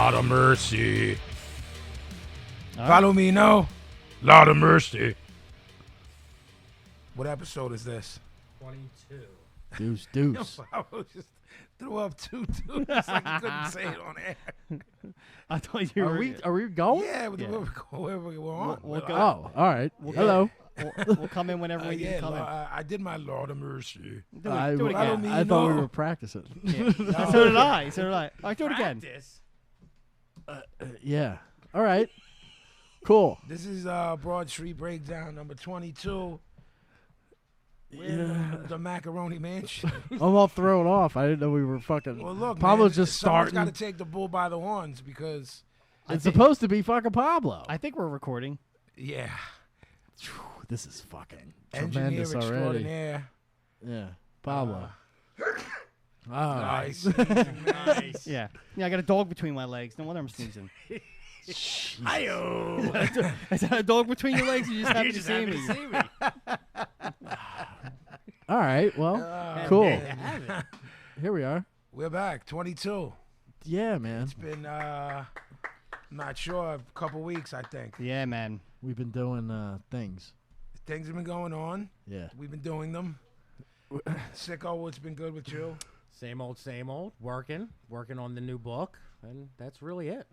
Lot of mercy. All Follow me, no? Lot of mercy. What episode is this? 22. Deuce. Pablo just threw up two dudes like he couldn't say it on air. I thought you were. Are we going? Yeah, wherever we were on. We'll go. Oh, all right. Hello. We'll come in whenever we need Yeah, to come in. I did my Lord of mercy. Do it again. I thought we no. were practicing. Yeah. So did I. All right, do it again. Practice. Yeah. All right. Cool. This is Broad Street Breakdown number 22. We're Yeah. in the Macaroni Mansion. I'm all thrown off. I didn't know we were fucking. Well, look, Pablo's man, just someone's starting. got to take the bull by the horns because, It's supposed to be fucking Pablo. I think we're recording. yeah, This is fucking engineer tremendous already. extraordinaire. Yeah. Pablo. Oh. Nice. Nice. Yeah. Yeah, I got a dog between my legs. No wonder I'm sneezing. Hi-yo. Is that a dog between your legs? You just happy You to just see happy me. to see me. All right. Well, cool. There you have it. Here we are. We're back, 22. Yeah, man. It's been, not sure, a couple weeks, I think. Yeah, man. We've been doing things. Things have been going on. Yeah. We've been doing them. Sicko, what's been good with you? Same old. Working on the new book, and that's really it.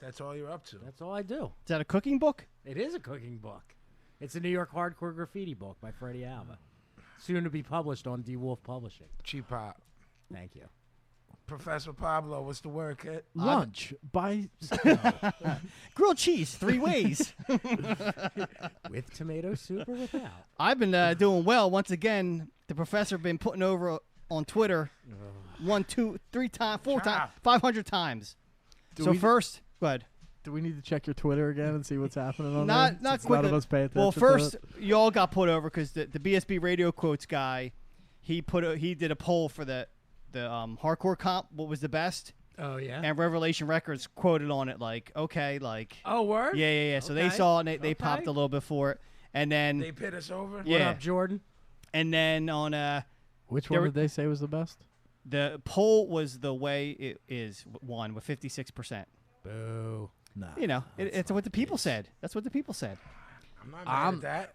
That's all you're up to. That's all I do. Is that a cooking book? It is a cooking book. It's a New York hardcore graffiti book by Freddie Alva. Soon to be published on D Wolf Publishing. Cheap Pop. Thank you. Professor Pablo, what's the word, kid? Lunch by Grilled cheese, 3 ways. With tomato soup or without? I've been doing well. Once again, the professor been putting over on Twitter 1, 2, 3 times, 4 times, 500 times. Do So we- first, go ahead. Do we need to check your Twitter again and see what's happening on Not there? Since quick. None of us pay attention. Well, to first, it? y'all got put over because the BSB radio quotes guy, he did a poll for the hardcore comp. What was the best? Oh, yeah? And Revelation Records quoted on it like, okay, like, Oh, word? yeah. So they Okay. saw it and they Okay. popped a little bit for it, and then They pit us over? What yeah, up, Jordan? and then on Which there one were- did they say was the best? the poll was the way it is won with 56%. Boo. Nah. You know, it's what the people said. That's what the people said. I'm not mad at that.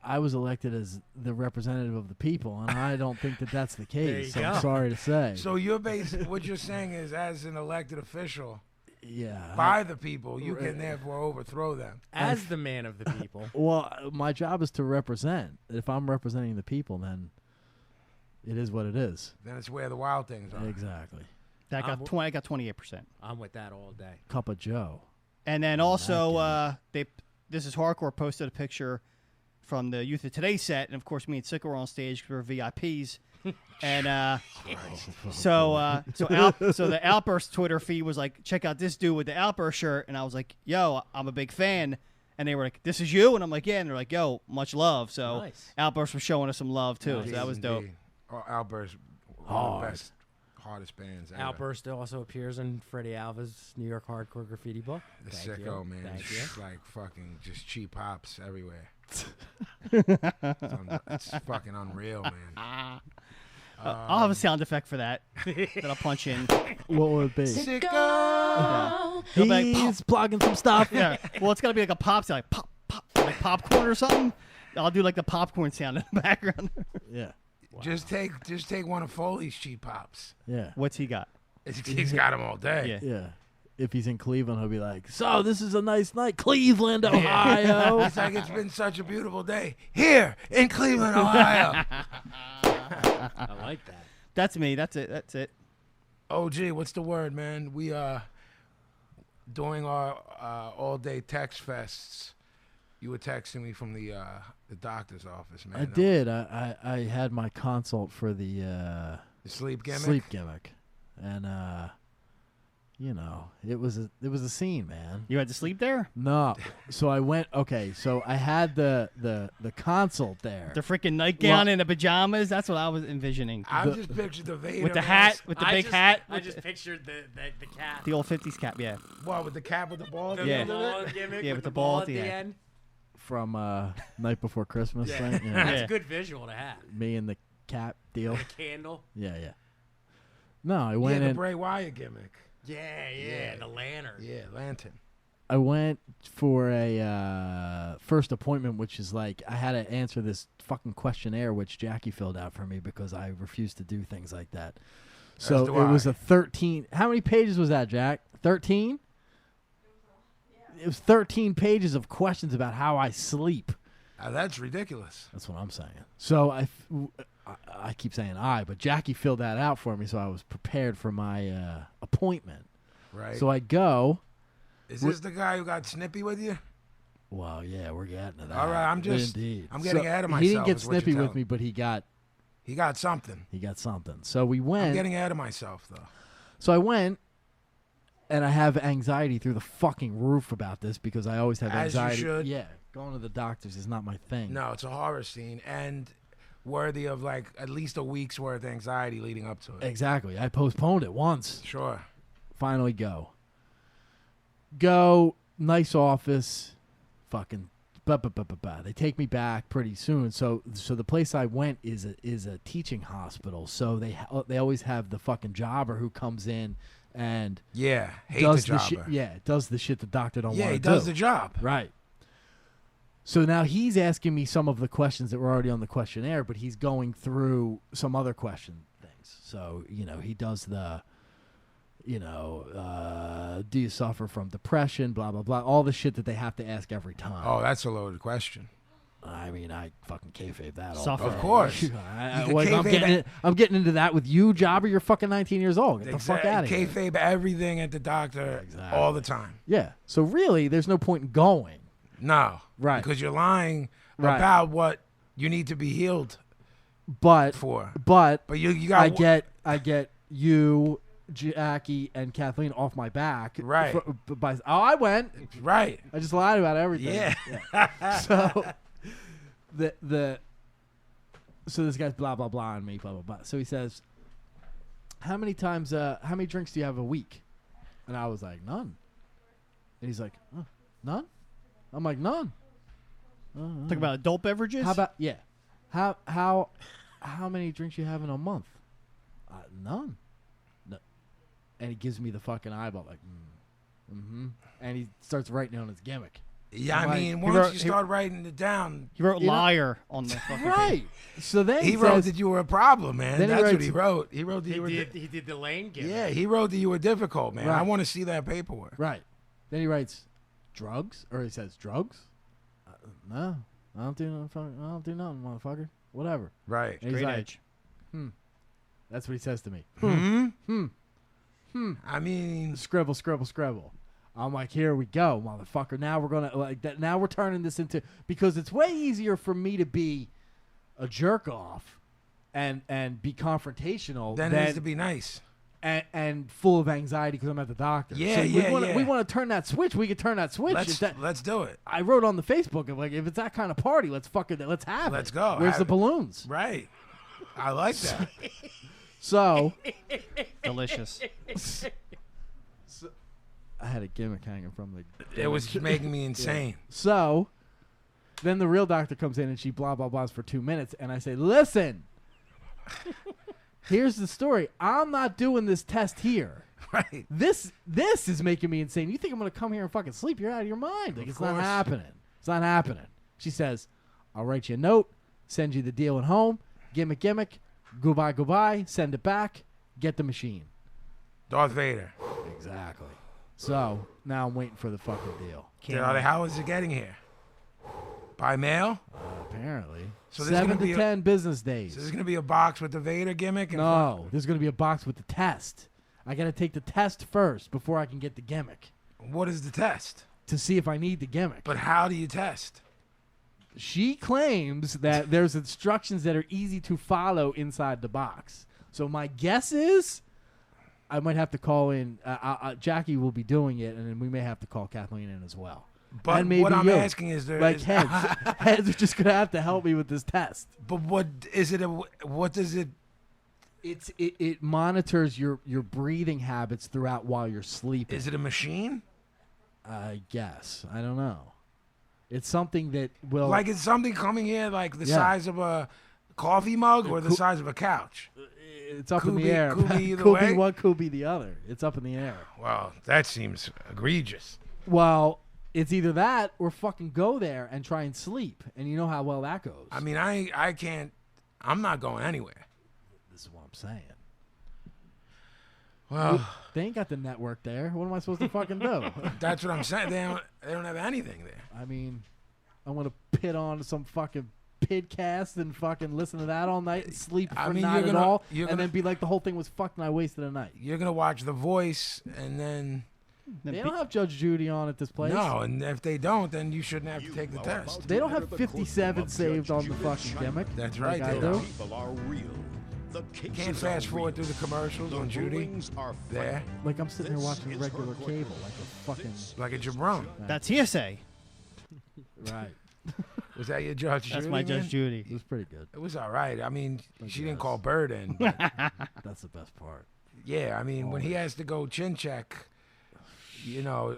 I was elected as the representative of the people, and I don't think that that's the There case. you I'm go. sorry to say. So what you're saying is, as an elected official, yeah. by the people, you can therefore overthrow them. As the man of the people. Well, my job is to represent. If I'm representing the people, then it is what it is. Then it's where the wild things are. Exactly. That got 20. I got 28%. I'm with that all day. Cup of Joe. And then also, this is Hardcore posted a picture from the Youth of Today set, and of course, me and Sicko were on stage because we're VIPs. And so the Outburst Twitter feed was like, check out this dude with the Outburst shirt, and I was like, yo, I'm a big fan. And they were like, this is you? And I'm like, yeah. And they're like, yo, much love. So Nice. Outburst was showing us some love too. Indeed, So that was dope. indeed. Oh, Outburst, one of the best, hardest bands ever. Outburst also appears in Freddie Alva's New York hardcore graffiti book. The Thank Sicko, you. man. Thank It's you. like fucking just cheap hops everywhere. It's fucking unreal, man. I'll have a sound effect for that that I'll punch in. What would it be? Sicko! Yeah. He'll be like, He's plugging some stuff. yeah. Well, it's got to be like a pop sound, like pop, pop, like popcorn or something. I'll do like the popcorn sound in the background. Yeah. Just take one of Foley's cheap hops. Yeah. What's he got? He's got them all day. Yeah. Yeah. If he's in Cleveland, he'll be like, so this is a nice night. Cleveland, Ohio. It's like it's been such a beautiful day here in Cleveland, Ohio. I like that. That's me. That's it. That's it. OG, what's the word, man? We are doing our all-day text fests. You were texting me from the doctor's office, man. I did. I had my consult for the The sleep gimmick? sleep gimmick. And, you know, it was a scene, man. You had to sleep there? No. So I went, okay, so I had the consult there. The freaking nightgown and the pajamas? That's what I was envisioning. I'm just picturing the Vader With the mask. hat, with the big hat. I with just pictured the cat. the old 50s cap, yeah. What, with the cap with the ball? The Yeah. ball gimmick Yeah, with with the the ball ball at at the the end. end. From Night Before Christmas Yeah. thing. Yeah. That's Yeah. a good visual to have. Me and the cat deal. The candle. Yeah, yeah. No, I Yeah, went the in. Bray Wyatt gimmick. Yeah, the lantern. Yeah, lantern. I went for a first appointment, which is like I had to answer this fucking questionnaire, which Jackie filled out for me because I refused to do things like that. So do it was I. a 13. How many pages was that, Jack? 13? It was 13 pages of questions about how I sleep. That's ridiculous. That's what I'm saying. So I keep saying but Jackie filled that out for me, so I was prepared for my appointment. Right. So I go. Is this the guy who got snippy with you? Well, yeah, we're getting to that. All right, I'm getting ahead of myself. He didn't get is what you're snippy with telling me, but he got something. something. So we went. I'm getting ahead of myself, though. So I went, and I have anxiety through the fucking roof about this because I always have As you anxiety. should. Yeah, going to the doctors is not my thing. No, it's a horror scene and worthy of like at least a week's worth of anxiety leading up to it. Exactly. I postponed it once. Sure. Finally go. Go. Nice office. Fucking. They take me back pretty soon. So the place I went is a teaching hospital. So they always have the fucking jobber who comes in and Hate does the the jobber. shit. Does the shit the doctor don't want to do. He does the job. Right. So now he's asking me some of the questions that were already on the questionnaire, but he's going through some other question things. So, he does the, do you suffer from depression, blah, blah, blah, all the shit that they have to ask every time. Oh, that's a loaded question. I mean, I fucking kayfabe that all Suffer. day. Of course. I'm getting into that with you, jobber. You're fucking 19 years old. Get the fuck out of here. Kayfabe everything at the doctor all the time. Yeah. So really, there's no point in going. No. Right. Because you're lying Right. about what you need to be healed But for. But you got I get you, Jackie, and Kathleen off my back. Right. I went. Right. I just lied about everything. Yeah. So so this guy's blah blah blah on me, blah blah blah. So he says, how many drinks do you have a week? And I was like, none. And he's like, none? I'm like, none. Talk about adult beverages. How about how many drinks you have in a month? None. No. And he gives me the fucking eyeball like, and he starts writing down his gimmick. Yeah, I'm I mean, like- once you start writing it down, He wrote You know- liar on the fucking Right. So then he he wrote says, that you were a problem, man. Then he That's what writes- he wrote. He wrote that He you were. did the lane gimmick. Yeah, he wrote that you were difficult, man. Right. I want to see that paperwork. right. Then he writes, drugs, or he says drugs. No, I don't do nothing, motherfucker. Whatever. Right. And he's Straight like, edge. That's what he says to me. I mean, Scribble, scribble, scribble. I'm like, here we go, motherfucker. Now we're gonna like that. Now we're turning this into, because it's way easier for me to be a jerk off and be confrontational that than needs to be nice. and full of anxiety because I'm at the doctor. Yeah, so yeah. we want to turn that switch. We can turn that switch. Let's do it. I wrote on the Facebook of like, if it's that kind of party, let's have it. Let's go. Where's Have the it. balloons? Right. I like that. So Delicious. I had a gimmick hanging from the. It was making me insane. So then the real doctor comes in and she blah blah blahs for 2 minutes, and I say, listen, here's the story. I'm not doing this test here. Right. This is making me insane. You think I'm gonna come here and fucking sleep? You're out of your mind. Like, Of it's not course. happening. It's not happening. She says, I'll write you a note, send you the deal at home, gimmick, goodbye, send it back, get the machine. Darth Vader. Exactly. So now I'm waiting for the fucking deal. How is it getting here? By mail? Apparently. So there's 7 gonna to be 10 business days. So there's going to be a box with the Vader gimmick? And No, there's going to be a box with the test. I got to take the test first before I can get the gimmick What is the test? to see if I need the gimmick. But how do you test? She claims that there's instructions that are easy to follow inside the box. So my guess is I might have to call in. Jackie will be doing it, and then we may have to call Kathleen in as well. But And maybe what I'm you. asking is Heads are just going to have to help me with this test. But what is it? What does it? It monitors your breathing habits throughout while you're sleeping. Is it a machine? I guess. I don't know. It's something that will Like it's something coming here like the Yeah. size of a Coffee mug or the size of a couch? It's up in Could the be- air. could be either could way. be one, could be the other. It's up in the air. Well, that seems egregious. Well, it's either that or fucking go there and try and sleep. And you know how well that goes. I mean, I can't. I'm not going anywhere. This is what I'm saying. Well, They ain't got the network there. What am I supposed to fucking do? that's what I'm saying. They don't have anything there. I mean, I want to pit on some fucking pitcast and fucking listen to that all night and sleep for I mean, not you're at gonna- all, you're and gonna- then be like the whole thing was fucked and I wasted a night. You're gonna watch The Voice, and then They don't have Judge Judy on at this place. no, and if they don't, then you shouldn't have to take the test. They don't have 57 saved on the fucking gimmick. That's like right, I they do. don't. People are real. The Can't cases fast are forward real. through the commercials The on Judy. rulings are There, Like I'm sitting here This watching is regular her cable, like a fucking like a jabron. That's hearsay. right. Was that your Judge Judy? That's my Judge man? Judy. It was pretty good. It was all right. I mean, she didn't guess. call Bird in. But That's the best part. yeah, I mean, when he has to go chin check, you know,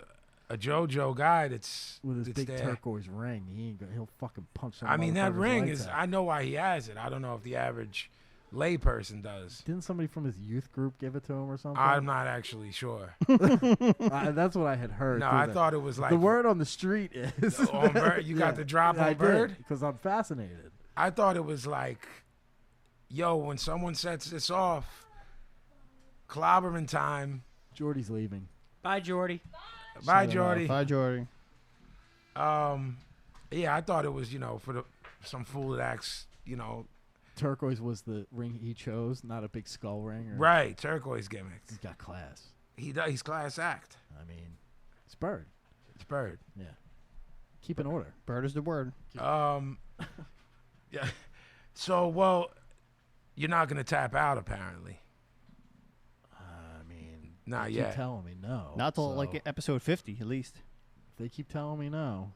a JoJo guy that's With his that's big there. turquoise ring, he'll fucking punch. Some I mean, that motherfucker's ring lights is. out. I know why he has it. I don't know if the average layperson does. Didn't somebody from his youth group give it to him or something? I'm not actually sure. That's what I had heard. No, too, I that- thed it was like the word on the street is. on Bird. You got the drop on Bird. because I'm fascinated. I thought it was like, yo, when someone sets this off, clobbering time. Jordy's leaving. Bye, Jordy. Bye, Jordy. Bye, Jordy. Yeah, I thought it was, you know, for some fool that acts, you know, Turquoise was the ring he chose, not a big skull ring. Or, right, turquoise gimmick. He's got class. He's class act. I mean, it's Bird. It's Bird. Yeah. Keep in order. Bird is the word. Yeah. So, well, you're not gonna tap out apparently. I mean, Not they yet. keep telling me no. Not till so like episode 50 at least. they keep telling me no.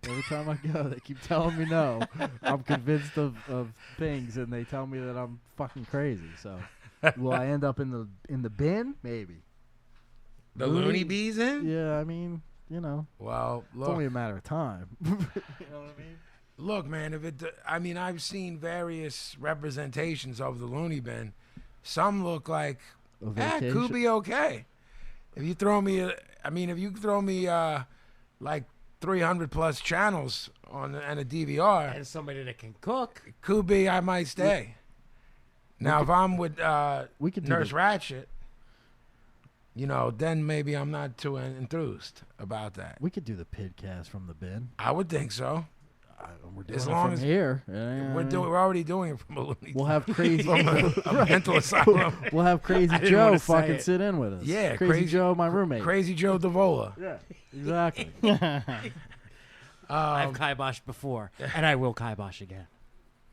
Every time I go, they keep telling me no. I'm convinced of things, and they tell me that I'm fucking crazy. So, will I end up in the bin? Maybe. The Looney- Looney Bees in? Yeah, I mean, you know, Well, it's only look, a matter of time. You know what I mean? look, man. I mean, I've seen various representations of the Looney Bin. Some look like A could vacation. be okay. If you throw me, like 300 plus channels on and a DVR, And somebody that can cook. could be I might stay. Now, if I'm with we could do Nurse the- Ratchet, you know, then maybe I'm not too enthused about that. We could do the pidcast from the bin. I would think so. We're doing As it long from as here. Yeah, We're already doing it from a Looney. We'll have crazy. from a mental asylum. We'll have Crazy didn't Joe wanna say fucking it. sit in with us. Yeah, Crazy Joe, my roommate. Crazy Joe Davola. Yeah, exactly. I've kiboshed before, and I will kibosh again.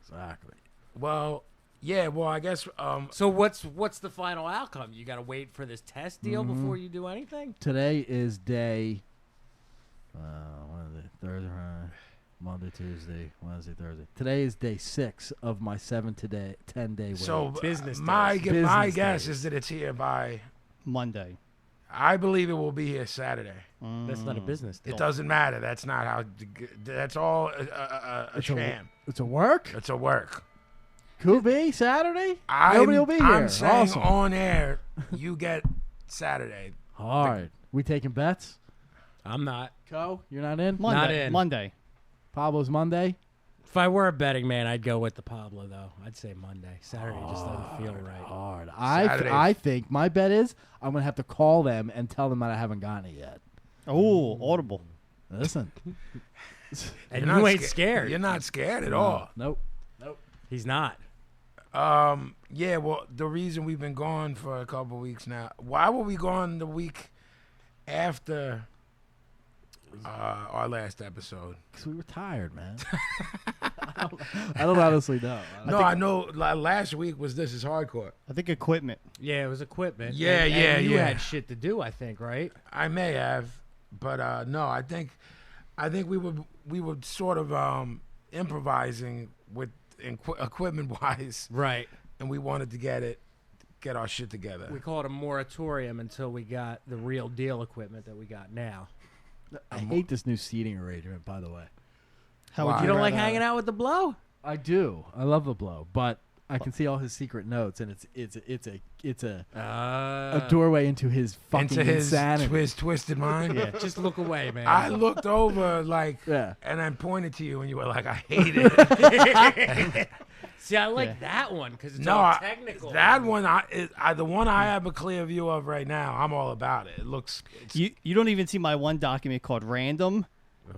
Exactly. Well, yeah. Well, I guess. So what's the final outcome? You got to wait for this test deal before you do anything? Today is day. What is it? Thursday, Monday, Tuesday, Wednesday, Thursday. Today is day 6 of my 10-day wait. So Business my days. my Business guess days. is that it's here by. Monday. I believe it will be here Saturday. That's not a business deal. It doesn't matter. That's not how. That's all a It's sham. It's a work. It's a work. Could be Saturday. I'm, Nobody will be here. I'm saying Awesome. on air, you get Saturday. All right. We taking bets? I'm not. Co, you're not in? Monday. Not in. Monday. Pablo's Monday. If I were a betting man, I'd go with the Pablo though. I'd say Monday. Saturday just doesn't feel right. Hard. Saturday. I think my bet is I'm gonna have to call them and tell them that I haven't gotten it yet. Oh, audible. Listen. And You're you not ain't scared. You're not scared at all. Nope. He's not. Yeah, well, the reason we've been gone for a couple of weeks now. Why were we gone the week after our last episode? Because we were tired, man. I don't honestly know. I know last week was This Is Hardcore. I think equipment. Yeah, it was equipment. Yeah, and yeah, you yeah. had shit to do, I think, right? I may have, but no, I think we were sort of improvising with equipment wise, Right. and we wanted to get our shit together. We call it a moratorium until we got the real deal equipment that we got now. I hate this new seating arrangement, by the way. How Why? would You you don't like rather- hanging out with the blow? I do. I love the blow, but I can see all his secret notes, and it's a doorway into his fucking Into his insanity. twisted mind. Yeah, just look away, man. I looked over Yeah. and then pointed to you, and you were like, "I hate it." See, I like that one because it's No, all technical. that one, the one I have a clear view of right now, I'm all about it. It looks. You don't even see my one document called random,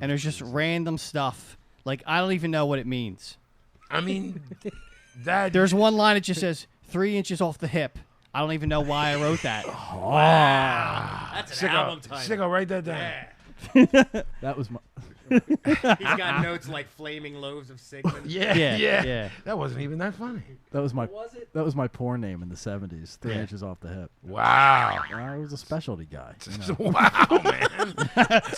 and there's just random stuff. Like, I don't even know what it means. I mean, that There's one line that just says 3 inches off the hip. I don't even know why I wrote that. That's an album title. Sicko, write that down. That was my. He's got notes like flaming loaves of Sigmund. Yeah. That wasn't even that funny. That was my. was it? That was my porn name in the '70s. 3 Yeah. inches off the hip. Wow. I was a specialty guy. Wow, man.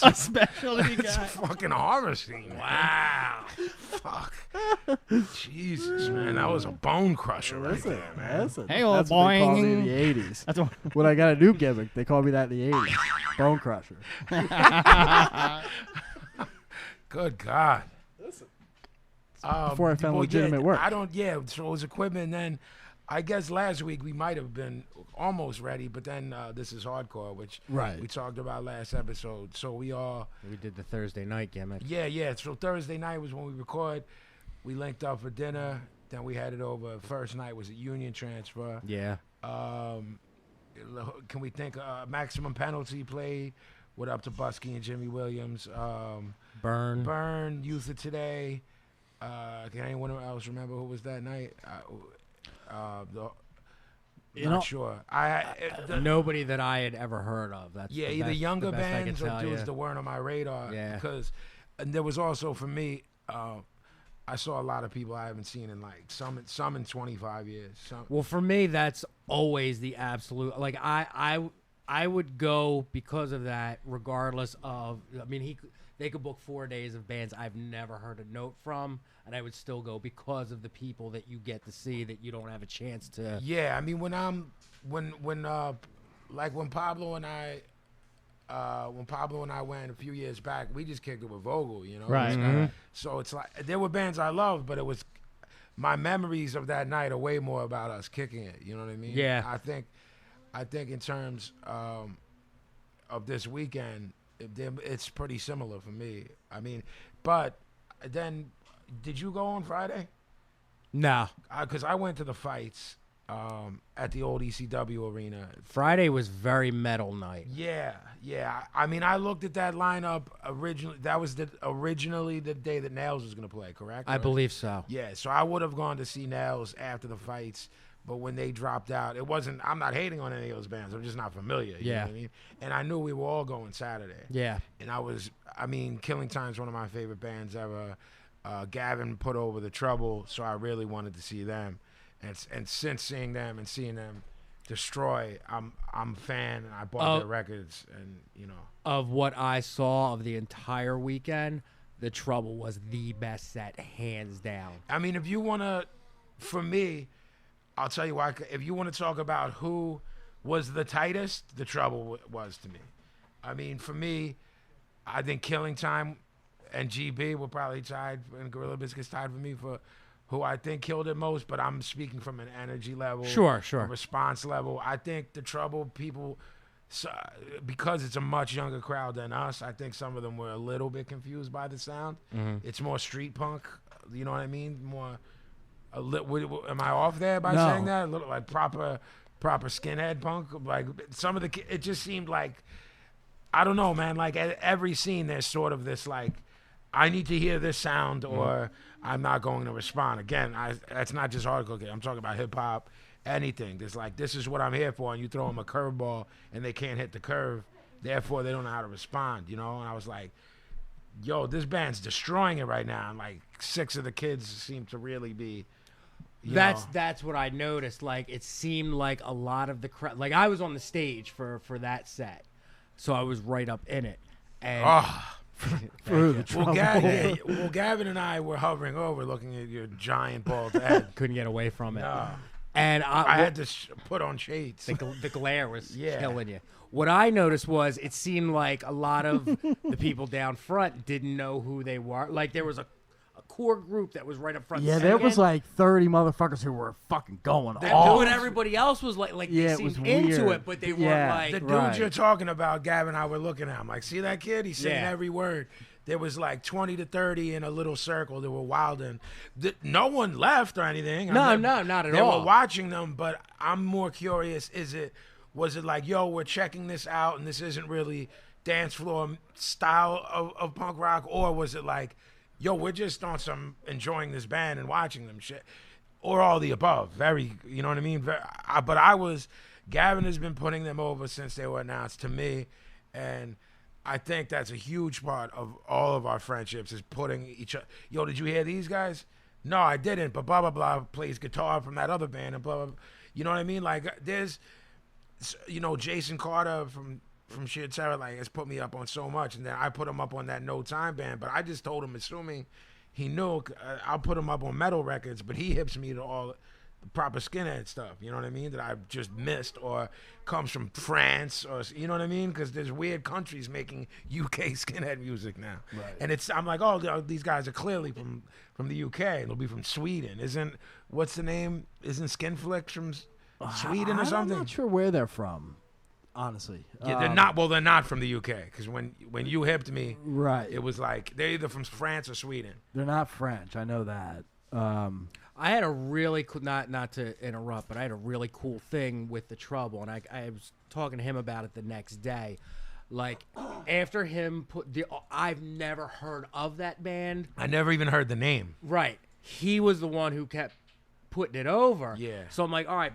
A specialty It's a guy. fucking horror scene. Wow. Fuck. Jesus, man. That was a bone crusher right Listen, there, man. listen. Hey, old That's what they called me in boing. the '80s. That's what, When I got a new gimmick, they called me that in the '80s. Bone crusher. Good God. Before I found legitimate work. So it was equipment, and then I guess last week we might have been almost ready, but then this is hardcore, which Right. we talked about last episode. So we all, We did the Thursday night gimmick. yeah. So Thursday night was when we record. We linked up for dinner. Then we headed over. First night was a union transfer. Yeah. Can we think Maximum Penalty played? What up to Busky and Jimmy Williams? Burn. Youth of Today. Can anyone else remember who was that night? Not sure. Nobody that I had ever heard of. That's Yeah, the either best, younger the best I bands could or tell dudes ya. that weren't on my radar. Yeah. And there was also for me, I saw a lot of people I haven't seen in like some in 25 years. Well, for me, that's always the absolute. Like I would go because of that, regardless of. I mean, they could book 4 days of bands I've never heard a note from, and I would still go because of the people that you get to see that you don't have a chance to. Yeah, I mean when Pablo and I went a few years back, we just kicked it with Vogel, you know. Right. So it's like there were bands I loved, but it was my memories of that night are way more about us kicking it. You know what I mean? Yeah. I think in terms of this weekend, it's pretty similar for me. I mean, but then did you go on Friday? No, Because I went to the fights at the old ECW arena. Friday was very metal night. Yeah. I mean, I looked at that lineup originally. That was originally the day that Nails was going to play, correct? I believe so. Yeah, so I would have gone to see Nails after the fights, but when they dropped out, it wasn't. I'm not hating on any of those bands. I'm just not familiar. You know what I mean? And I knew we were all going Saturday. Yeah. And Killing Time's one of my favorite bands ever. Gavin put over The Trouble, so I really wanted to see them. And since seeing them and seeing them destroy, I'm a fan, and I bought their records, and you know. Of what I saw of the entire weekend, The Trouble was the best set, hands down. I mean, if you want to, for me, I'll tell you why. If you want to talk about who was the tightest, The Trouble was to me. I mean, for me, I think Killing Time and GB were probably tied, and Gorilla Biscuits tied for me for who I think killed it most, but I'm speaking from an energy level, Sure. a response level. I think The Trouble people, because it's a much younger crowd than us, I think some of them were a little bit confused by the sound. It's more street punk, you know what I mean? More. Am I off there by No. saying that? A little like proper skinhead punk. Like some of it just seemed like, I don't know, man. Like at every scene, there's sort of this like, I need to hear this sound, or I'm not going to respond. Again, that's not just hardcore. I'm talking about hip hop, anything. There's like, this is what I'm here for, and you throw them a curveball, and they can't hit the curve. Therefore, they don't know how to respond. You know. And I was like, yo, this band's destroying it right now. And like 6 of the kids seem to really be. That's what I noticed. Like it seemed like a lot of the crowd. Like I was on the stage for that set, so I was right up in it. And Through The Trouble. Well, Gavin and I were hovering over, looking at your giant bald head. couldn't get away from it. No. And I had to put on shades. the glare was Yeah. killing you. What I noticed was it seemed like a lot of the people down front didn't know who they were. Like there was a core group that was right up front. Yeah, there was like 30 motherfuckers who were fucking going off. But everybody else was like Yeah, they it was seemed into weird. it, but they Yeah. weren't like. The dude Right. you're talking about, Gavin and I were looking at him like, see that kid? He's saying Yeah. every word. There was like 20 to 30 in a little circle that were wilding. No one left or anything. No, not at they all. were watching them, but I'm more curious, was it like, yo, we're checking this out and this isn't really dance floor style of punk rock? Or was it like, yo, we're just on some enjoying this band and watching them shit? Or all the above. Very, you know what I mean? Gavin has been putting them over since they were announced to me. And I think that's a huge part of all of our friendships is putting each other. Yo, did you hear these guys? No, I didn't. But blah, blah, blah plays guitar from that other band and blah, blah, blah. You know what I mean? Like there's, Jason Carter from Sheer Terror like has put me up on so much. And then I put him up on that No Time band. But I just told him, assuming he knew, I'll put him up on metal records. But he hips me to all the proper skinhead stuff, you know what I mean, that I've just missed or comes from France or, you know what I mean, because there's weird countries making UK skinhead music now. Right. And I'm like, oh, these guys are clearly from the UK. They'll be from Sweden. What's the name? Isn't Skinflix from Sweden or something? I'm not sure where they're from, honestly. Yeah, they're not from the UK, because when you hipped me, Right. it was like they're either from France or Sweden. They're not French. I know that. I had a really cool, not to interrupt, but I had a really cool thing with The Trouble, and I was talking to him about it the next day. Like, after him I've never heard of that band. I never even heard the name. Right. He was the one who kept putting it over. Yeah. So I'm like, all right,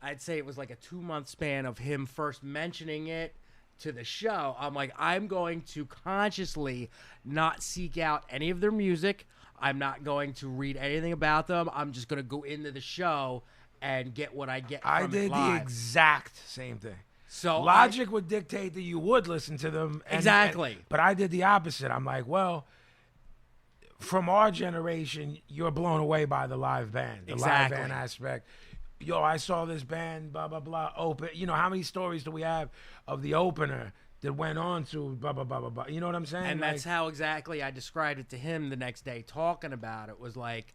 I'd say it was like a 2-month span of him first mentioning it to the show. I'm like, I'm going to consciously not seek out any of their music. I'm not going to read anything about them. I'm just going to go into the show and get what I get from I it did the live. exact same thing. So Logic would dictate that you would listen to them. Exactly. But I did the opposite. I'm like, well, from our generation, you're blown away by the live band, the Exactly. live band aspect. Yo, I saw this band, blah, blah, blah, open. You know, how many stories do we have of the opener that went on to blah, blah, blah, blah, blah. You know what I'm saying? And that's how exactly I described it to him the next day talking about it. Was like,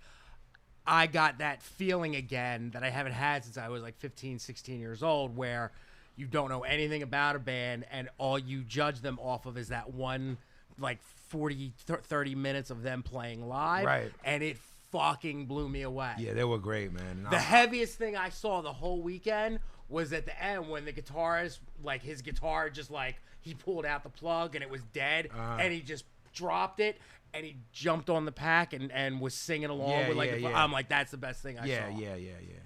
I got that feeling again that I haven't had since I was like 15, 16 years old, where you don't know anything about a band and all you judge them off of is that one, like 30 minutes of them playing live. Right. And it fucking blew me away. Yeah, they were great, man. The heaviest thing I saw the whole weekend was at the end when the guitarist, like his guitar just like, he pulled out the plug and it was dead and he just dropped it and he jumped on the pack and was singing along with like, I'm like, that's the best thing I saw. Yeah.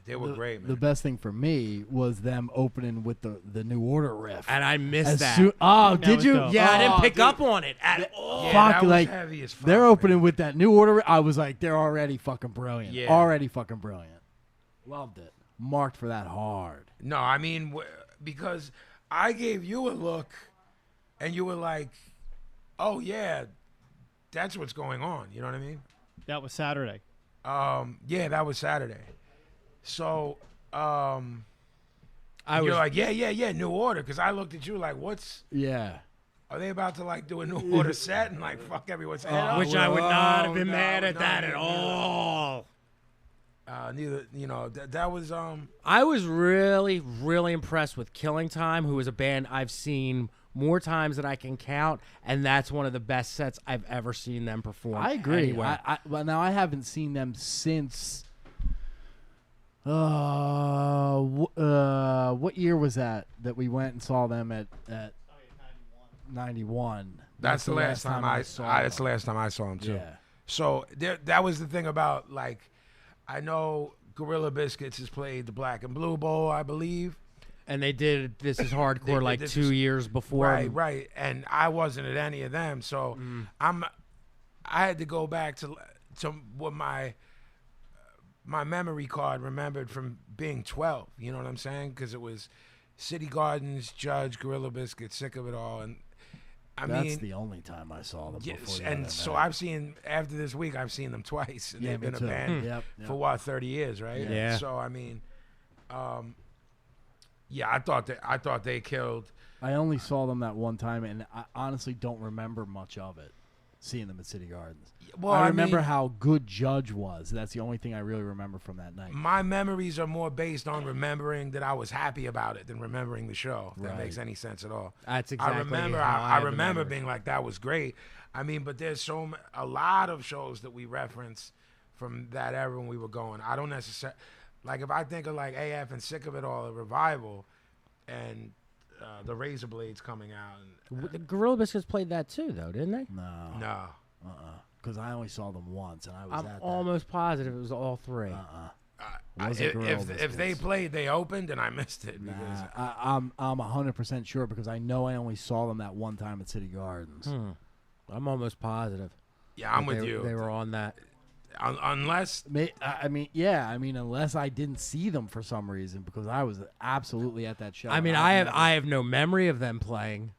They were great, man. The best thing for me was them opening with the New Order riff. And I missed As that. oh, That did was you? dope. Yeah, I didn't Oh, pick dude. up on it at all. Yeah, Fuck, that was like, heavy as fuck, They're man. opening with that New Order. I was like, they're already fucking brilliant. Yeah. Already fucking brilliant. Loved it. Marked for that hard. No, I mean, because I gave you a look and you were like, oh, yeah, that's what's going on. You know what I mean? That was Saturday. Yeah, that was Saturday. So, I you're was like, yeah, New Order. Because I looked at you like, Yeah. are they about to like do a New Order set and like fuck everyone's head up? which I would not have been no, mad at no, that no, at no. all. Neither, that was I was really, really impressed with Killing Time, who is a band I've seen more times than I can count, and that's one of the best sets I've ever seen them perform. I agree. anywhere. Well, now I haven't seen them since. What year was that we went and saw them at 91? that's the last time I saw that's the them. last time I saw him too. Yeah. So that was the thing about like, I know Gorilla Biscuits has played the Black and Blue Bowl, I believe. And they did This Is Hardcore did like This 2 Is- years before. Right. And I wasn't at any of them, so I had to go back to what my memory card remembered from being 12. You know what I'm saying? Because it was City Gardens, Judge, Gorilla Biscuits, Sick of It All, and That's mean, the only time I saw them. yes, before the and other so night. I've seen after this week, I've seen them twice, and Yeah, they've me been too. a band Yep. for what 30 years, right? Yeah. So I mean, yeah, I thought they killed. I only saw them that one time, and I honestly don't remember much of it. seeing them at City Gardens. Well, I remember mean, how good Judge was. That's the only thing I really remember from that night. my memories are more based on remembering that I was happy about it than remembering the show. If that Right. makes any sense at all. That's exactly I remember. how I have the remember memories. being like, that was great. I mean, but there's a lot of shows that we reference from that era when we were going. I don't necessarily like if I think of like AF and Sick of It All, a revival, and the Razor Blades coming out. And, The Gorilla Biscuits played that too, though, didn't they? no. Because I only saw them once, and I was I'm at almost positive it was all three. Wasn't Gorilla If they Biscuits. played, they opened, and I missed it. that. Because I'm 100% sure because I know I only saw them that one time at City Gardens. I'm almost positive. yeah, I'm that with they, you. They were on that. Unless I mean, unless I didn't see them for some reason because I was absolutely at that show. I mean, and I have no memory of them playing,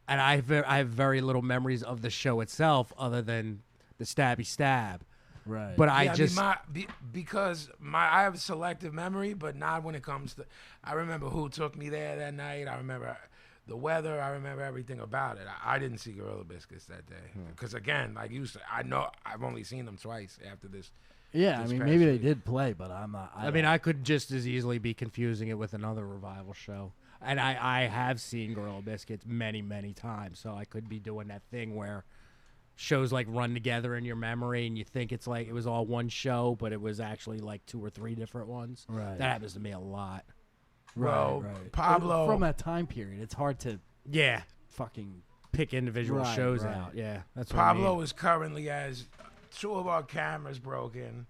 and I have very little memories of the show itself other than the stabby stab. right. But yeah, I just because I have selective memory, but not when it comes to. I remember who took me there that night. I remember the weather. I remember everything about it. I didn't see Gorilla Biscuits that day because again, like you said, I know I've only seen them twice after this. yeah, I this mean, past maybe they week. did play, but I'm not. I mean, I could just as easily be confusing it with another revival show. And I have seen Gorilla Biscuits many, many times, so I could be doing that thing where shows like run together in your memory and you think it's like it was all one show, but it was actually like 2 or 3 different ones. Right. That happens to me a lot. Well, right. Pablo- from that time period, it's hard to Yeah. fucking. Pick individual Right, shows right. out. Yeah. That's what Pablo I mean. is currently has 2 of our cameras broken.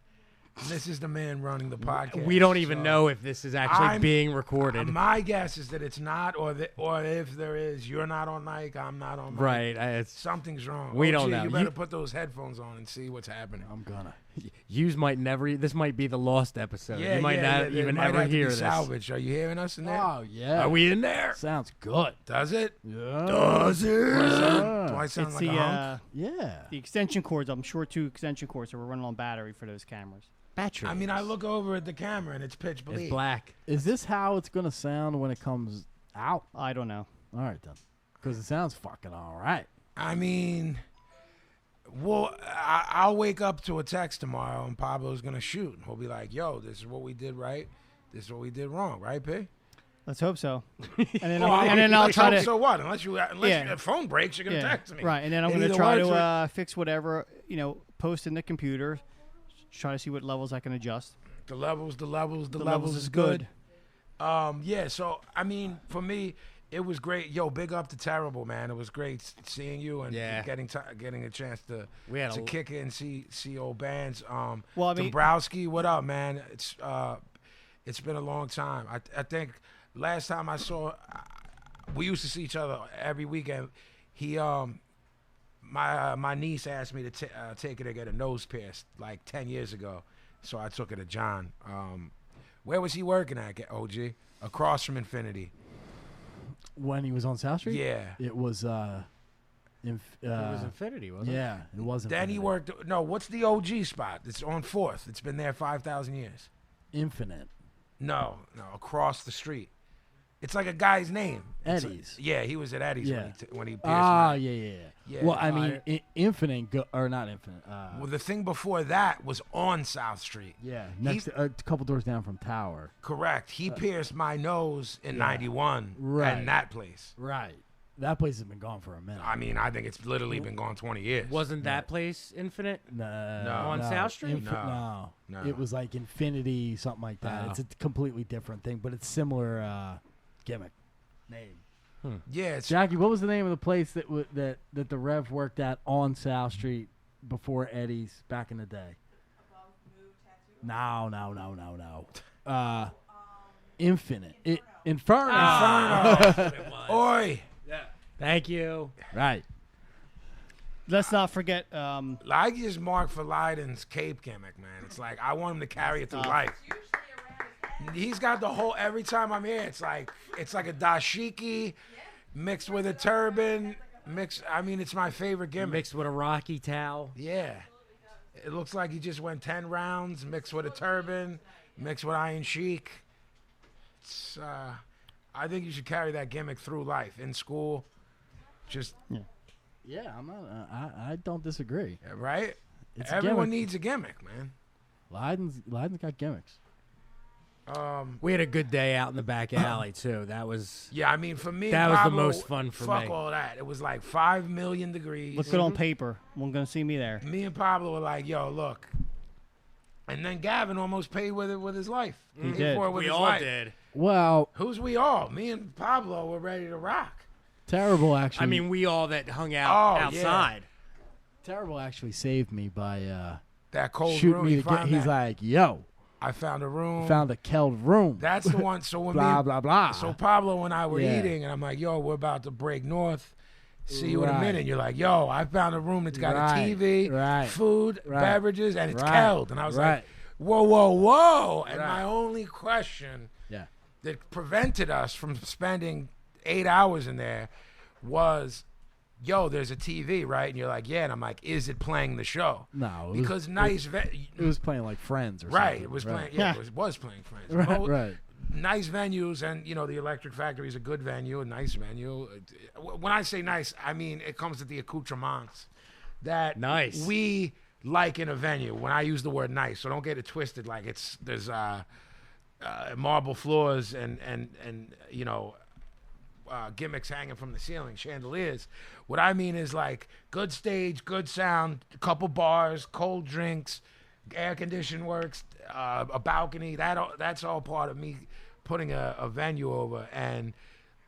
And this is the man running the podcast. We don't even so- know if this is actually I'm- being recorded. My guess is that it's not, or if there is, you're not on mic, I'm not on mic. right. It's Something's wrong. We OG, don't know. You better You- put those headphones on and see what's happening. I'm gonna. Yous might never. This might be the lost episode. Yeah, you might not they even might ever have to be hear this. salvaged. Are you hearing us in there? Oh yeah. Are we in there? Sounds good. Does it? Yeah. Does it? Do I It's sound like the a hunk? Yeah. the extension cords. I'm short 2 extension cords, so we're running on battery for those cameras. Battery. I mean, I look over at the camera and it's pitch black. It's black. Is this how it's gonna sound when it comes out? I don't know. All right then, because it sounds fucking all right. I mean, well, I'll wake up to a text tomorrow and Pablo's going to shoot. He'll be like, yo, this is what we did right. This is what we did wrong. Right, P? Let's hope so. And then, Well, I'll try to. So what? Unless Yeah. your phone breaks, you're going to Yeah, text me. right, and then I'm In going to either try words, to fix whatever, post in the computer, try to see what levels I can adjust. The levels levels is good. Yeah, so, I mean, for me, it was great. Yo, big up to Terrible, man. It was great seeing you and Yeah. getting a chance to We had a kick it and see old bands. Well, I mean- Dombrowski, what up, man? It's been a long time. I think last time I saw, we used to see each other every weekend. He my niece asked me to take her to get a nose pierced like 10 years ago, so I took her to John. Where was he working at, OG? Across from Infinity. When he was on South Street, Yeah. it was. it was Infinity, wasn't it? yeah, it wasn't. Then he worked. No, what's the OG spot? It's on 4th. It's been there 5,000 years. Infinite. No, across the street. It's like a guy's name. It's Eddie's. yeah, he was at Eddie's Yeah. when he pierced Ah, my- yeah. Yeah. Well, I mean, Infinite or not Infinite. Well, the thing before that was on South Street. yeah, next a couple doors down from Tower. Correct. He pierced my nose in 91 Right. in that place. Right. That place has been gone for a minute. I mean, I think it's literally been gone 20 years. Wasn't that place Infinite? No, On South Street? No. It was like Infinity, something like that. Oh. It's a completely different thing, but it's similar gimmick name. Yeah, it's Jackie, what was the name of the place that that the Rev worked at on South Street before Eddie's back in the day? No. Infinite. Inferno. Oi. Thank you. Right. Let's not forget. I just mark for Leiden's cape gimmick, man. It's like I want him to carry it through life. He's got the whole. Every time I'm here, it's like a dashiki mixed with a turban. I mean, it's my favorite gimmick. Mixed with a Rocky towel. Yeah. It looks like he just went 10 rounds, mixed with a turban, mixed with Iron Sheik. It's, I think you should carry that gimmick through life, in school. Just Yeah, I'm not. I don't disagree. right? It's a Everyone gimmick. needs a gimmick, man. Leiden's got gimmicks. We had a good day out in the back alley too. That was Yeah, I mean, for me, That was the Pablo, most fun for fuck me. all that. It was like 5 million degrees. Look good on paper. We're gonna see me there. Me and Pablo were like, "Yo, look," and then Gavin almost paid with it with his life. He paid did. for it with we his all life. did. Well, Who's we all? Me and Pablo were ready to rock. Terrible actually. I mean, we all that hung out Oh, yeah. outside. Terrible actually saved me by That cold shooting room. me. He To get, found he's that. like, "Yo, I found a room. found a Keld room." That's the one. So when blah me, blah blah. so Pablo and I were Yeah. eating, and I'm like, "Yo, we're about to break north. See you in a Right. minute." You're like, "Yo, I found a room that's got Right, a TV, right, food, right, beverages, and it's right, Keld." And I was right. like, "Whoa, whoa, whoa!" And Right. my only question Yeah. that prevented us from spending 8 hours in there was, "Yo, there's a TV, right?" And you're like, "Yeah." And I'm like, "Is it playing the show?" No, it Because it was playing like Friends or right, something. it was right. playing. Yeah, it was playing Friends. Right, Mo- right. Nice venues, and you know the Electric Factory is a good venue, a nice venue. When I say nice, I mean it comes with the accoutrements that Nice. we like in a venue. When I use the word nice, so don't get it twisted. Like there's marble floors and you know gimmicks hanging from the ceiling, chandeliers. What I mean is like good stage, good sound, a couple bars, cold drinks, air condition works, a balcony. That's all part of me putting a venue over. And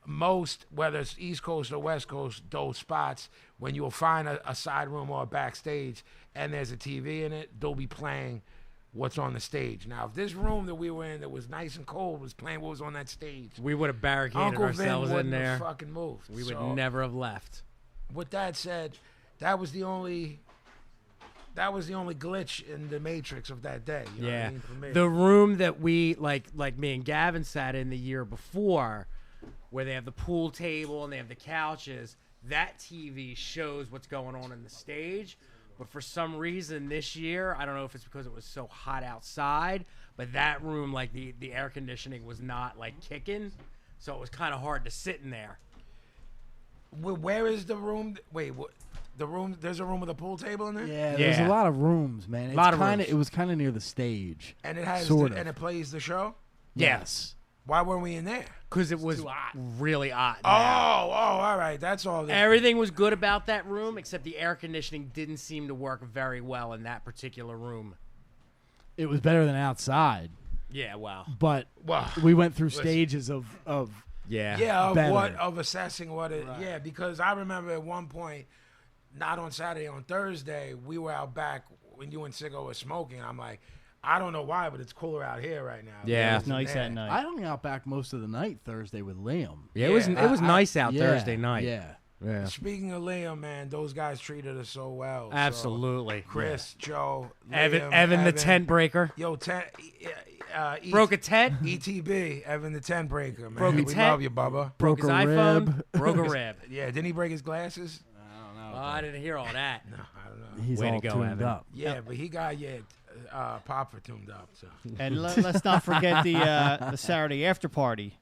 most, whether it's East Coast or West Coast, those spots, when you'll find a side room or a backstage and there's a TV in it, they'll be playing what's on the stage. Now, if this room that we were in that was nice and cold was playing what was on that stage, We would have barricaded Uncle Vin ourselves in wouldn't there. have fucking moved. We would So, never have left. with that said, that was the only glitch in the matrix of that day. You know what I mean, for me. The room that we like me and Gavin sat in the year before, where they have the pool table and they have the couches, that TV shows what's going on in the stage. But for some reason this year, I don't know if it's because it was so hot outside, but that room, like the air conditioning was not like kicking, so it was kind of hard to sit in there. Where is the room? Wait, what? The room? There's a room with a pool table in there. Yeah, there's Yeah. a lot of rooms, man. It's Lot of kinda, rooms. It was kind of near the stage. And it has Sort and of. it plays the show. Yes. Why weren't we in there? Because it was really hot. Oh, all right. That's all. Everything was good about that room, except the air conditioning didn't seem to work very well in that particular room. It was better than outside, Yeah, wow. but Well, we went through listen. stages of yeah, of better. what of assessing what it. Yeah, because I remember at one point, not on Saturday, on Thursday, we were out back when you and Siggo were smoking. I'm like, I don't know why, but it's cooler out here right now. Yeah. Than It's nice there. at night. I hung out back most of the night Thursday with Liam. Yeah, it was Yeah, nice out Yeah, Thursday night. Yeah. Speaking of Liam, man, those guys treated us so well. So, Absolutely. Chris, Joe, Evan, Liam, Evan the tent breaker. Yo, Broke a tent. ETB, Evan the tent breaker, man. Broke a we tent. love you, Bubba. Broke his Broke a iPhone. rib. Broke a rib. Yeah, didn't he break his glasses? Oh, I didn't hear all that. No, I don't know. He's Way to all go, tuned Evan. up. Yeah, but he got Papa tuned up. So And let's not forget the Saturday after party.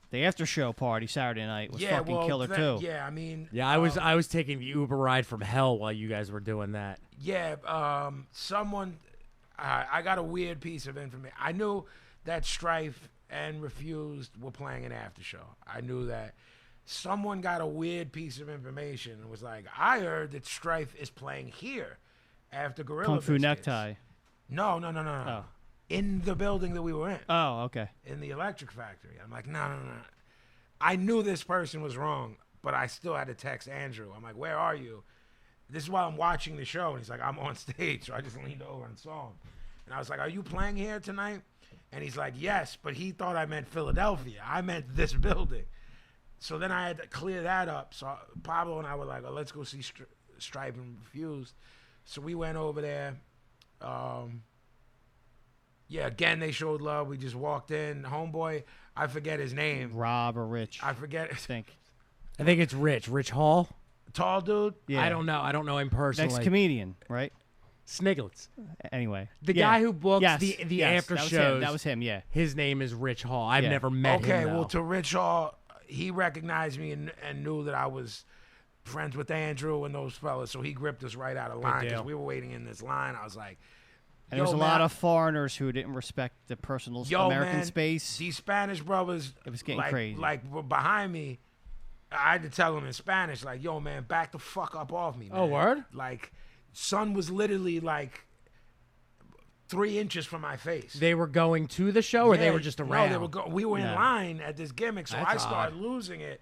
The after show party Saturday night was yeah, fucking well, killer too. Yeah, I mean, Yeah, I was taking the Uber ride from hell while you guys were doing that. yeah. Someone, I got a weird piece of information. I knew that Strife and Refused were playing an after show. I knew that. Someone got a weird piece of information and was like, I heard that Strife is playing here after Gorilla Kung Fu Biscuits. Necktie. No. Oh. In the building that we were in. Oh, okay. In the Electric Factory. I'm like, no. I knew this person was wrong, but I still had to text Andrew. I'm like, where are you? This is while I'm watching the show. And he's like, I'm on stage. So I just leaned over and saw him. And I was like, are you playing here tonight? And he's like, yes, but he thought I meant Philadelphia. I meant this building. So then I had to clear that up. So Pablo and I were like, oh, let's go see Stripe and Refused. So we went over there. Yeah, again, they showed love. We just walked in. Homeboy, I forget his name. Rob or Rich. I forget. I think. I think it's Rich Hall. Tall dude. Yeah. I don't know him personally. Next comedian, right? Snigglets. Anyway. The Yeah. guy who books Yes, the yes, after that was shows. Him. That was him, yeah. His name is Rich Hall. I've Yeah. never met Okay, him. well, though. to Rich Hall, he recognized me and knew that I was friends with Andrew and those fellas, so he gripped us right out of line because deal. we were waiting in this line. I was like, And there's a lot of foreigners who didn't respect the personal American space. These Spanish brothers, It was getting like, crazy. Like were behind me, I had to tell them in Spanish, like, yo, man, back the fuck up off me, man. Oh, word? Like, son was literally like 3 inches from my face. They were going to the show, or they were just around? No, we were in Yeah. line at this gimmick, so That's I started losing it,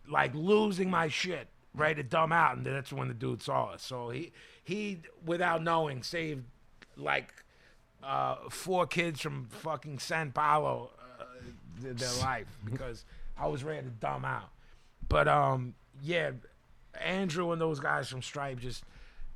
like losing my shit, ready to dumb out, and that's when the dude saw us. So he without knowing, saved like 4 kids from fucking San Paulo their life because I was ready to dumb out. But yeah, Andrew and those guys from Stripe just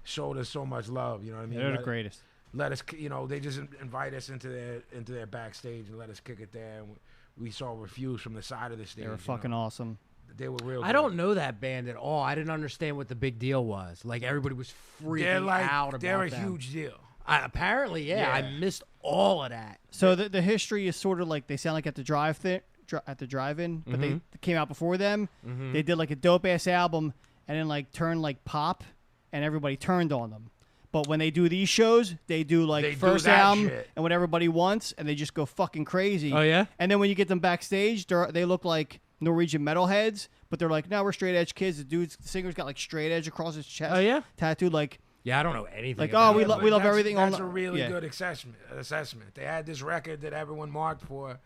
showed us so much love. You know what I mean? They're the greatest. Let us, they just invite us into their backstage and let us kick it there. And we saw Refuse from the side of the stage. They were fucking awesome. They were real. I don't know that band at all. I didn't understand what the big deal was. Like, everybody was freaking out about They're a them. huge deal. Apparently, yeah. I missed all of that. So the history is sort of like they sound like at the drive-in, but they came out before them. They did like a dope-ass album and then like turned like pop, and everybody turned on them. But when they do these shows, they do like They do first that album shit. and what everybody wants, and they just go fucking crazy. Oh, yeah? And then when you get them backstage, they look like Norwegian metalheads, but they're like, no, we're straight edge kids. The singer's got like straight edge across his chest. Oh, yeah? Tattooed like. Yeah, I don't know anything. Like, about oh, we it. love That's- everything. That's on a really yeah. good assessment. They had this record that everyone marked for,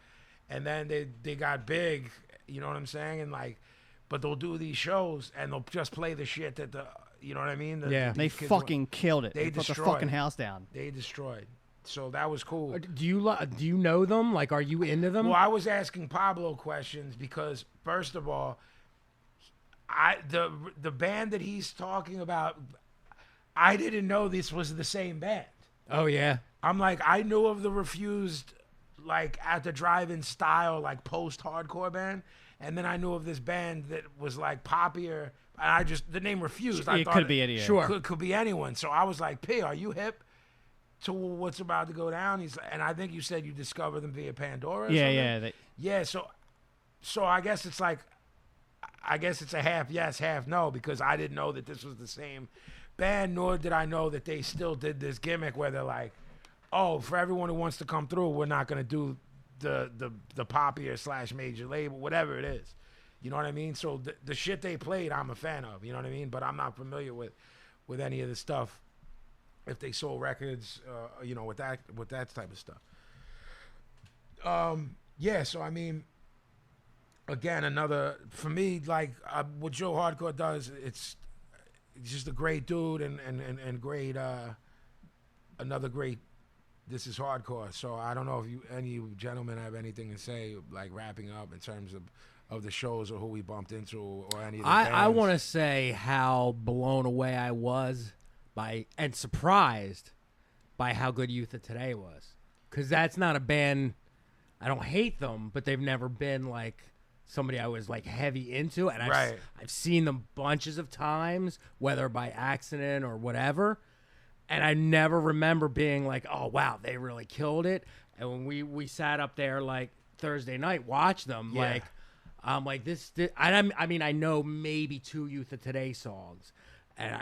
and then they got big. You know what I'm saying? And like, but they'll do these shows and they'll just play the shit that you know what I mean? Yeah. They kids fucking killed it. They They put the destroyed fucking it. house down. they destroyed. So that was cool. Do you know them? Like, are you into them? Well, I was asking Pablo questions because first of all, the band that he's talking about, I didn't know this was the same band. Oh, yeah. I'm like, I knew of the Refused, like at the drive-in style, like post-hardcore band, and then I knew of this band that was like poppier. And the name Refused. I It thought could be any. Sure. could be anyone. So I was like, P, are you hip to what's about to go down? And I think you said you discovered them via Pandora. Or Yeah, something? yeah. Yeah. So I guess it's like, I guess it's a half yes, half no, because I didn't know that this was the same band, nor did I know that they still did this gimmick where they're like, oh, for everyone who wants to come through, we're not gonna do the poppier / major label, whatever it is. You know what I mean? So the shit they played, I'm a fan of. You know what I mean? But I'm not familiar with any of the stuff. If they sold records, with that type of stuff. Yeah. So I mean, again, for me, like what Joe Hardcore does, it's just a great dude and great, another great. This is hardcore. So I don't know if any gentlemen have anything to say, like wrapping up in terms of the shows or who we bumped into or any of the I bands. want to say how blown away I was and surprised by how good Youth of Today was. Because that's not a band, I don't hate them, but they've never been like somebody I was like heavy into. And I've seen them bunches of times, whether by accident or whatever. And I never remember being like, oh, wow, they really killed it. And when we sat up there like Thursday night, watched them, Yeah. like, I'm like, I mean, I know maybe 2 Youth of Today songs. And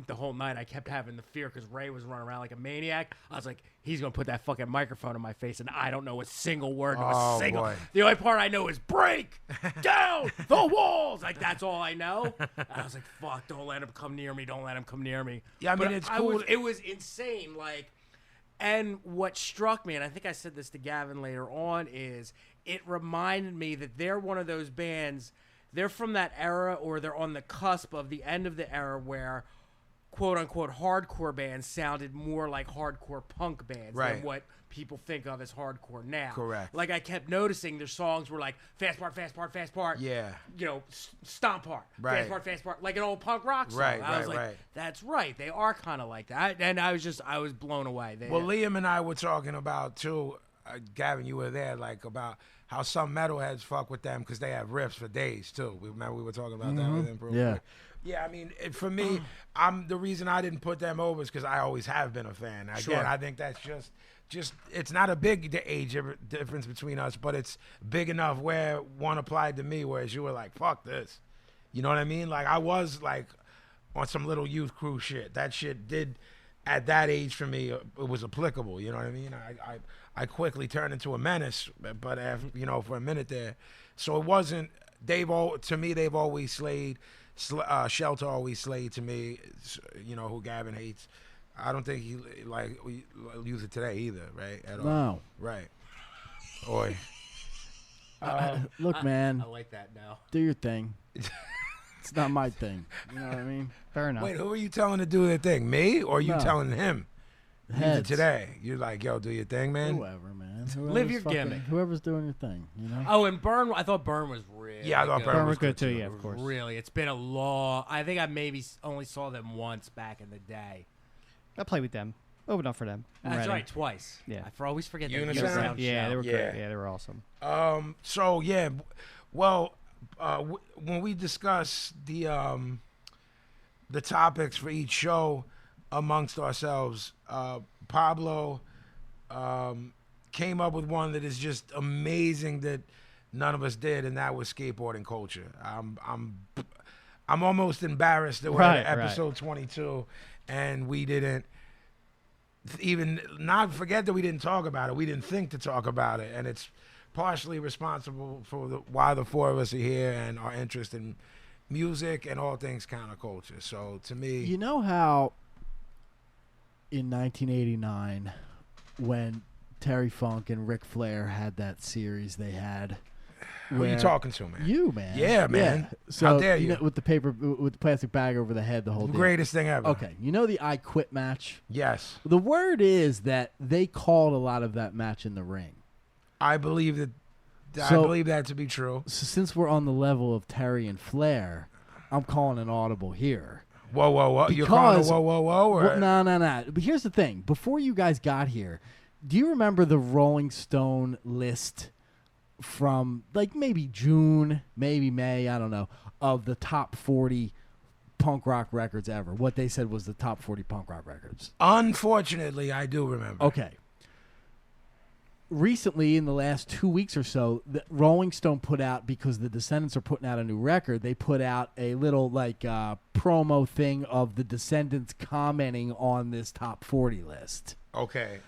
the whole night I kept having the fear because Ray was running around like a maniac. I was like, he's going to put that fucking microphone in my face, and I don't know a single word. Boy. The only part I know is break down the walls. Like, that's all I know. And I was like, fuck, don't let him come near me. Don't let him come near me. Yeah, I mean, But it's cool. It was insane. Like, and what struck me, and I think I said this to Gavin later on, is it reminded me that they're one of those bands, they're from that era, or they're on the cusp of the end of the era where quote-unquote hardcore bands sounded more like hardcore punk bands than what people think of as hardcore now. Correct. Like, I kept noticing their songs were like fast part, fast part, fast part. Yeah. Stomp part. Right. Fast part, like an old punk rock song. Right, I was right, like, right. that's right. They are kind of like that. And I was blown away. Well, Liam and I were talking about too, Gavin, you were there, like about how some metalheads fuck with them because they have riffs for days too. Remember we were talking about that with him. Yeah. Yeah, I mean, for me, the reason I didn't put them over is because I always have been a fan. Again, Sure. I think that's just it's not a big age difference between us, but it's big enough where one applied to me, whereas you were like, fuck this. You know what I mean? Like, I was like, on some little youth crew shit. That shit did, at that age for me, it was applicable. You know what I mean? I quickly turned into a menace, but after, you know, for a minute there. So it wasn't. To me, they've always slayed. Shelter always slayed to me. You know who Gavin hates. I don't think he we use it today either, right? At all. No. Right. Oi. Look, man, I like that now. do your thing. It's not my thing. You know what I mean? Fair enough. Wait, who are you telling to do their thing? Me or you No. telling him? Use it Heads. today. You're like, yo, do your thing, man. Whoever, man. Live your Fucking- gimmick. Whoever's doing your thing, you know? Oh, and Burn. I thought Burn was really. Yeah, I thought good. Burn was good too. Yeah, of course. Really, it's been a long. I think I maybe only saw them once back in the day. I played with them. Opened up for them. in That's Reading. right, twice. Yeah. Always forget that. Unison? Underground Yeah, show. they were Yeah. great. Yeah, they were awesome. So yeah, well, when we discuss the topics for each show amongst ourselves, Pablo came up with one that is just amazing that none of us did, and that was skateboarding culture. I'm almost embarrassed that we're Right, at episode 22 and we didn't even not forget that we didn't talk about it. We didn't think to talk about it, and it's partially responsible for why the four of us are here and our interest in music and all things counterculture. So to me, You know how in 1989, when Terry Funk and Ric Flair had that series they had, who are you where- talking to, man? You, man. Yeah, man. So, How dare you? know, with the plastic bag over the head, the whole The deal. greatest thing ever. Okay, you know the I Quit match? Yes, The word is that they called a lot of that match in the ring. I believe that. I So- believe that to be true. So since we're on the level of Terry and Flair, I'm calling an audible here. Whoa, whoa, whoa! You're calling it Because- whoa, whoa, whoa? Or? Well, no. But here's the thing. Before you guys got here, do you remember the Rolling Stone list from like maybe June, maybe May, I don't know, of the top 40 punk rock records ever? What they said was the top 40 punk rock records. Unfortunately, I do remember. Okay. Recently, in the last 2 weeks or so, the Rolling Stone put out, because the Descendants are putting out a new record, they put out a little like promo thing of the Descendants commenting on this top 40 list. Okay.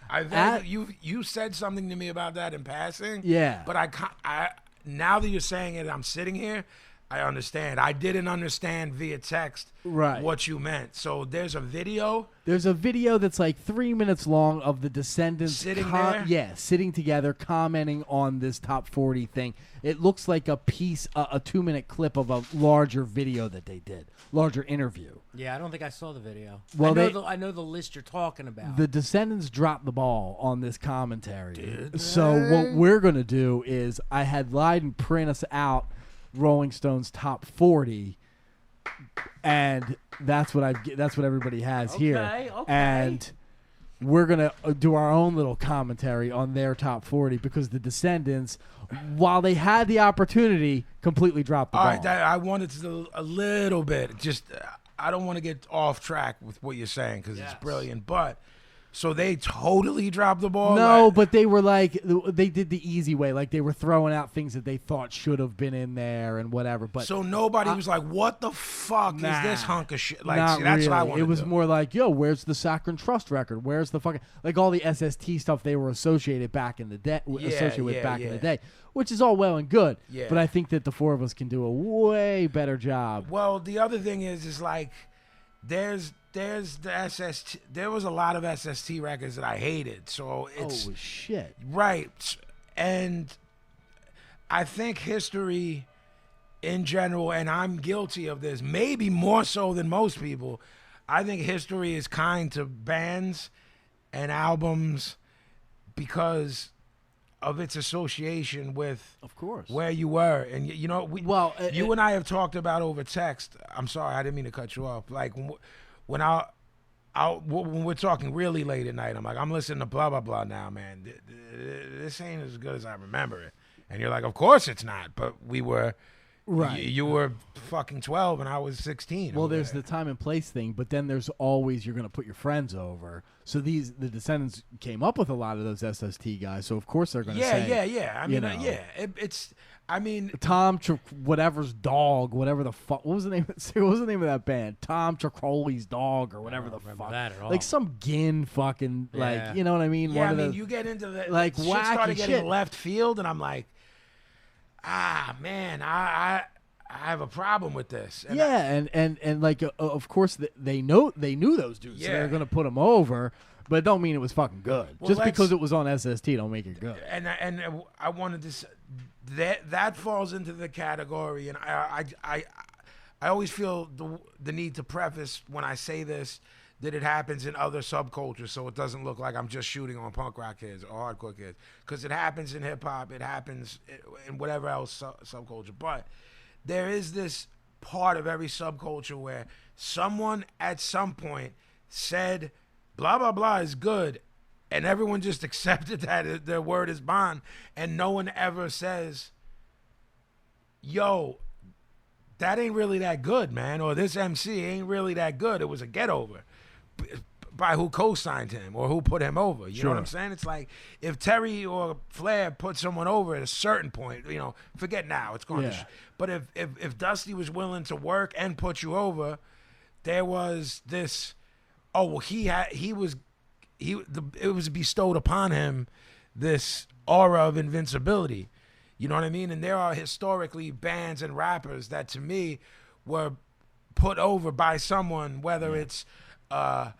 You said something to me about that in passing. Yeah. But I now that you're saying it, I'm sitting here. I understand. I didn't understand via text Right. what you meant. So there's a video. There's a video that's like 3 minutes long of the Descendants Sitting there? Yeah, sitting together, commenting on this top 40 thing. It looks like a piece, a 2-minute clip of a larger video that they did, larger interview. Yeah, I don't think I saw the video. Well, I know the list you're talking about. The Descendants dropped the ball on this commentary. So what we're gonna do is, I had Leiden print us out Rolling Stone's top 40, and that's what everybody has here. Okay. And we're gonna do our own little commentary on their top 40, because the Descendants, while they had the opportunity, completely dropped the All ball. right. I wanted to a little bit. Just I don't want to get off track with what you're saying because Yes. it's brilliant. But so they totally dropped the ball. No, Like, but they were like, they did the easy way. Like, they were throwing out things that they thought should have been in there and whatever. But so nobody was like, "What the fuck is Nah. this hunk of shit?" Like, not see, that's really. what I wanted. It was to do. more like, yo, where's the Saccharin Trust record? Where's the fucking, like, all the SST stuff they were associated back in the day, in the day, which is all well and good. Yeah. But I think that the four of us can do a way better job. Well, the other thing is like, there's the SST. There was a lot of SST records that I hated. So it's Oh shit! right, and I think history in general, and I'm guilty of this, maybe more so than most people. I think history is kind to bands and albums because of its association with Of course. where you were, and you know, you and I have talked about over text. I'm sorry, I didn't mean to cut you off. Like when when we're talking really late at night, I'm like, I'm listening to blah blah blah now, man. This ain't as good as I remember it, and you're like, of course it's not, but we were Right. You were fucking 12 and I was 16. Well, there's the time and place thing, but then there's always you're going to put your friends over. So the Descendants came up with a lot of those SST guys. So of course they're going to say, yeah. I mean, it's. I mean, Tom whatever's dog, whatever the fuck. What was the name? What was the name of that band? Tom Tricoli's dog or whatever the fuck. That at all. Like some Gin fucking like you know what I mean? Yeah, One I of mean, the, you get into the like shit wacky started getting shit. left field, and I'm like, man, I have a problem with this. And and like of course they knew those dudes, so they're Yeah. gonna put them over, but it don't mean it was fucking good. Well, Just let's- because it was on SST don't make it good. and I wanted to that falls into the category, and I always feel the need to preface when I say this that it happens in other subcultures, so it doesn't look like I'm just shooting on punk rock kids or hardcore kids, because it happens in hip hop, it happens in whatever else subculture. But there is this part of every subculture where someone at some point said blah blah blah is good, and everyone just accepted that their word is bond, and no one ever says, yo, that ain't really that good, man, or this MC ain't really that good. It was a get over by who co-signed him or who put him over. You know what I'm saying? It's like if Terry or Flair put someone over at a certain point, you know, forget now, it's going to but if Dusty was willing to work and put you over, there was this, oh, well, it was bestowed upon him this aura of invincibility. You know what I mean? And there are historically bands and rappers that to me were put over by someone, whether it's a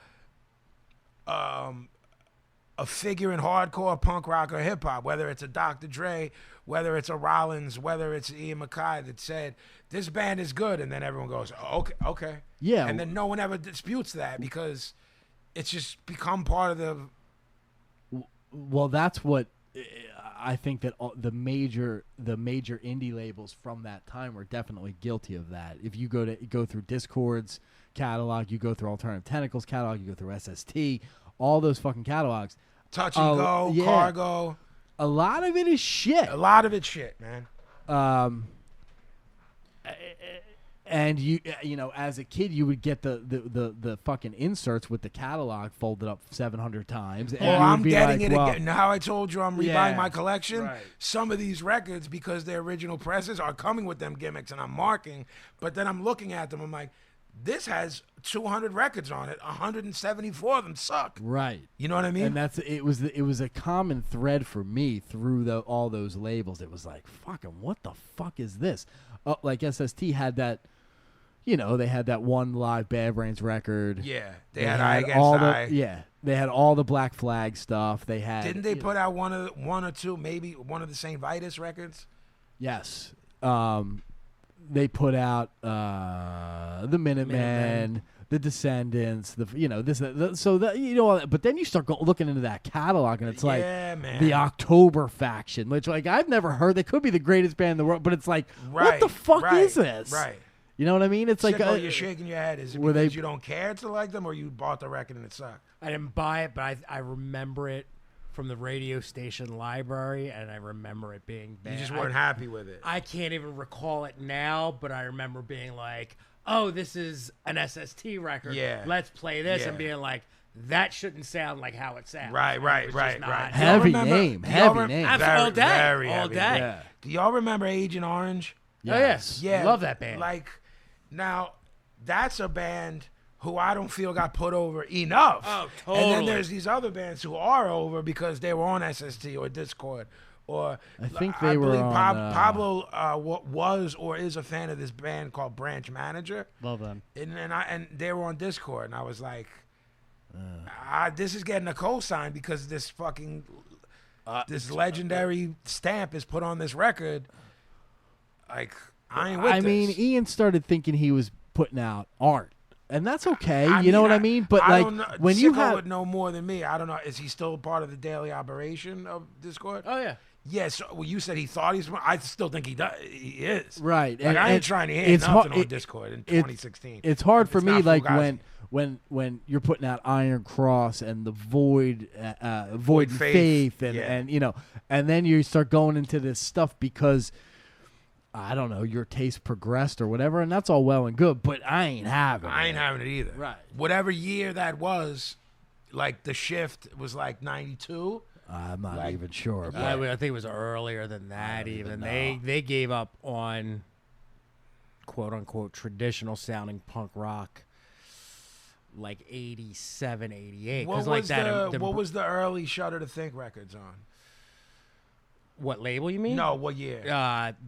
figure in hardcore, punk rock, or hip hop, whether it's a Dr. Dre, whether it's a Rollins, whether it's Ian MacKaye that said, this band is good. And then everyone goes, oh, okay. Yeah. And then no one ever disputes that because it's just become part of the... Well, that's what I think that the major indie labels from that time were definitely guilty of that. If you go through Discord's catalog, you go through Alternative Tentacles catalog, you go through SST, all those fucking catalogs. Touch and Go, Cargo. A lot of it is shit. A lot of it's shit, man. And you know, as a kid, you would get the fucking inserts with the catalog folded up 700 times. And Well, you would I'm be getting like, it well, again. Now I told you I'm rebuying my collection. right. Some of these records, because they're original presses, are coming with them gimmicks, and I'm marking. But then I'm looking at them. I'm like, this has 200 records on it. 174 of them suck. Right. You know what I mean? And it was a common thread for me through all those labels. It was like, fucking, what the fuck is this? Like SST had that. You know, they had that one live Bad Brains record. Yeah, they had Eye Against all Eye. They had all the Black Flag stuff. They had. Didn't they put out one or two, maybe one of the St. Vitus records? Yes. They put out the Minutemen, the Descendants, but then you start looking into that catalog, and it's like man. the October Faction, which like I've never heard. They could be the greatest band in the world, but it's like, what the fuck is this? Right. You know what I mean? It's like you're shaking your head. Is it because you don't care to like them, or you bought the record and it sucked? I didn't buy it, but I remember it from the radio station library, and I remember it being bad. You just weren't happy with it. I can't even recall it now, but I remember being like, oh, this is an SST record. Yeah. Let's play this, Yeah. and being like, that shouldn't sound like how it sounds. Right. Heavy name. All day. Very all heavy. day. Yeah. Do y'all remember Agent Orange? Yes. Yeah. Love that band. Like, now, that's a band who I don't feel got put over enough. Oh, And totally. then there's these other bands who are over because they were on SST or Discord. Or I think they were believe on, Pablo was or is a fan of this band called Branch Manager. Love them. And they were on Discord, and I was like, this is getting a cosign because this fucking this legendary stamp is put on this record. Like, I ain't with this. I mean, Ian started thinking he was putting out art, and that's okay. You know what I mean? But I like don't know. when you Sicko have would know more than me. I don't know. Is he still part of the daily operation of Discord? Oh, yeah. Yes. Well, you said he thought he's. I still think he does. He is. right, Like, I ain't trying to hear it's nothing hard- on Discord in 2016. It's hard If for it's me, not like Fugazi. when you're putting out Iron Cross and the Void and Faith, and you know, and then you start going into this stuff because I don't know, your taste progressed or whatever, and that's all well and good, but I ain't having it. I ain't having it either. Right. Whatever year that was, like the shift was like 92. I'm not Like, even sure. I But think it was earlier than that. don't Even even they gave up on quote unquote traditional sounding punk rock like 87, 88. What was like that. what was the early Shudder to Think records on? What label you mean? No, what year?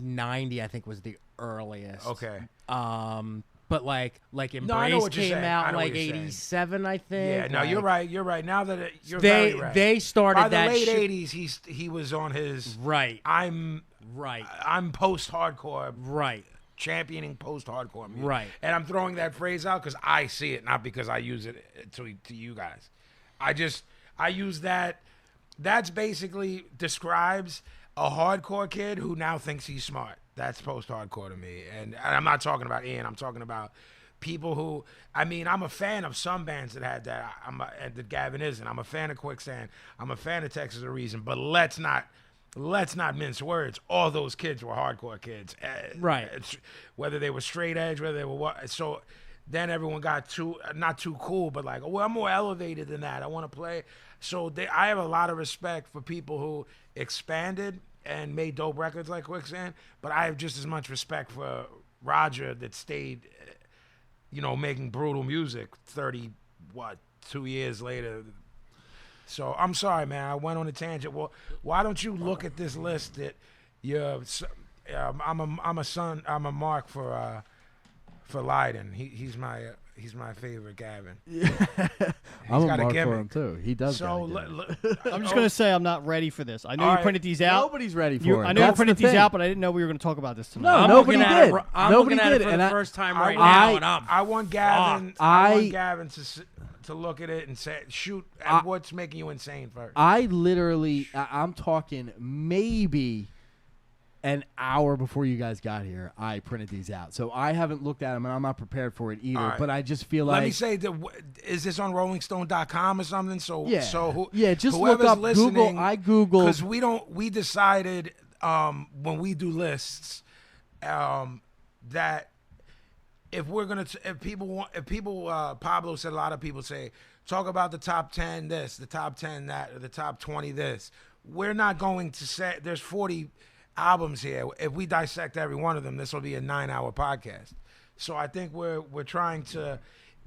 90 I think was the earliest. Okay. But like No, I know Embrace what you're came saying. I out know what like you're saying. 87, I think. Yeah, no, like, you're right. You're right. Now that you're very right. They started By the that late shit- 80s, he was on his Right. I'm post-hardcore Right. championing post-hardcore music. Right. And I'm throwing that phrase out because I see it, not because I use it to you guys. I use that. That's basically describes a hardcore kid who now thinks he's smart. That's post-hardcore to me. And I'm not talking about Ian. I'm talking about people who, I mean, I'm a fan of some bands that had that. That Gavin isn't. I'm a fan of Quicksand. I'm a fan of Texas A Reason. But let's not mince words. All those kids were hardcore kids. Right. Whether they were straight edge, whether they were what. So then everyone got not too cool, but like, well, I'm more elevated than that. I want to play. So I have a lot of respect for people who expanded and made dope records like Quicksand, but I have just as much respect for Roger that stayed, making brutal music 2 years later. So I'm sorry, man. I went on a tangent. Well, why don't you look at this list that I'm a mark for Leiden. He's my favorite Gavin. I'm a got a mark for gimmick. him too. He does. So got a gimmick. I'm just going to say I'm not ready for this. I know All you right. printed these out. Nobody's ready for it. I know you That's printed the these thing. out, but I didn't know we were going to talk about this tonight. No, I'm nobody looking at did. it, I'm Nobody looking at did, it for and the I- first time I right want- now, and I'm I want Gavin. fucked. I want Gavin to look at it and say, shoot at what's making you insane first. I literally, I'm talking maybe an hour before you guys got here, I printed these out. So I haven't looked at them, and I'm not prepared for it either. All right. But I just feel like... Let me say that is this on RollingStone.com or something? So Yeah. So Just look whoever's up listening, Google. I Googled... because we decided when we do lists that if we're gonna Pablo said a lot of people say talk about the top 10 this, the top 10 that, or the top 20 this. We're not going to say there's 40 albums here. If we dissect every one of them, this will be a 9-hour podcast. So I think we're trying to,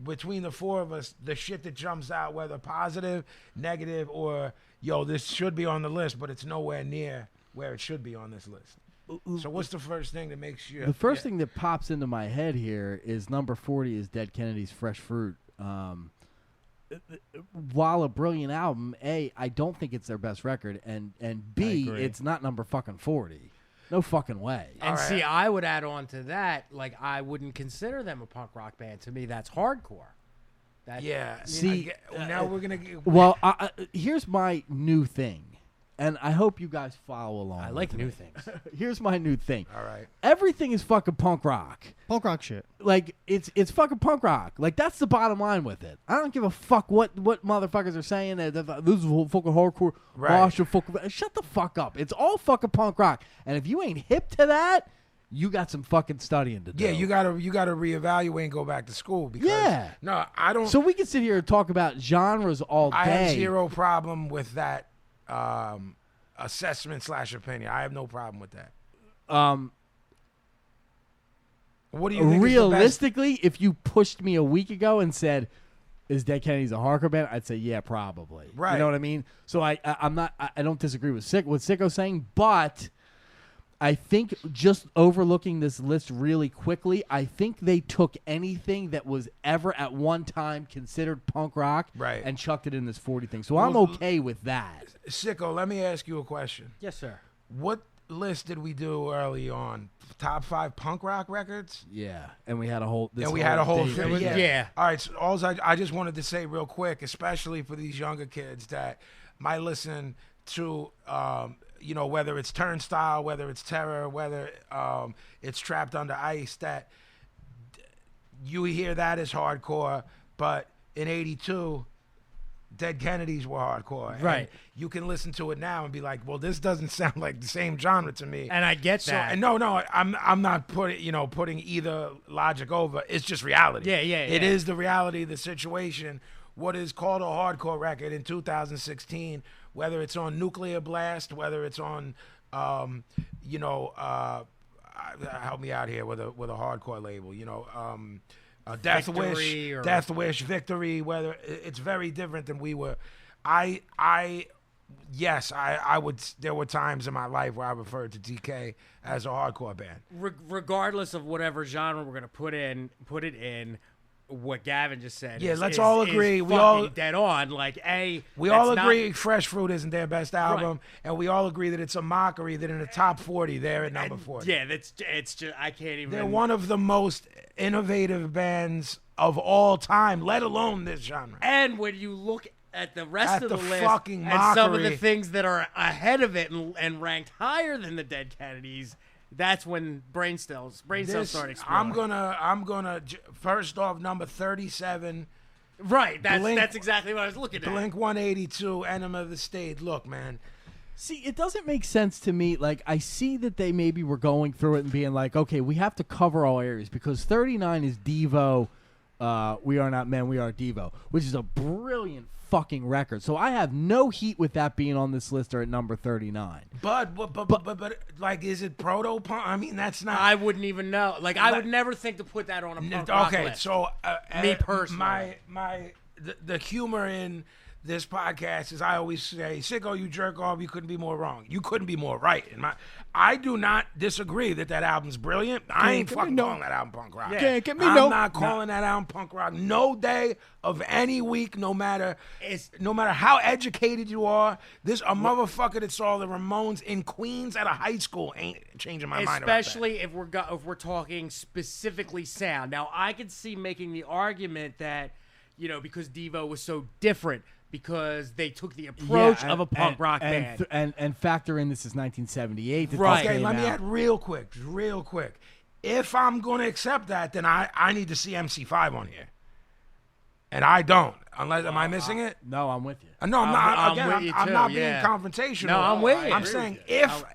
between the four of us, the shit that jumps out, whether positive, negative, or this should be on the list, but it's nowhere near where it should be on this list. So what's the first thing that makes you? The first thing that pops into my head here is number 40 is Dead Kennedy's Fresh Fruit. While a brilliant album, A, I don't think it's their best record, and B, agree. it's not number fucking 40. No fucking way. And All right. see, I would add on to that, like I wouldn't consider them a punk rock band. To me, that's hardcore. That, Yeah. See, now we're gonna get. Well, here's my new thing, and I hope you guys follow along. I like with new me. things. Here's my new thing. All right. Everything is fucking punk rock. Punk rock shit. Like it's fucking punk rock. Like that's the bottom line with it. I don't give a fuck what motherfuckers are saying. That this is fucking hardcore. Right. Oh, shut the fuck up. It's all fucking punk rock. And if you ain't hip to that, you got some fucking studying to do. Yeah, you gotta reevaluate and go back to school because Yeah. no, I don't. So we can sit here and talk about genres all day. I have zero problem with that assessment / opinion. I have no problem with that. What do you think? Realistically, if you pushed me a week ago and said, "Is Dead Kennedy's a hardcore band?" I'd say, "Yeah, probably." Right. You know what I mean? So I don't disagree with Sicko's saying, but I think just overlooking this list really quickly, I think they took anything that was ever at one time considered punk rock, Right. and chucked it in this 40 thing. So I'm Well, okay with that. Sicko, let me ask you a question. Yes, sir. What list did we do early on? Top 5 punk rock records? Yeah, and we had a whole. And we had a whole thing. thing. Yeah. All right. So I just wanted to say real quick, especially for these younger kids that might listen to, whether it's Turnstile, whether it's Terror, whether it's Trapped Under Ice, that you hear that as hardcore, but in '82, Dead Kennedys were hardcore. Right. And you can listen to it now and be like, well, this doesn't sound like the same genre to me. And I get So, that. and no, I'm not putting either logic over. It's just reality. Yeah. It is the reality of the situation. What is called a hardcore record in 2016, whether it's on Nuclear Blast, whether it's on, help me out here with a hardcore label, Death Victory Wish, Victory. Whether it's very different than we were. Yes, I would. There were times in my life where I referred to DK as a hardcore band. Regardless of whatever genre we're gonna put it in. What Gavin just said. Yeah, is, let's is, all is agree. We fucking all dead on. Like we all agree. Fresh Fruit isn't their best album, and we all agree that it's a mockery that in the top 40 they're at number 40. Yeah, it's just I can't even. They're one of the most innovative bands of all time, let alone this genre. And when you look at the rest At of the the list fucking and some of the mockery. things that are ahead of it and ranked higher than the Dead Kennedys, that's when brain cells start exploding. I'm gonna first off number 37. Right, Blink- that's exactly what I was looking at. Blink 182, Enema of the State. Look, man. See, it doesn't make sense to me. Like, I see that they maybe were going through it and being like, okay, we have to cover all areas because 39 is Devo. We Are Not Men, We Are Devo, which is a brilliant fucking record. So I have no heat with that being on this list or at number 39. But like, is it proto punk? I mean, that's not. I wouldn't even know. Like, I would never think to put that on a punk rock Okay, list. so Me personally. The humor in this podcast is I always say, Sicko, you jerk off, you couldn't be more wrong. You couldn't be more right. I do not disagree that album's brilliant. I ain't fucking calling that album punk rock. Yeah. Get me I'm no. not calling that album punk rock. No day of any week, no matter how educated you are, a motherfucker that saw the Ramones in Queens at a high school ain't changing my mind about that. Especially if we're talking specifically sound. Now, I could see making the argument that, because Devo was so different, because they took the approach of a punk rock band. And factor in this is 1978. Right. Okay, let me add real quick. If I'm going to accept that, then I need to see MC5 on here. And I don't. Unless, am I missing it? No, I'm with you. No, I'm not. I'm Again, with you I'm too, not yeah. being confrontational. No, I'm with you. I'm saying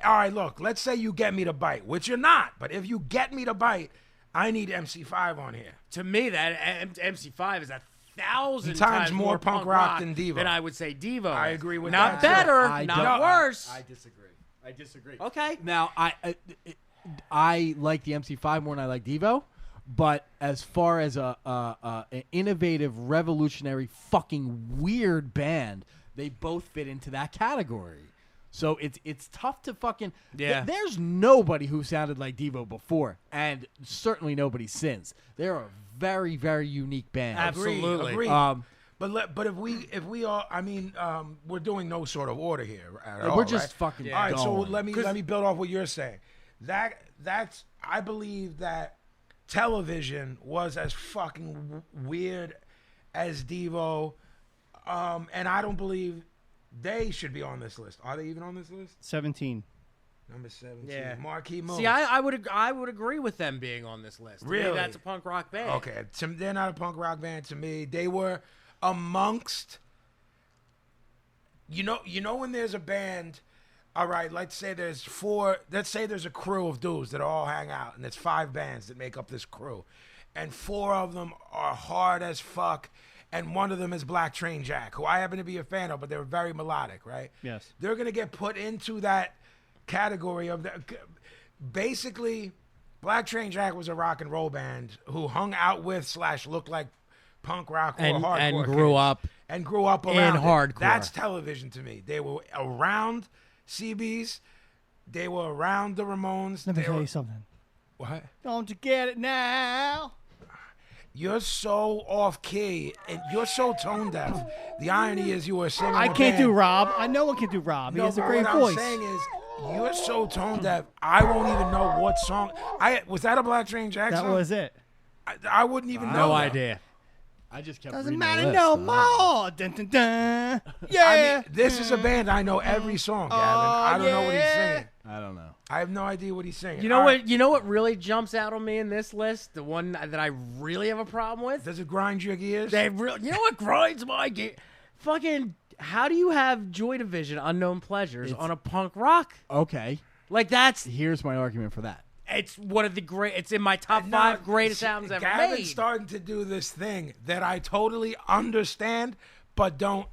all right, look, let's say you get me to bite, which you're not, but if you get me to bite, I need MC5 on here. To me, that MC5 is 1,000 times more punk rock than Devo. Than I would say Devo. I agree with not that, too. better, not worse. I disagree. Okay. Now, I like the MC5 more than I like Devo, but as far as an innovative, revolutionary, fucking weird band, they both fit into that category. So it's tough to fucking there's nobody who sounded like Devo before, and certainly nobody since. They're a very, very unique band. Absolutely. Agreed. But if we all, I mean, we're doing no sort of order here at all. We're just right? fucking All right, so going. let me build off what you're saying. That's I believe that television was as fucking weird as Devo, and I don't believe they should be on this list. Are they even on this list? 17. Number 17. Yeah. Marquee Moon. See, I would agree with them being on this list. To me, Really? that's a punk rock band. Okay, they're not a punk rock band to me. They were amongst. You know when there's a band. All right, let's say there's a crew of dudes that all hang out, and there's 5 bands that make up this crew, and 4 of them are hard as fuck, and one of them is Black Train Jack, who I happen to be a fan of, but they're very melodic, right? Yes. They're gonna get put into that category of the. Basically, Black Train Jack was a rock and roll band who hung out with / looked like punk rock or And hardcore grew kids, up and grew up in around it. hardcore. That's television to me. They were around CBs. They were around the Ramones. Let me They tell were- you something. What? Don't you get it now? You're so off key and you're so tone deaf. The irony is you were singing. I with can't band. do Rob. I know one can do Rob. He No, has a but great what voice. I'm saying is you're so tone deaf. I won't even know what song. Was that a Black Train Jack That song? was it. I wouldn't even know. No that. idea. I just kept Doesn't reading matter the list, no so- more. Dun, dun, dun. Yeah. I mean, this is a band I know every song, Gavin. I don't know what he's yeah. singing. I don't know. I have no idea what he's singing. You know All what? right. You know what really jumps out on me in this list? The one that I really have a problem with. Does it grind your gears? You know what grinds my gear? fucking, how do you have Joy Division, Unknown Pleasures on a punk rock? Okay. Like that's Here's my argument for that. it's one of the great. It's in my top 5 greatest albums ever Gavin's made. starting to do this thing that I totally understand, but don't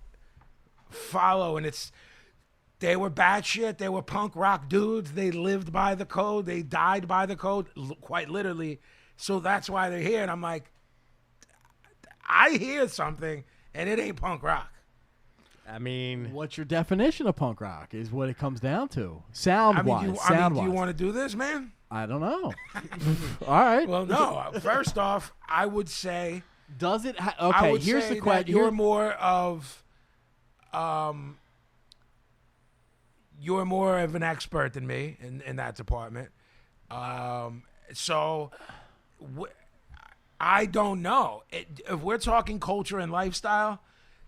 follow. And they were batshit. They were punk rock dudes. They lived by the code. They died by the code, quite literally. So that's why they're here. And I'm like, I hear something, and it ain't punk rock. I mean, What's your definition of punk rock? Is what it comes down to. Sound wise. Do you want to do this, man? I don't know. All right. Well, no. First off, I would say. Does it? I Okay. would Here's say the question. that you're more of an expert than me in that department. So I don't know. If we're talking culture and lifestyle,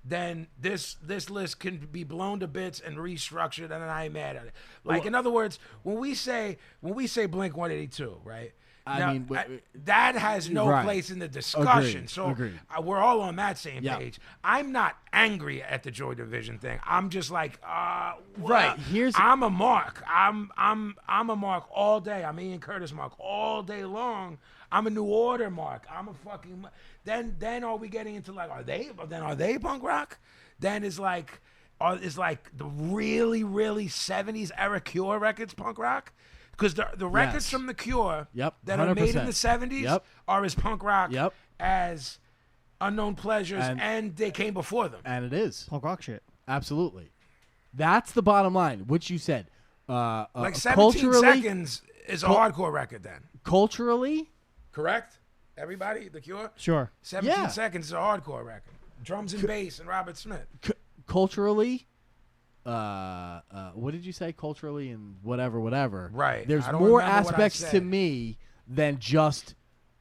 then this list can be blown to bits and restructured, and I ain't mad at it. Like, in other words, when we say Blink 182, right? That has no Right. place in the discussion. Agreed. So Agreed. we're all on that same Yeah. page. I'm not angry at the Joy Division thing. I'm just like, Right. I'm a Mark. I'm a Mark all day. I'm Ian Curtis Mark all day long. I'm a New Order Mark. I'm a fucking. Then are we getting into like, are they punk rock? Then is like the really 70s era Cure records punk rock? Because the records Yes. from the Cure Yep, that are made in 100%. the 70s Yep. are as punk rock Yep. as Unknown Pleasures, and they came before them. And it is. Punk rock shit. Absolutely. That's the bottom line, which you said. Like 17 culturally, Seconds is a hardcore record then. Culturally, Correct? Everybody? The Cure? Sure. 17 Yeah. Seconds is a hardcore record. Drums and bass and Robert Smith. culturally, what did you say? Culturally and whatever. Right. There's I don't more remember what I aspects to said. me than just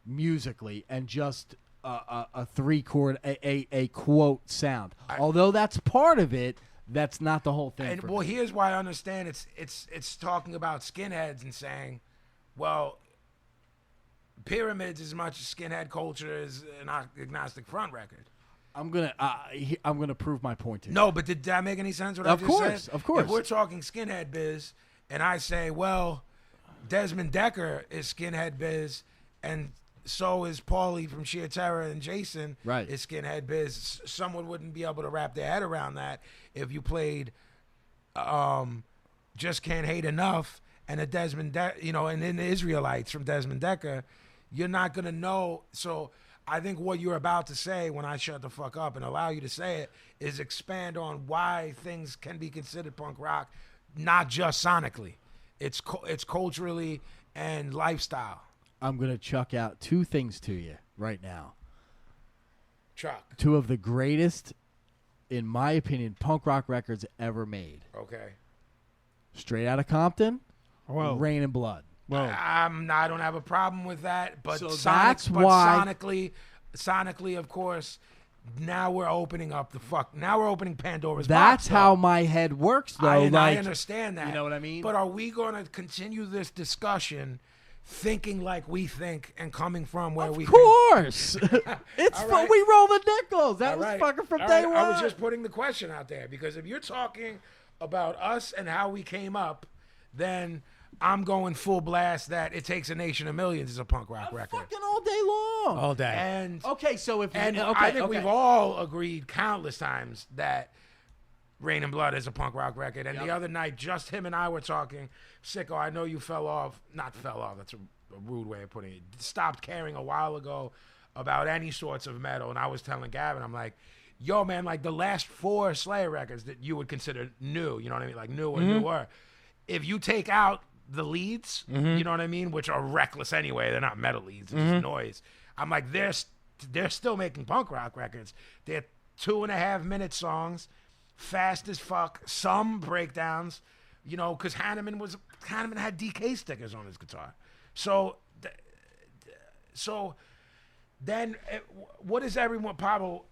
musically and just a 3-chord, a quote sound. Although that's part of it, that's not the whole thing. And for well, me. here's why I understand it's talking about skinheads and saying, well, Pyramids as much as skinhead culture is an agnostic front record. I'm gonna prove my point here. No, but did that make any sense? What I Of just course, said? of course. If we're talking skinhead biz, and I say, well, Desmond Decker is skinhead biz, and so is Paulie from Sheer Terror, and Jason Right. is skinhead biz. Someone wouldn't be able to wrap their head around that if you played Just Can't Hate Enough and a Desmond and then the Israelites from Desmond Decker. You're not gonna know. So I think what you're about to say when I shut the fuck up and allow you to say it is expand on why things can be considered punk rock, not just sonically. It's culturally and lifestyle. I'm gonna chuck out 2 things to you right now. Chuck. 2 of the greatest, in my opinion, punk rock records ever made. Okay. Straight Outta Compton, Whoa. Rain and Blood. I don't have a problem with that, but So that's why- sonically, of course, now we're opening up now we're opening Pandora's box. That's though. how my head works, though. I understand that. You know what I mean? But are we going to continue this discussion thinking like we think and coming from where we Of course. It's All fun. right. We roll the nickels. That All was right. fucking from All day right. one. I was just putting the question out there because if you're talking about us and how we came up, then I'm going full blast that It Takes a Nation of Millions is a punk rock record. Fucking all day long. all day. And Okay, so if and okay, I think okay. we've all agreed countless times that Rain and Blood is a punk rock record. And the other night, just him and I were talking. Sicko, I know you not fell off. That's a rude way of putting it. Stopped caring a while ago about any sorts of metal. And I was telling Gavin, I'm like, yo, man, like the last 4 Slayer records that you would consider new, you know what I mean? Like new or newer. If you take out the leads, you know what I mean, which are reckless anyway. They're not metal leads, it's just noise. I'm like, they're still making punk rock records. They're 2.5-minute songs, fast as fuck, some breakdowns, because Heenan had DK stickers on his guitar. So then what is everyone, Pablo,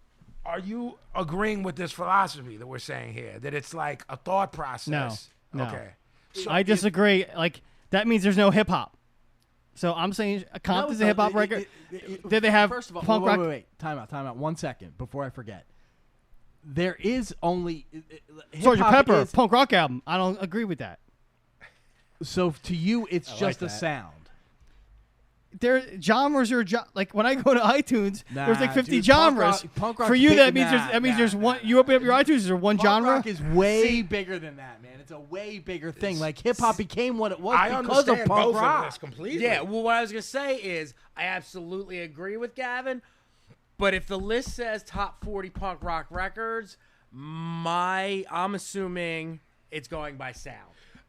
are you agreeing with this philosophy that we're saying here, that it's like a thought process? No. Okay. So I disagree. Like, that means there's no hip hop. So I'm saying Compton's a hip hop record. Did they have First of all, punk wait, rock? wait. Time out. 1 second before I forget. there is only Sgt. hip-hop Pepper, is- punk rock album. I don't agree with that. So to you, it's I just like a that. sound. There genres are like when I go to iTunes, there's like Nah, 50 dude, genres. punk rock's For you, big- that means there's one. You open up your iTunes, is there one Punk genre? rock is way bigger than that, man. It's a way bigger thing. Like hip hop became what it was I because understand of punk both rock. of this completely. Yeah, well, what I was going to say is I absolutely agree with Gavin, but if the list says top 40 punk rock records, I'm assuming it's going by sound.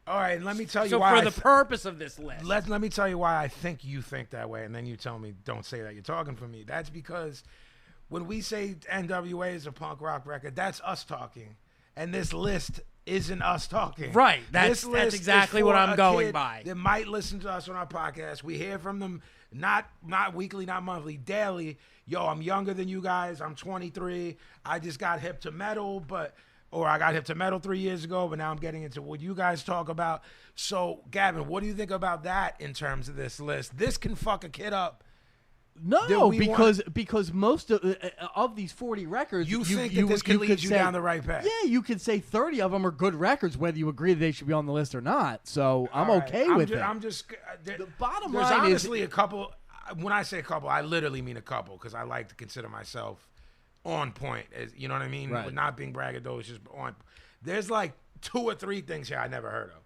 All right, let me tell you So why. for the purpose of this list. Let me tell you why I think you think that way, and then you tell me don't say that you're talking for me. That's because when we say NWA is a punk rock record, that's us talking, and this list isn't us talking. Right, This that's list exactly is what for I'm a going kid by. that might listen to us on our podcast. We hear from them not weekly, not monthly, daily. Yo, I'm younger than you guys. I'm 23. I just got hip to metal, or I got hip to metal 3 years ago, but now I'm getting into what you guys talk about. So, Gavin, what do you think about that in terms of this list? This can fuck a kid up. No, we because most of these 40 records, You think that this could lead you say- down the right path? Yeah, you could say 30 of them are good records, whether you agree they should be on the list or not. So I'm All right, okay with it. I'm just. The bottom there's line is- honestly a couple. When I say a couple, I literally mean a couple because I like to consider myself on point. As you know what I mean? Right. With not being braggadocious, but on. There's like 2 or 3 things here I never heard of.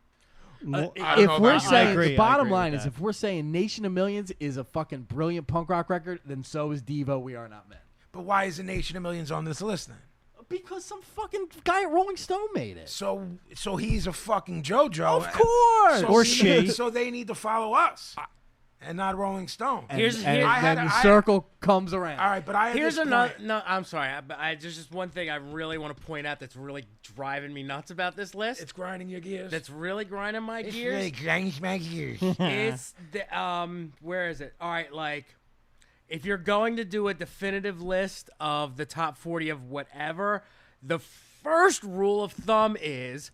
I don't know If about we're you. saying agree, the I bottom agree line with is, that. if we're saying Nation of Millions is a fucking brilliant punk rock record, then so is Devo. We Are Not Men. But why is the Nation of Millions on this list then? Because some fucking guy at Rolling Stone made it. So he's a fucking JoJo. Of course. So Or he she. needs- So they need to follow us, and not Rolling Stone. And, Here's- and here- I had then a- the I- circle comes around. All right, but I had Here's this another. point. No, I'm sorry. There's just one thing I really want to point out that's really driving me nuts about this list. It's grinding your gears. That's really grinding my It's gears. really grinds my gears. It's the where is it? All right, like if you're going to do a definitive list of the top 40 of whatever, the first rule of thumb is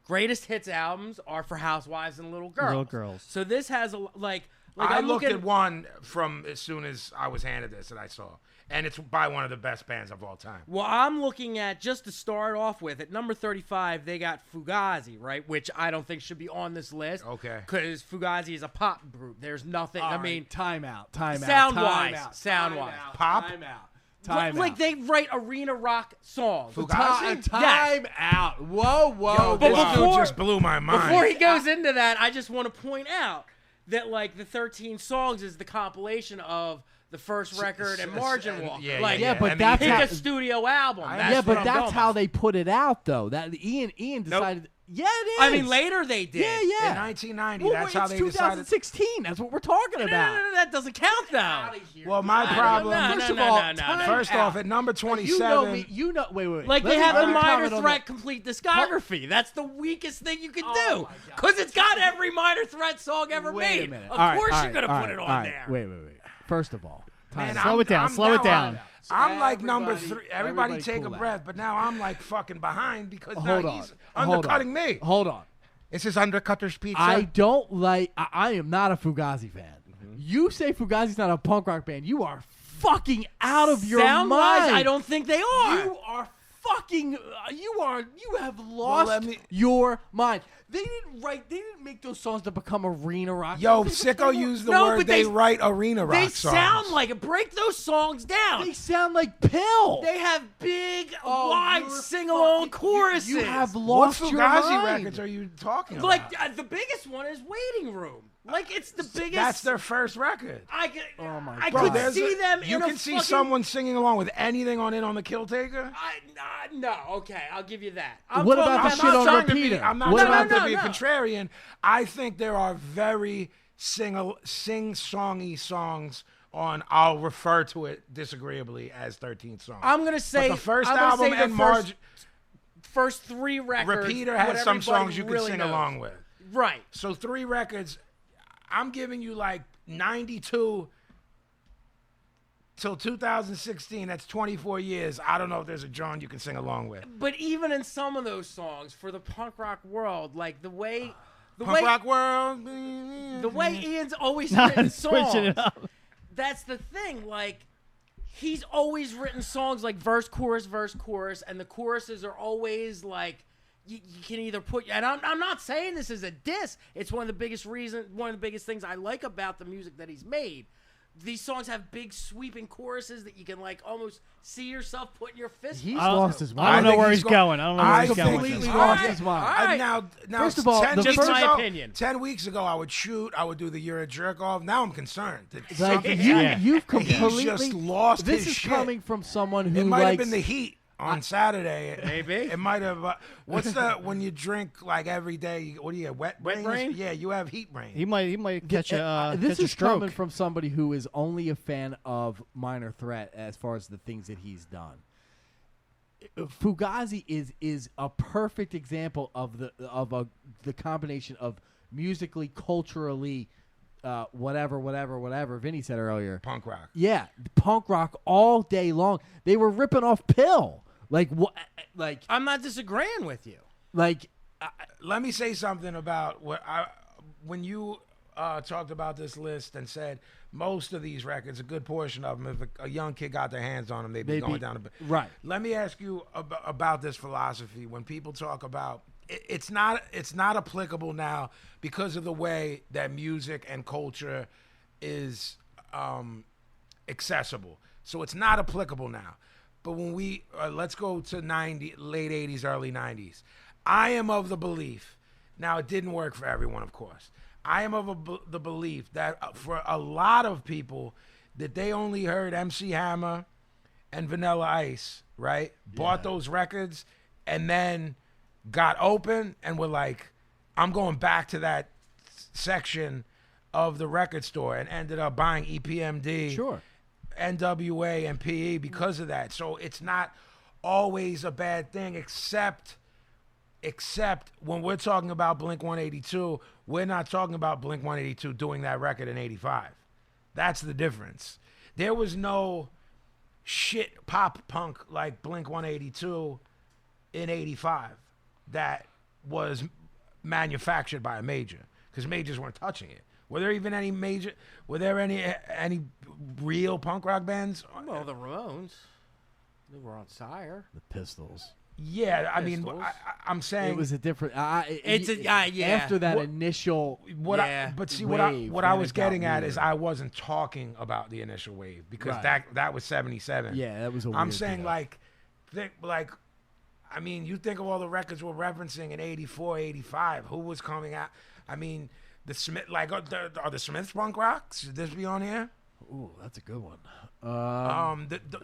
greatest hits albums are for housewives and little girls. Little girls. So this has like I I'm looked looking at one from as soon as I was handed this that I saw, and it's by one of the best bands of all time. Well, I'm looking at, just to start off with, at number 35, they got Fugazi, right? Which I don't think should be on this list. Okay. Because Fugazi is a pop group. There's nothing, I mean, timeout. Sound-wise. Pop? like they write arena rock songs. Fugazi? Time out. Whoa. Yo, but this before- dude just blew my mind. Before he goes into that, I just want to point out that, like, the 13 songs is the compilation of the first record and Margin Walk. yeah, like, yeah, but and that's pick how- a studio album. I- That's Yeah, what but I'm that's going how by. they put it out, though. That Ian decided. Yeah, it is. I mean, later they did. Yeah. In 1990, Well, that's how it's they decided. 2016. That's what we're talking No, about. no, that doesn't count, though. Well, my problem. no, First of no, all, no, no, time no. First out. off, at number You 27, know me. You know. Wait. Like, Let they me- have let the me Minor comment on Threat complete discography. That's the weakest thing you can do. my God. Because it's got every Minor Threat song ever Wait made. a minute. Of All right, course all you're right, going to all put it right, on all there. right. Wait. First of all, time Man, out. Slow it down, slow it down. I'm like number Everybody- 3. Everybody everybody take cool a out. breath, but now I'm like fucking behind because now Hold on. he's undercutting me. Hold on. It's his undercutter's pizza. I don't like. I am not a Fugazi fan. Mm-hmm. You say Fugazi's not a punk rock band. You are fucking out of your Sound-wise, mind. I don't think they are. You are fucking. You have lost let me- your mind. They didn't make those songs to become arena rock. Yo, They Sicko became- used the No, word but they they- write arena rock They songs. sound like it. Break those songs down. They sound like Pill. They have big, Oh, wide you're sing-along fucking- choruses. You have What lost your Fugazi mind. records are you talking about? Like, the biggest one is Waiting Room. Like, it's the biggest. That's their first record. I could, my I God. could there's see a- them You in can a see fucking, someone singing along with anything on it on the Kill Taker. No, okay, I'll give you that. I'm What talking about the I'm shit not on trying to be. Repeater? I'm not What trying about to be a no. contrarian. I think there are very sing-songy songs on. I'll refer to it disagreeably as 13 songs. I'm gonna say but the first I'm gonna album say the and Marge first 3 records. Repeater what has some everybody songs you can really sing knows. along with. Right. So 3 records. I'm giving you like 92 till 2016. That's 24 years. I don't know if there's a John you can sing along with. But even in some of those songs, for the punk rock world, like the way Punk rock world. the way Ian's always Not written switching songs, it up. that's the thing. Like, he's always written songs like verse, chorus, and the choruses are always like you can either put. And I'm not saying this is a diss. It's one of the biggest things I like about the music that he's made. These songs have big sweeping choruses that you can like almost see yourself putting your fist. He's lost his mind. I don't know where he's going. I don't know where he's going. Completely with lost this. his mind. All right. Now, First of all, 10 the weeks first- my ago, opinion. 10 weeks ago, I would shoot. I would do the "You're a jerk off." Now I'm concerned. Like, Yeah. you've He's completely just lost This his is shit. coming from someone who It might have likes. been the heat on Saturday. Maybe. It might have. What's the when you drink like every day? What do you get? Wet brain? Yeah, you have heat brain. He might catch a this catch a is stroke. coming from somebody who is only a fan of Minor Threat as far as the things that he's done. Fugazi is a perfect example of the combination of musically, culturally, whatever Vinny said earlier. Punk rock. Yeah, punk rock all day long. They were ripping off Pill. Like what? Like I'm not disagreeing with you. like Let me say something about when you talked about this list and said most of these records, a good portion of them, if a young kid got their hands on them, they'd be going down a bit. right. Let me ask you about this philosophy. When people talk about it's not applicable now because of the way that music and culture is accessible. So it's not applicable now. But when we let's go to late 80s, early 90s. I am of the belief. Now it didn't work for everyone, of course. I am of the belief that for a lot of people that they only heard MC Hammer and Vanilla Ice, right? Bought those records and then got open and were like, I'm going back to that section of the record store, and ended up buying EPMD, Sure. NWA, and PE because of that. So it's not always a bad thing, except when we're talking about Blink-182, we're not talking about Blink-182 doing that record in 85. That's the difference. There was no shit pop punk like Blink-182 in 85 that was manufactured by a major, because majors weren't touching it. Were there even any major? Were there any real punk rock bands? Well, the Ramones, they were on Sire. The Pistols. Yeah, I mean, Pistols. I'm saying It was a different. yeah. After that What- initial. what Yeah. but see wave, what I then was it got getting at weird. is I wasn't talking about the initial wave, because Right. that was 77. Yeah, that was a I'm weird saying deal. I mean, you think of all the records we're referencing in 84, 85. Who was coming out? I mean, the Smith, are the Smiths punk rock? Should this be on here? Ooh, that's a good one. I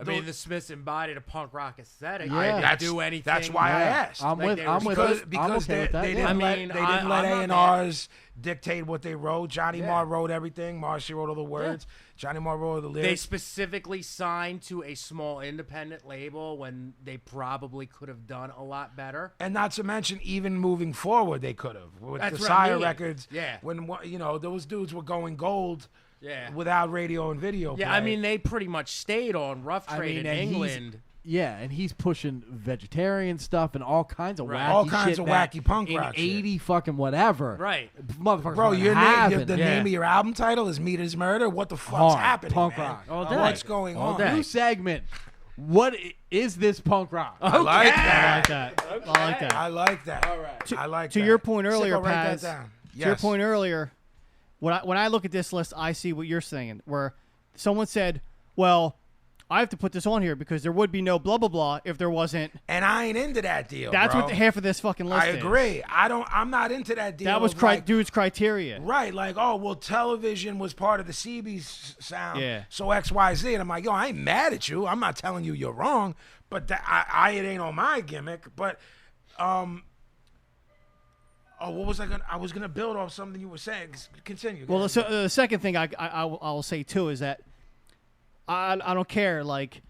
mean, the Smiths embodied a punk rock aesthetic. Yeah. They didn't that's do anything. That's why I asked. I'm Like with. they I'm were with. because us. I'm because okay with that. they yeah. didn't I let mean, they didn't I'm let not A&Rs dictate what they wrote. Johnny Yeah. Marr wrote everything. Marcy wrote all the words. Johnny Marr wrote all the They lyrics. specifically signed to a small independent label when they probably could have done a lot better. And not to mention, even moving forward, they could have with That's the what I Sire mean. records. Yeah. When those dudes were going gold. Yeah. Without radio and video. Yeah, play. I mean, they pretty much stayed on Rough Trade in and he's- England. Yeah, and he's pushing vegetarian stuff and all kinds of Right. wacky All kinds shit of that wacky punk in rock shit. 80 fucking whatever. Right. Motherfuckers Bro, weren't the having it. name of your album title is Meat is Murder. What the fuck's Hard. happening, Punk man? rock. All day. What's going All on? day. New segment. What is this punk rock? I like I that. like that. I like that. I like that. All right. I like To that. your point earlier, Sicko, write Paz, that down. To your point earlier, when I look at this list, I see what you're saying, where someone said, well, I have to put this on here because there would be no blah, blah, blah if there wasn't. And I ain't into that deal, That's bro. what half of this fucking list I is. agree. I'm not into that deal. That was of like, dude's criteria. right, like, oh, well, television was part of the CB's sound, Yeah. so XYZ. And I'm like, yo, I ain't mad at you. I'm not telling you you're wrong, but it ain't on my gimmick. But, what was I was gonna build off something you were saying. Continue. Well, the second thing I will say, too, is that I don't care. Like,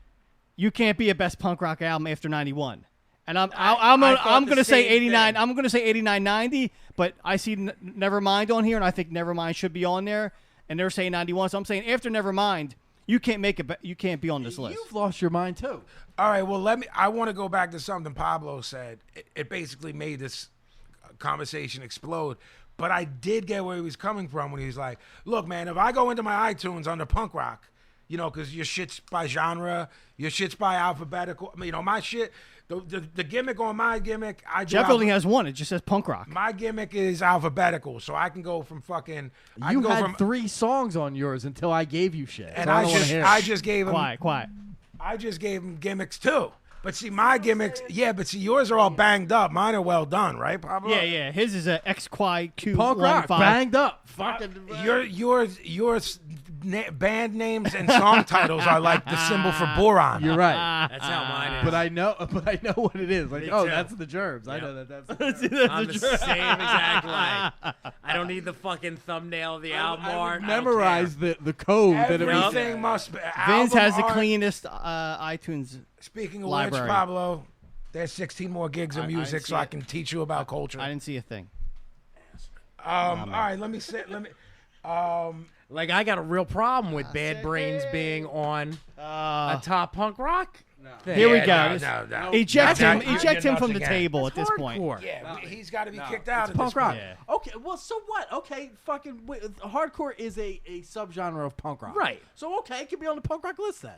you can't be a best punk rock album after 91. And I'm thought going to the say same 89. thing. I'm going to say 89, 90, but I see Nevermind on here, and I think Nevermind should be on there. And they're saying 91, so I'm saying after Nevermind, you can't you can't be on this list. You've lost your mind too. All right, well, I want to go back to something Pablo said. It basically made this conversation explode. But I did get where he was coming from when he was like, look, man, if I go into my iTunes under punk rock, You know, because your shit's by genre, your shit's by alphabetical. You know, my shit, the gimmick on my gimmick, Jeff only has one. It just says punk rock. My gimmick is alphabetical, so I can go from fucking. I You can go had from, 3 songs on yours until I gave you shit. and so I don't wanna hear it. I just gave him. Quiet. I just gave him gimmicks too. But see, my gimmicks, but see, yours are all banged up. Mine are well done, right, Pablo? Yeah. His is a XY215. Punk rock, banged up. Fucking Yours band names and song titles are like the symbol for boron. You're right. That's how mine is. But I know what it is. Like, Me oh, too. that's the germs. I Yep. know that. That's I'm the same exact way. I don't need the fucking thumbnail of the album art. memorize the code that it was. Everything must be. Vince has the album art. cleanest iTunes. Speaking of library. which, Pablo, there's 16 more gigs of I music, didn't so see I it. can teach you about culture. I didn't see a thing. All right, let me. Like, I got a real problem with Bad Brains being on a top punk rock thing. Here we Yeah, go. no. Eject No, him. you're Eject him nuts from the again. table at this point. Hardcore. Yeah, he's got to be kicked out. It's at punk this rock. point. Yeah. Okay, well, so what? Okay, fucking hardcore is a subgenre of punk rock. Right. So okay, it could be on the punk rock list then.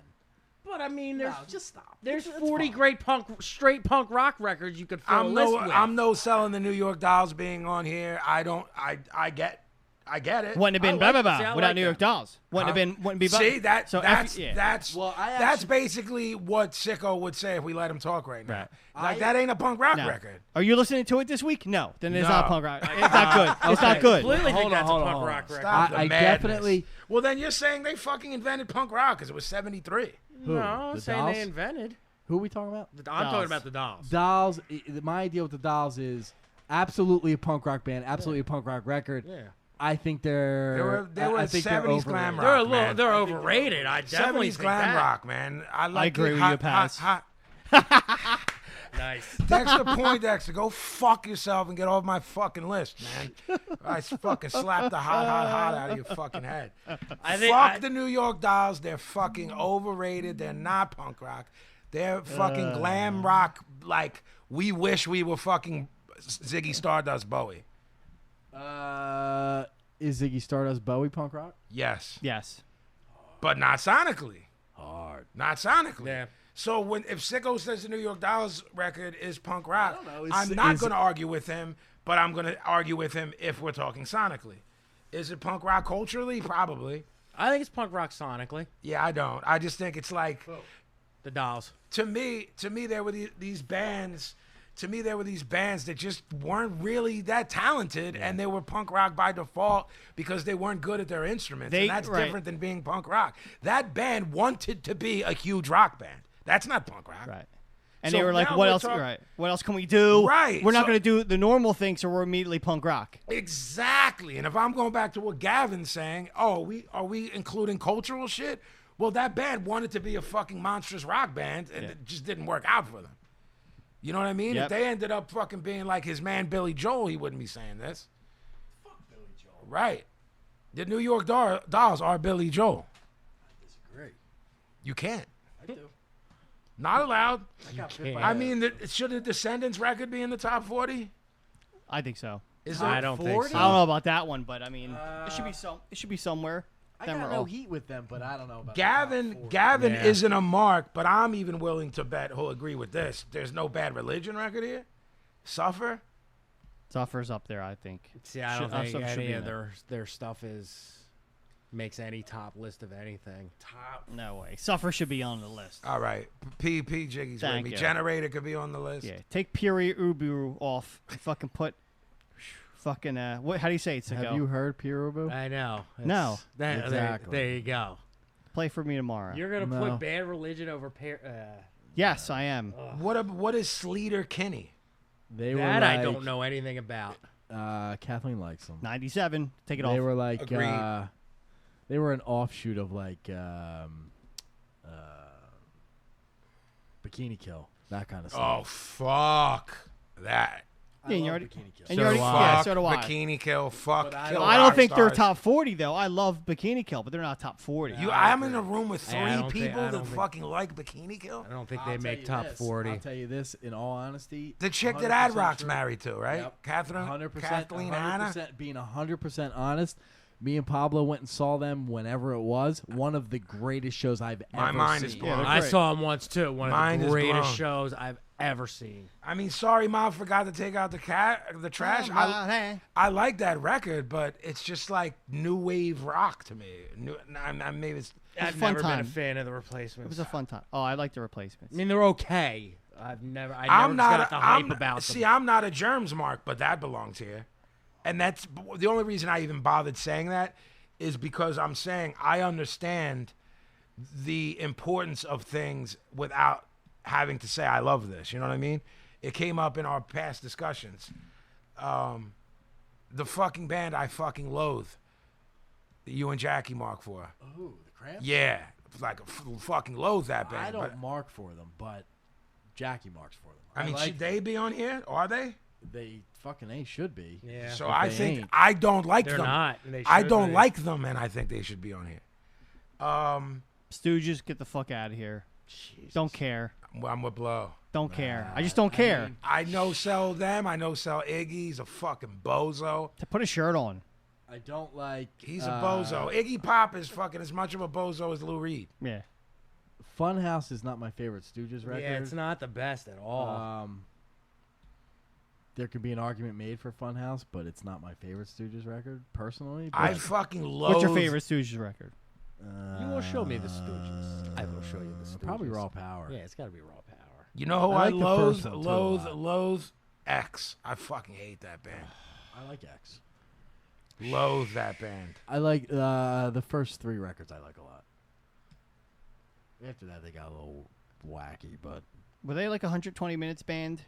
But, I mean, there's just stop. There's It's 40 fine. great straight punk rock records you could fill a list with. I'm no selling the New York Dolls being on here. I get it. Wouldn't have been I blah like blah it. See, blah I without like New York that. Dolls. Wouldn't be. See So that's yeah. that's Well, I that's actually- basically what Sicko would say if we let him talk right now. Right. Like that ain't a punk rock No. record. Are you listening to it this week? No. Then it's No. not punk rock. It's not good. It's not good. completely think Hold on, that's hold a on, punk hold rock on. record. Stop the I madness. definitely- Well, then you're saying they fucking invented punk rock because it was 73. Who? No, I'm The saying Dolls? they invented. Who are we talking about? I'm talking about the Dolls. Dolls. My idea with the Dolls is absolutely a punk rock band, absolutely a punk rock record. Yeah. I think they're. They were I think they're 70s overrated. glam rock. They're a little. man. They're overrated. I definitely 70s think glam that. rock, man. I like agree it. with Hot, you, Paz. hot. Nice. Dexter Poindexter, go fuck yourself and get off my fucking list, man. I fucking slap the hot out of your fucking head. Fuck the New York Dolls. They're fucking overrated. They're not punk rock. They're fucking glam rock. Like we wish we were fucking Ziggy Stardust Bowie. Is Ziggy Stardust Bowie punk rock? Yes, Yes. but not sonically. Hard. Not sonically. Yeah. So if Sicko says the New York Dolls record is punk rock, I don't know. I'm not going to argue with him, but I'm going to argue with him if we're talking sonically. Is it punk rock culturally? Probably. I think it's punk rock sonically. Yeah, I don't. I just think it's like The Dolls. to me there were these bands. To me, there were these bands that just weren't really that talented, and they were punk rock by default because they weren't good at their instruments, and that's right. different than being punk rock. That band wanted to be a huge rock band. That's not punk rock. Right. And So they were like, now "What we're else? talk- Right? What else can we do? Right, We're not so- going to do the normal thing, so we're immediately punk rock." Exactly. And if I'm going back to what Gavin's saying, are we including cultural shit? Well, that band wanted to be a fucking monstrous rock band, and it just didn't work out for them. You know what I mean? Yep. If they ended up fucking being like his man Billy Joel, he wouldn't be saying this. Fuck Billy Joel. Right. The New York Dolls are Billy Joel. I disagree. You can't. I do. Not allowed. can't. I mean, should the Descendants record be in the top 40? I think so. Is I it? don't think 40? so. I don't know about that one, but I mean, it should be It should be somewhere. I Them got are no all- heat with them, but I don't know about Gavin the top 40. Gavin isn't a mark, but I'm even willing to bet he'll agree with this. There's no Bad Religion record here. Suffer. Suffer's up there, I think. See, I Should- don't think Suffer should any be of in their stuff makes any top list of anything. No way. Suffer should be on the list. All right. P Jiggy's with Thank me. you. Generator could be on the list. Yeah. Take Piri Ubu off. And fucking put. Fucking what? How do you say it? Sicko? Have you heard Pirubu? I know. No. Exactly. There you go. Play for me tomorrow? You're gonna No. put Bad Religion over Yes, I am. What is Sleater Kinney? They were that. like, I don't know anything about. Kathleen likes them. 97. Take it off. They were like, Agreed. they were an offshoot of like Bikini Kill, that kind of Oh, stuff. fuck that. I Yeah, you love already- Bikini Kill. and So you already- fuck yeah, so do I. Bikini Kill. Fuck But I Kill I don't Rock think they're Stars. top 40 though. I love Bikini Kill, but they're not top 40. I'm in a room with I three don't think- people I that don't think- fucking like Bikini Kill. I don't think I'll they tell make you top this. 40. I'll tell you this in all honesty. The chick that Ad 100% Rock's true. married to, right? Yep. Catherine, 100%, Kathleen Hanna. 100% being 100% honest. Me and Pablo went and saw them whenever it was. One of the greatest shows I've My ever mind seen. is blown. I saw him once too. One Mine of is the greatest blown. shows I've ever seen. I mean, sorry, Mom forgot to take out the trash. I like that record, but it's just like new wave rock to me. Maybe it's I've fun never been a time. fan of the It Replacements. was a fun time. Oh, I like the Replacements. I mean, they're okay. I never I'm not. got the hype about See, them. I'm not a germs mark, but that belongs here, and that's the only reason I even bothered saying that is because I'm saying I understand the importance of things without having to say I love this. You know what I mean? It came up in our past discussions. The fucking band I fucking loathe, that you and Jackie mark for. Ooh, the Cramps? Yeah, like fucking loathe that band. I don't but- mark for them, but Jackie marks for them. I mean, like should they be on here? Are they? They fucking A should be. Yeah. So If I they think ain't. I don't like They're them. not. And they I should don't be. like them, and I think they should be on here. Stooges, get the fuck out of here. Don't care. I'm with Blow. Don't care. I just don't care. mean- I know sell them. I know sell Iggy. He's a fucking bozo. To put a shirt on. I don't like. He's a bozo. Iggy Pop is fucking as much of a bozo as Lou Reed. Yeah. Funhouse is not my favorite Stooges record. Yeah, it's not the best at all. There could be an argument made for Funhouse, but it's not my favorite Stooges record personally. I but, fucking loathe. What's your favorite Stooges record? You will show me the Stooges. I will show you the Stooges. Probably Raw Power. Yeah, it's got to be Raw Power. You know who I I, like the loathe? first one, too, a lot. Loathe X. I fucking hate that band. I like X. Loathe that band. I like the first 3 records. I like a lot. After that, they got a little wacky, but Were they like 120 minutes band?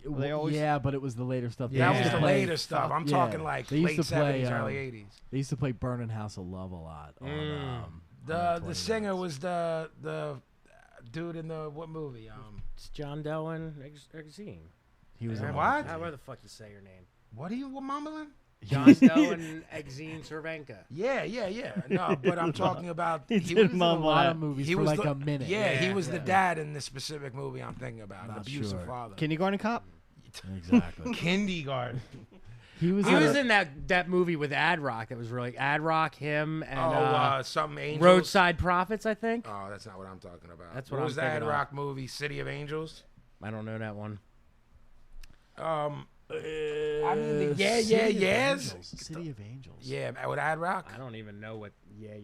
Were they always? yeah, but it was the later stuff. They That used was to the play- later stuff. I'm yeah. talking like They used late to play, 70s, early 80s. They used to play "Burning House of Love" a lot. On, The singer was the dude in the what movie? It's John Doe and Exene. He was Man, on what? How the fuck you say your name? What are you mumbling? John Doe and Exene Cervenka. Yeah. No, but I'm talking about. He was did in a mumble lot that. of movies He for was like the- a minute. Yeah, he Yeah, was the yeah. dad in this specific movie I'm thinking about. An Not abusive sure. father. Kindergarten Cop? Exactly. Kindergarten. He was. He in was a- in that movie with Ad Rock. That was really Ad Rock, him, and Something Angels. Roadside Prophets. I think. Oh, that's not what I'm talking about. That's what what was I'm that thinking of. rock movie? City of Angels. I don't know that one. I mean, City of yes. Angels. City of Angels. Yeah, with Ad Rock. I don't even know what.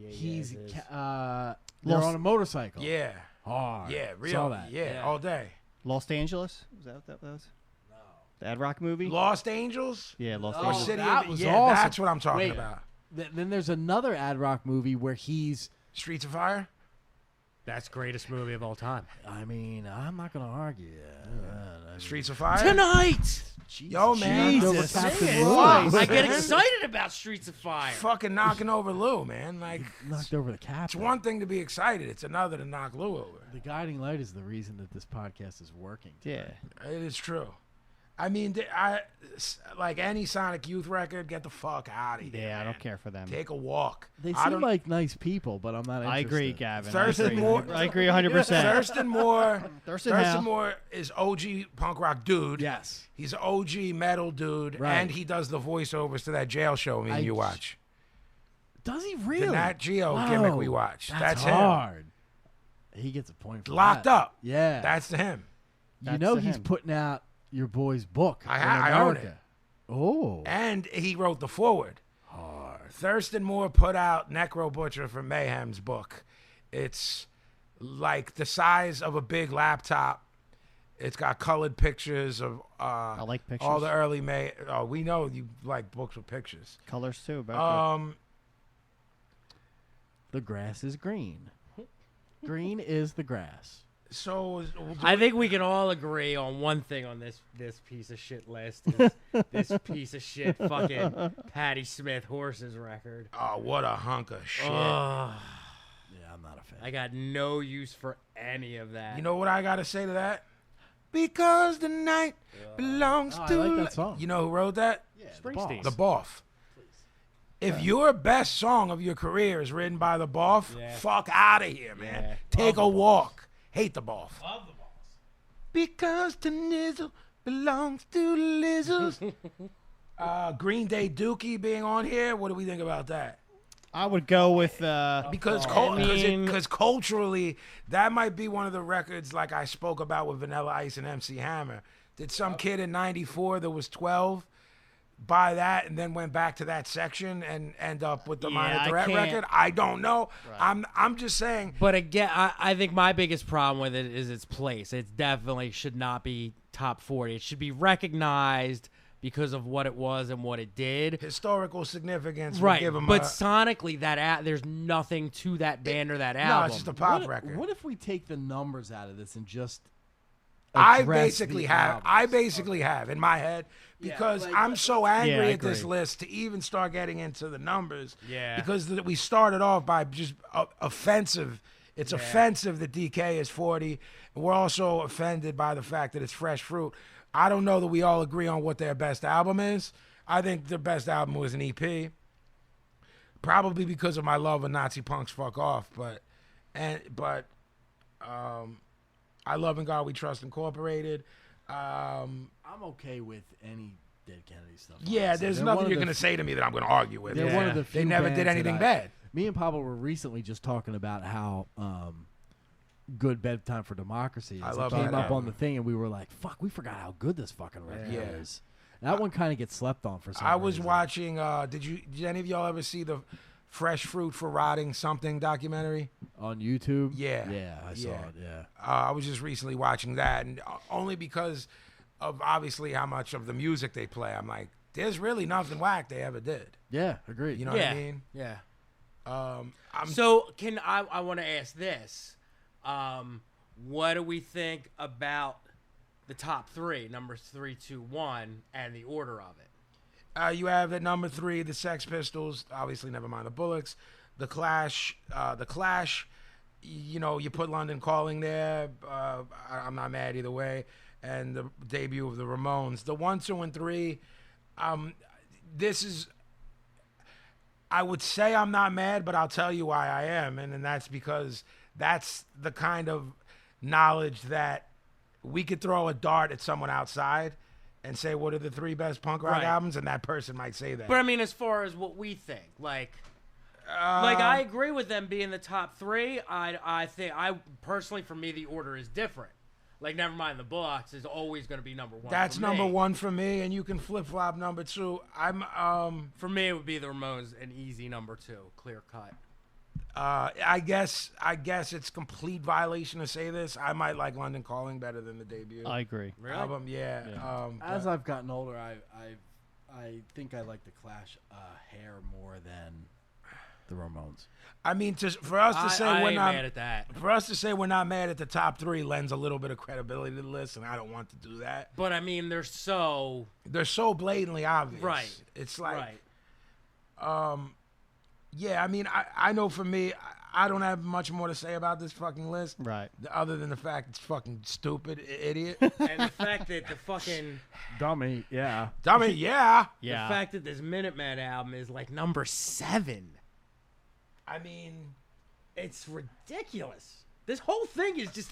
He's is. they're Lost- on a motorcycle. Yeah, Hard. yeah, real. Saw that. Yeah, all day. Los Angeles? Was that what that was? No. The Ad Rock movie? Lost Angels. Yeah, Los Oh, Or Angeles. City that of, was yeah, awesome. that's what I'm talking Wait. about. Then there's another Ad Rock movie where he's. Streets of Fire. That's greatest movie of all time. I mean, I'm not gonna argue. Streets of Fire. Tonight. Yo, man. Jesus. Sing Captain it. Lou. Fuck, I get man. excited about Streets of Fire. Fucking knocking over Lou, man. Like, Knocked over the it's captain. one thing to be excited. It's another to knock Lou over. The guiding light is the reason that this podcast is working. Yeah. It is true. I mean, like any Sonic Youth record, get the fuck out of here. Yeah, I man. don't care for them. Take a walk. They I seem don't- like nice people, but I'm not interested. I agree, Gavin. Thurston I agree. Moore- I agree 100%. Thurston Moore. Thurston Howell. Moore is OG punk rock dude. Yes. He's an OG metal dude, Right. and he does the voiceovers to that jail show me and you watch. Does he really? The Nat Geo Wow. gimmick we watched. That's him. hard. He gets a point for Locked that. up. Yeah. That's him. you That's know to he's him. putting out your boy's book. I in own America. it. Oh. And he wrote the foreword. Thurston Moore put out Necro Butcher from Mayhem's book. It's like the size of a big laptop. It's got colored pictures of I like pictures. all the early May. Oh, we know you like books with pictures. Colors too. But The grass is green. Green is the grass. So I think we can all agree on one thing on this piece of shit list. Is this piece of shit fucking Patti Smith Horses record. oh, what a hunk of shit. Ugh, Yeah, I'm not a fan. I got no use for any of that. You know what I gotta say to that? Because the night belongs Oh, I to. like that song. You know who wrote that? Springsteen. The Boff. If your best song of your career is written by the Boff, Yeah. fuck out of here, man. Yeah. Take a walk. Hate the Boff. Love the balls. Because the nizzle belongs to the lizzles. Green Day Dookie being on here. What do we think about that? I would go with Because culturally, that might be one of the records like I spoke about with Vanilla Ice and MC Hammer. Did some kid in '94 that was 12 buy that and then went back to that section and end up with the Minor Threat record? I don't know. Right. I'm just saying. But again, I think my biggest problem with it is its place. It definitely should not be top 40. It should be recognized because of what it was and what it did. Historical significance. Right. Give 'em but sonically, there's nothing to that band or that album. No, it's just a pop record. What if we take the numbers out of this and just I basically have in my head because I'm so angry at this list to even start getting into the numbers. Yeah. Because we started off by just offensive. It's offensive that DK is 40. And we're also offended by the fact that it's Fresh Fruit. I don't know that we all agree on what their best album is. I think their best album was an EP. Probably because of my love of Nazi Punks Fuck Off. But I Love in God We Trust Incorporated. I'm okay with any Dead Kennedy stuff. Yeah, there's nothing you're going to say to me that I'm going to argue with. They're one of the few they never did anything bad. Me and Pablo were recently just talking about how good Bedtime for Democracy is. I love it came that up on the thing, and we were like, fuck, we forgot how good this fucking record Yeah. is. That one kind of gets slept on for some I was reason. watching, did any of y'all ever see the Fresh Fruit for Rotting Something documentary? On YouTube? Yeah. Yeah, I saw it, yeah. I was just recently watching that, and only because of obviously how much of the music they play, I'm like, there's really nothing whack they ever did. Yeah, agreed. You know what I mean? Yeah. I'm So I want to ask this. What do we think about the top three, numbers 3, 2, 1, and the order of it? You have at number 3 the Sex Pistols, obviously never mind the Bullocks, the Clash. You know, you put London Calling there. I'm not mad either way, and the debut of the Ramones. The 1, 2, and 3. This is. I would say I'm not mad, but I'll tell you why I am, and that's because that's the kind of knowledge that we could throw a dart at someone outside and say, what are the 3 best punk rock albums? And that person might say that. But I mean, as far as what we think, like I agree with them being the top 3. I think personally, for me, the order is different. Like, never mind, the Bullocks is always going to be number 1. That's number 1 for me, and you can flip flop number 2. For me, it would be the Ramones, an easy number 2, clear cut. I guess it's complete violation to say this. I might like London Calling better than the debut I agree. album. Yeah. As I've gotten older, I think I like the Clash hair more than the Ramones. I mean, for us to say I we're ain't not mad at that. For us to say we're not mad at the top 3 lends a little bit of credibility to the list, and I don't want to do that. But I mean, they're so blatantly obvious. Right. It's like, right. Yeah. I mean, I know for me, I don't have much more to say about this fucking list. Right. Other than the fact it's fucking stupid, idiot. And the fact that the fucking Dummy, yeah. Dummy, yeah. the fact that this Minutemen album is like number 7. I mean, It's ridiculous. This whole thing is just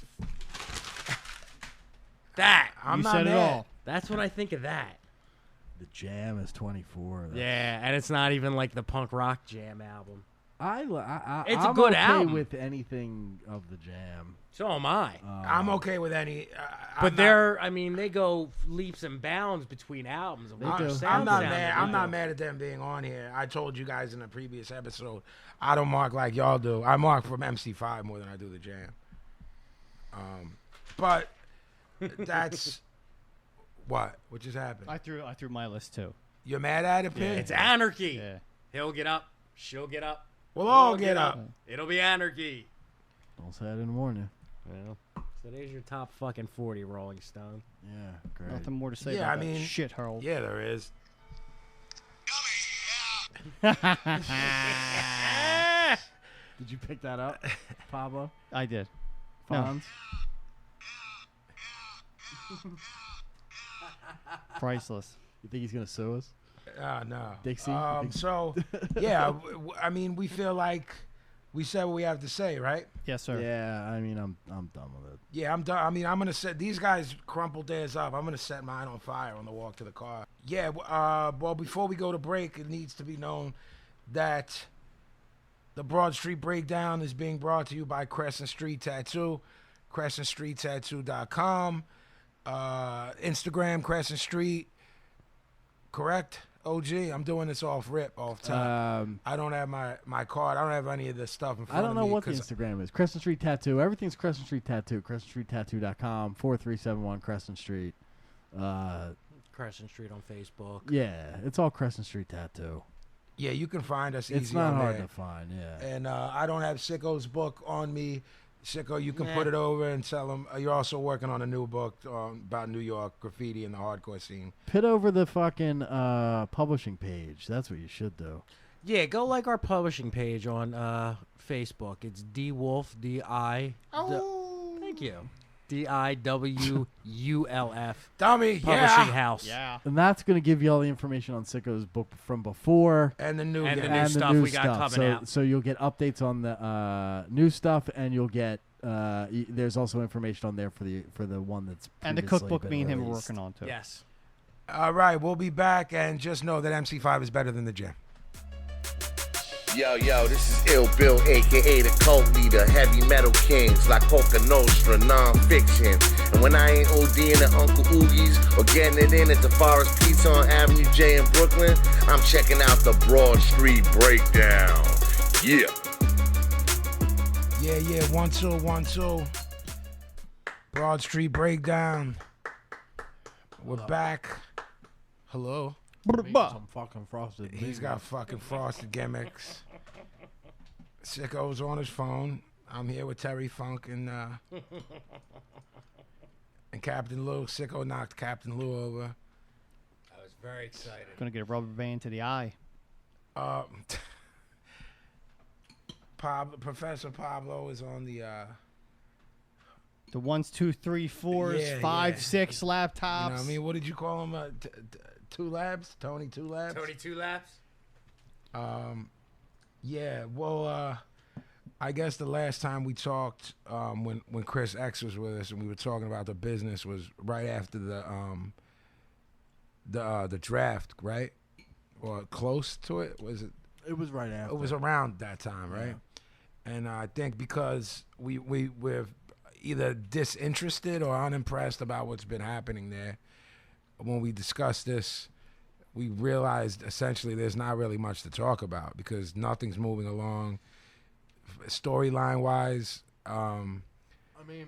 that. I'm You not said mad. it all. That's what I think of that. The Jam is 24. That's- Yeah, and it's not even like the punk rock Jam album. It's a good okay album. with anything of the Jam. So am I. I'm okay with any. But they go leaps and bounds between albums. And what do. their I'm sound not sounds mad. like. I'm not mad at them being on here. I told you guys in a previous episode, I don't mark like y'all do. I mark from MC5 more than I do the Jam. But that's what just happened. I threw my list too. You're mad at it, Pig? It's anarchy. Yeah. He'll get up. She'll get up. We'll all get up. It'll be anarchy. Don't say I didn't warn you. Well, so there's your top fucking 40 Rolling Stone. Yeah, great. Nothing more to say Yeah, about I mean, that shit, Harold. Yeah, there is. Did you pick that up, Pablo? I did. No. Fonz? Priceless. You think he's going to sue us? No. Dixie? So, yeah, I mean, we feel like we said what we have to say, right? Yes, sir. Yeah, I mean, I'm done with it. Yeah, I'm done. I mean, I'm going to set these guys crumpled theirs up. I'm going to set mine on fire on the walk to the car. Yeah, well, before we go to break, it needs to be known that The Broad Street Breakdown is being brought to you by Crescent Street Tattoo, CrescentStreetTattoo.com, Instagram Crescent Street. Correct? OG, I'm doing this off top. I don't have my card. I don't have any of this stuff in front of me. I don't know what the Instagram is. Crescent Street Tattoo. Everything's Crescent Street Tattoo. CrescentStreetTattoo.com, 4371 Crescent Street. Crescent Street on Facebook. Yeah, it's all Crescent Street Tattoo. Yeah, you can find us easy. It's not on hard there. to find, yeah. And I don't have Sicko's book on me. Sicko, you can Nah. put it over and tell him. You're also working on a new book about New York graffiti and the hardcore scene. Put over the fucking publishing page. That's what you should do. Yeah, go like our publishing page on Facebook. It's D Wolf, D-I. Thank you. DIWULF. Dummy, Publishing yeah. House. Yeah. And that's going to give you all the information on Sicko's book from before. And the new And game. the new and stuff the new we got stuff. coming so, out. So you'll get updates on the new stuff, and you'll get there's also information on there for the one that's And the previously cookbook been me and him are released. working on too. Yes. All right, we'll be back, and just know that MC5 is better than the gym. Yo, this is Ill Bill, aka the cult leader, heavy metal kings like Coca Nostra, non-fiction. And when I ain't ODing at Uncle Oogie's or getting it in at the Forest Pizza on Avenue J in Brooklyn, I'm checking out the Broad Street Breakdown. Yeah. Yeah, 1 2 1 2. Broad Street Breakdown. We're back. Hello. Some fucking frosted. He's got fucking frosted gimmicks. Sicko's on his phone. I'm here with Terry Funk and Captain Lou. Sicko knocked Captain Lou over. I was very excited. Gonna get a rubber band to the eye. Professor Pablo is on the The 1s, 2, 3, 4s, Yeah, 5, yeah. 6 laptops. you know what I mean, what did you call him? Two labs? Tony Two Labs? Tony Two Laps? Yeah, well, I guess the last time we talked, when Chris X was with us and we were talking about the business, was right after the draft, right? Or close to it? Was it? It was right after. It was around that time, right? And I think because we're either disinterested or unimpressed about what's been happening there. When we discussed this, we realized essentially there's not really much to talk about because nothing's moving along storyline wise. I mean,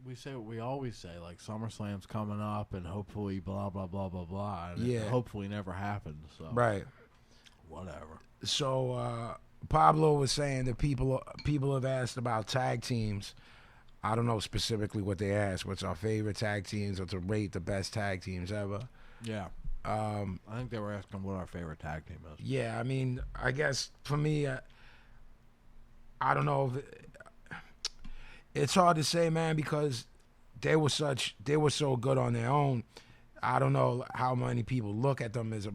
we say what we always say, like SummerSlam's coming up, and hopefully blah blah blah blah blah. And Yeah. it hopefully never happens. So Right. whatever. So Pablo was saying that people have asked about tag teams. I don't know specifically what they asked. What's our favorite tag teams, or to rate the best tag teams ever? Yeah. I think they were asking what our favorite tag team is. Yeah, I mean, I guess for me, I don't know. It's hard to say, man, because they were so good on their own. I don't know how many people look at them as a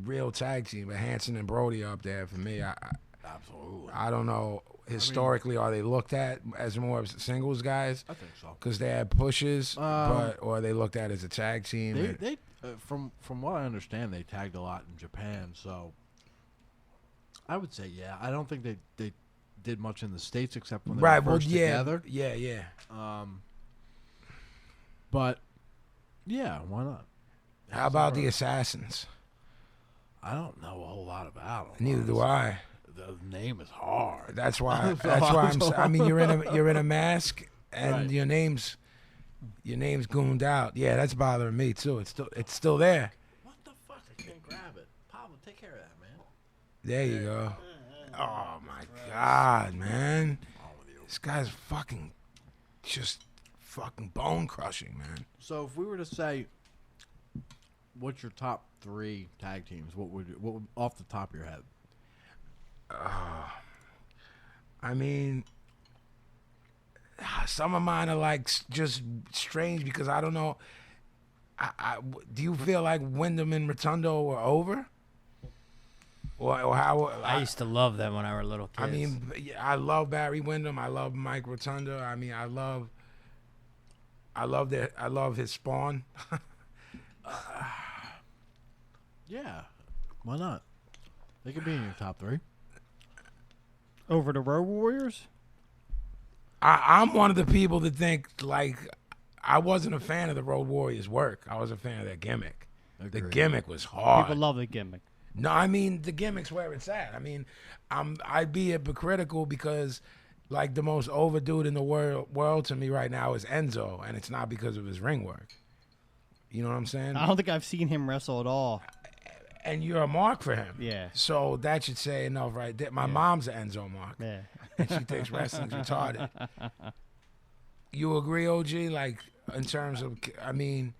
real tag team, but Hanson and Brody are up there for me. Absolutely. I don't know. Historically, are they looked at as more of singles guys? I think so. Because they had pushes, or are they looked at as a tag team? They from what I understand, they tagged a lot in Japan. So I would say, yeah. I don't think they did much in the States except when they were first together. Yeah. But yeah, why not? How about the Assassins? I don't know a whole lot about them. Neither do I. The name is hard. That's why. I mean, you're in a mask, and Right. your name's gooned out. Yeah, that's bothering me too. It's still there. What the fuck? I can't grab it. Pablo, take care of that, man. There you go. Oh my God, man. This guy's just fucking bone crushing, man. So if we were to say, what's your top 3 tag teams? What would off the top of your head? I mean, some of mine are like just strange because I don't know. Do you feel like Wyndham and Rotundo were over? Or how? I used to love them when I were little kids. I mean, I love Barry Windham. I love Mike Rotundo. I mean, I love his Spawn. Yeah, why not? They could be in your top 3. Over the Road Warriors? I'm one of the people that think, like, I wasn't a fan of the Road Warriors' work. I was a fan of their gimmick. The gimmick was hard. People love the gimmick. No, I mean, the gimmick's where it's at. I mean, I'd be hypocritical because, like, the most over dude in the world to me right now is Enzo, and it's not because of his ring work. You know what I'm saying? I don't think I've seen him wrestle at all. And you're a mark for him. Yeah. So that should say enough right there. My mom's an Enzo mark. Yeah. And she thinks wrestling's retarded. You agree, OG? Like, in terms of, I mean,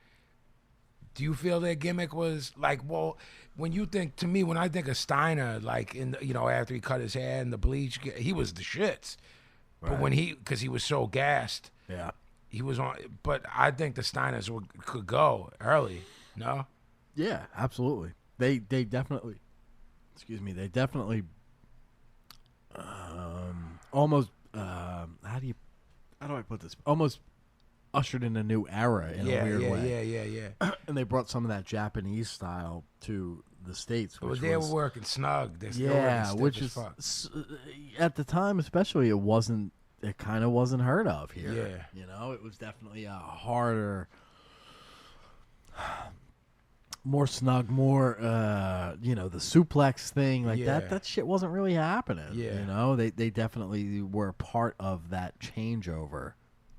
do you feel their gimmick was like, well, when you think, to me, when I think of Steiner, like, in the, you know, after he cut his hair and the bleach, he was the shits. Right. But when because he was so gassed. Yeah. He was on, but I think the Steiners could go early, no? Yeah, absolutely. They definitely, they definitely almost, how do I put this? Almost ushered in a new era in a weird way. Yeah. And they brought some of that Japanese style to the States. They were working snug. Which is, at the time especially, it kind of wasn't heard of here. Yeah. You know, it was definitely a harder, more snug, more, the suplex thing, like that shit wasn't really happening. Yeah. You know, they definitely were part of that changeover.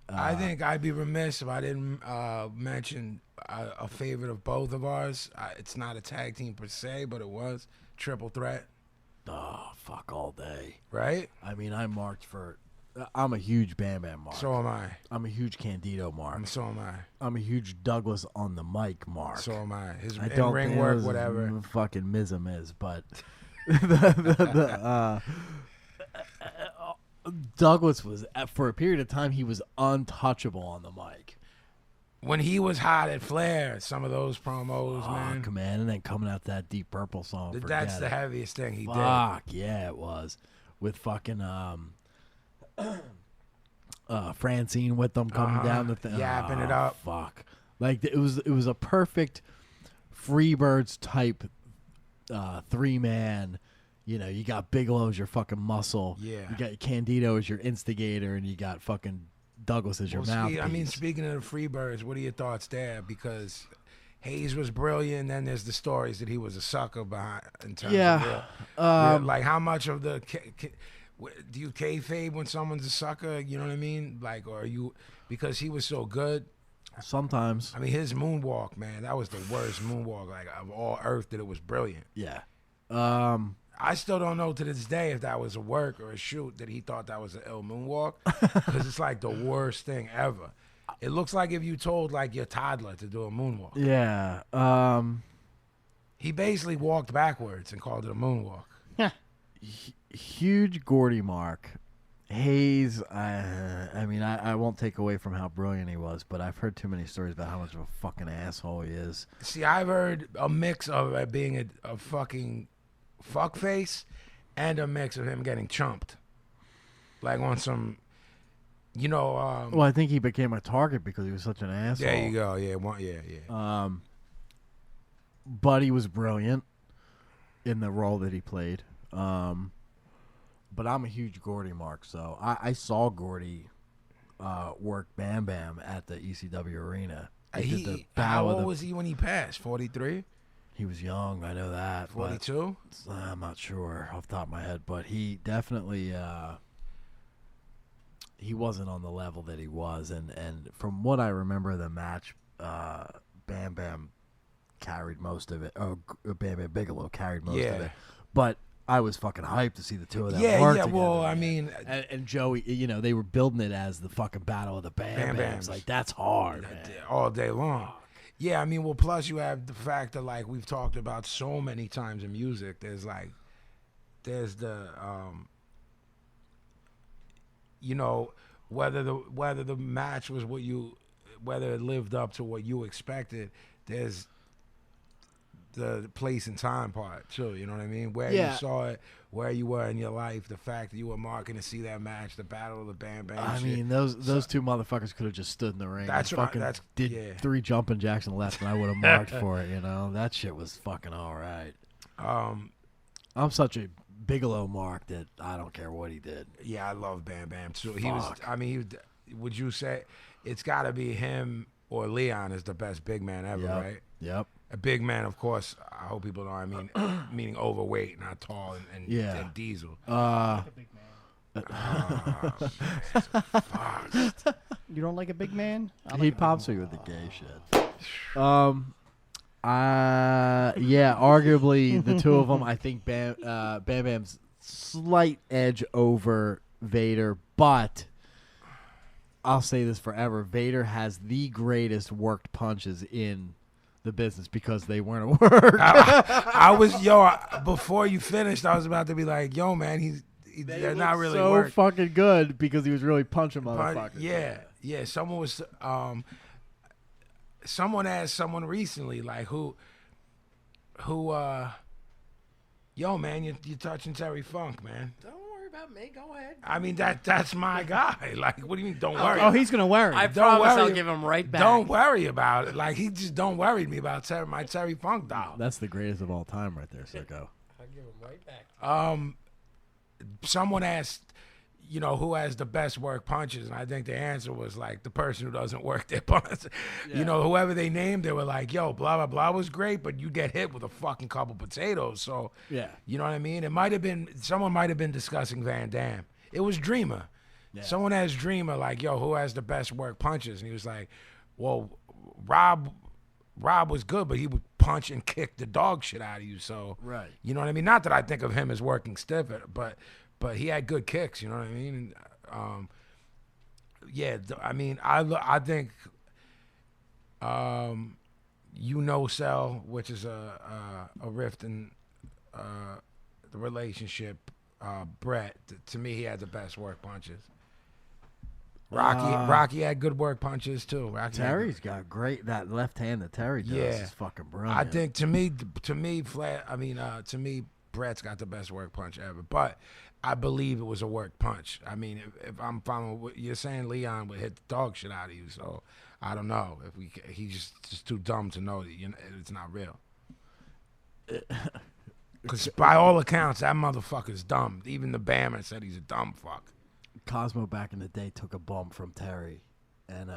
I think I'd be remiss if I didn't mention a favorite of both of ours. It's not a tag team per se, but it was Triple Threat. Oh, fuck all day. Right? I mean, I'm a huge Bam Bam mark. So am I. I'm a huge Candido mark. So am I. I'm a huge Douglas on the mic mark. So am I. His in-ring work, whatever. Fucking Mizm is, but Douglas was, for a period of time, he was untouchable on the mic. When he was hot at Flair, some of those promos, man. And then coming out that Deep Purple song. That's the heaviest thing he did. Fuck, yeah, it was. With fucking Francine with them coming down the thing. Yapping it up. Fuck. Like, it was a perfect Freebirds type 3-man. You know, you got Bigelow as your fucking muscle. Yeah. You got Candido as your instigator, and you got fucking Douglas as your mouthpiece. I mean, speaking of the Freebirds, what are your thoughts there? Because Hayes was brilliant, then there's the stories that he was a sucker behind. In terms of like, how much of the do you kayfabe when someone's a sucker? You know what I mean? Like, or are you, because he was so good? Sometimes. I mean, his moonwalk, man, that was the worst moonwalk, like, of all Earth, that it was brilliant. Yeah. I still don't know to this day if that was a work or a shoot, that he thought that was an ill moonwalk, because it's like the worst thing ever. It looks like if you told, like, your toddler to do a moonwalk. Yeah. He basically walked backwards and called it a moonwalk. Huge Gordy mark. Hayes, I mean, I won't take away from how brilliant he was, but I've heard too many stories about how much of a fucking asshole he is. See, I've heard a mix of it being a fucking fuckface and a mix of him getting chumped. Like on some, you know... well, I think he became a target because he was such an asshole. There you go, yeah. But he was brilliant in the role that he played. But I'm a huge Gordy mark, so I saw Gordy work Bam Bam at the ECW arena. How old was he when he passed? 43? He was young, I know that. 42? I'm not sure off the top of my head, but he definitely he wasn't on the level that he was, and from what I remember of the match, Bam Bam carried most of it. Oh, Bam Bam Bigelow carried most of it. But I was fucking hyped to see the two of them work together. Well, I mean... And Joey, you know, they were building it as the fucking battle of the Bam Bams. Like, that's hard, man. All day long. Yeah, I mean, well, plus you have the fact that, like, we've talked about so many times in music, there's the, you know, whether the match was whether it lived up to what you expected, there's the place and time part too, you know what I mean? Where you saw it, where you were in your life, the fact that you were marking to see that match, the battle of the Bam Bam. I mean, those two motherfuckers could have just stood in the ring. That's and fucking did 3 jumping jacks and left, and I would have marked for it. You know, that shit was fucking all right. I'm such a Bigelow mark that I don't care what he did. Yeah, I love Bam Bam too. He was. I mean, would you say it's got to be him or Leon is the best big man ever, right? Yep. A big man, of course. I hope people know. I mean, meaning overweight, not tall and diesel. You don't like a big man? He pops me with the gay shit. Yeah, arguably the two of them. I think Bam Bam's slight edge over Vader, but I'll say this forever: Vader has the greatest worked punches in the business because they weren't at work. I was before you finished, I was about to be like, yo, man, they're not really so worked. Fucking good because he was really punching motherfuckers. Yeah. Someone asked someone recently, like, who, yo, man, you're touching Terry Funk, man. Don't worry about me. Go ahead. I mean, that's my guy. Like, what do you mean, don't worry? Oh, he's gonna worry. I Don't promise worry. I'll give him right back. Don't worry about it. Like, he just don't worry me about my Terry Funk doll. That's the greatest of all time right there, Sicko. I'll give him right back. Someone asked, who has the best work punches, and I think the answer was like the person who doesn't work their punches. Yeah. Whoever they named, they were like, yo, blah blah blah was great, but you get hit with a fucking couple potatoes. So yeah, you know what I mean? Someone might have been discussing Van Damme. It was Dreamer. Yeah. Someone asked Dreamer, like, yo, who has the best work punches? And he was like, well, Rob was good, but he would punch and kick the dog shit out of you. So right, you know what I mean? Not that I think of him as working stiff, but he had good kicks. You know what I mean? And, I mean, I think Cell, which is a rift in the relationship. Brett, to me, he had the best work punches. Rocky had good work punches too. Terry's got great that left hand that Terry does is fucking brilliant. I think to me, Brett's got the best work punch ever. But I believe it was a work punch. I mean, if I'm following what you're saying, Leon would hit the dog shit out of you. So I don't know if he's just too dumb to know that it's not real. Because by all accounts, that motherfucker's dumb. Even the Bammer said he's a dumb fuck. Cosmo back in the day took a bump from Terry, and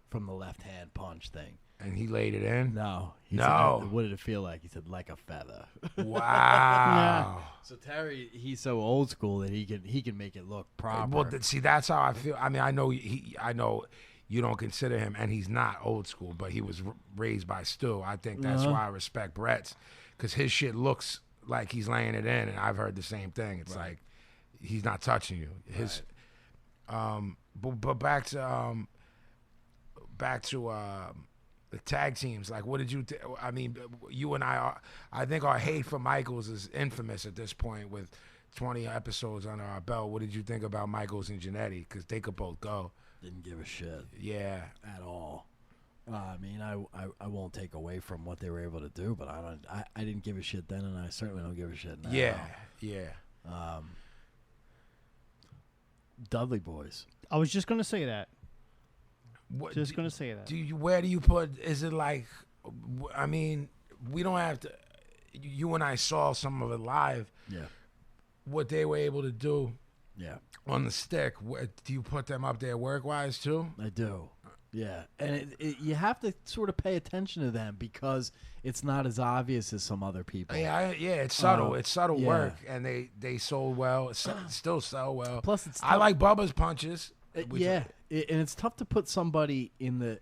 from the left hand punch thing. And he laid it in? No. No. Said, what did it feel like? He said, like a feather. Wow. So Terry, he's so old school that he can make it look proper. Well, see, that's how I feel. I mean, I know you don't consider him, and he's not old school, but he was raised by Stu. I think that's why I respect Brett's, because his shit looks like he's laying it in, and I've heard the same thing. It's like he's not touching you. His, but back to the tag teams. Like, what did you? I mean, you and I think our hate for Michaels is infamous at this point with 20 episodes under our belt. What did you think about Michaels and Jannetty? Because they could both go. Didn't give a shit. Yeah, at all. I mean, I won't take away from what they were able to do, but I didn't give a shit then, and I certainly don't give a shit now. Yeah. Dudley Boyz. I was just gonna say that. Gonna say that. Where do you put? Is it like? I mean, we don't have to. You and I saw some of it live. Yeah. What they were able to do. Yeah. On the stick, do you put them up there work-wise too? I do. Yeah, and you have to sort of pay attention to them because it's not as obvious as some other people. Yeah, it's subtle. It's subtle work, and they sold well. Still sell well. Plus, it's I like Bubba's punches. And it's tough to put somebody in the,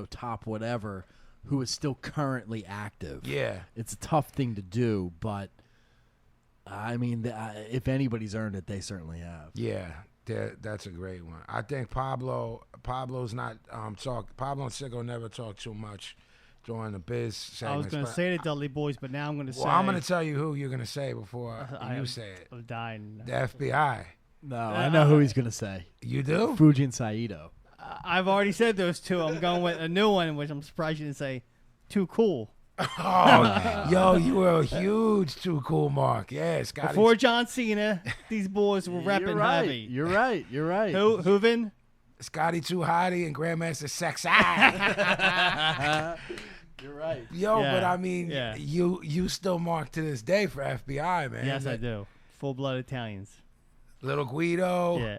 top whatever, who is still currently active. Yeah, it's a tough thing to do, but I mean, if anybody's earned it, they certainly have. Yeah. That's a great one. I think Pablo's not Pablo and Sicko never talk too much during the biz segments. I was going to say the Dudley Boyz, but now I'm going to say. Well, I'm going to tell you who you're going to say before you say it. I'm dying. The FBI. No, I know who he's going to say. You do? Fuji and Saito. I've already said those two. I'm going with a new one, which I'm surprised you didn't say. Too Cool. Oh, yo, you were a huge Too Cool mark. Yeah, Scotty. Before John Cena, these boys were repping heavy. You're right. Who, Vin? Scotty Too Hottie and Grandmaster Sex You're right. Yo, but I mean, you still mark to this day for FBI, man. Yes, I do. Full-blood Italians. Little Guido. Yeah.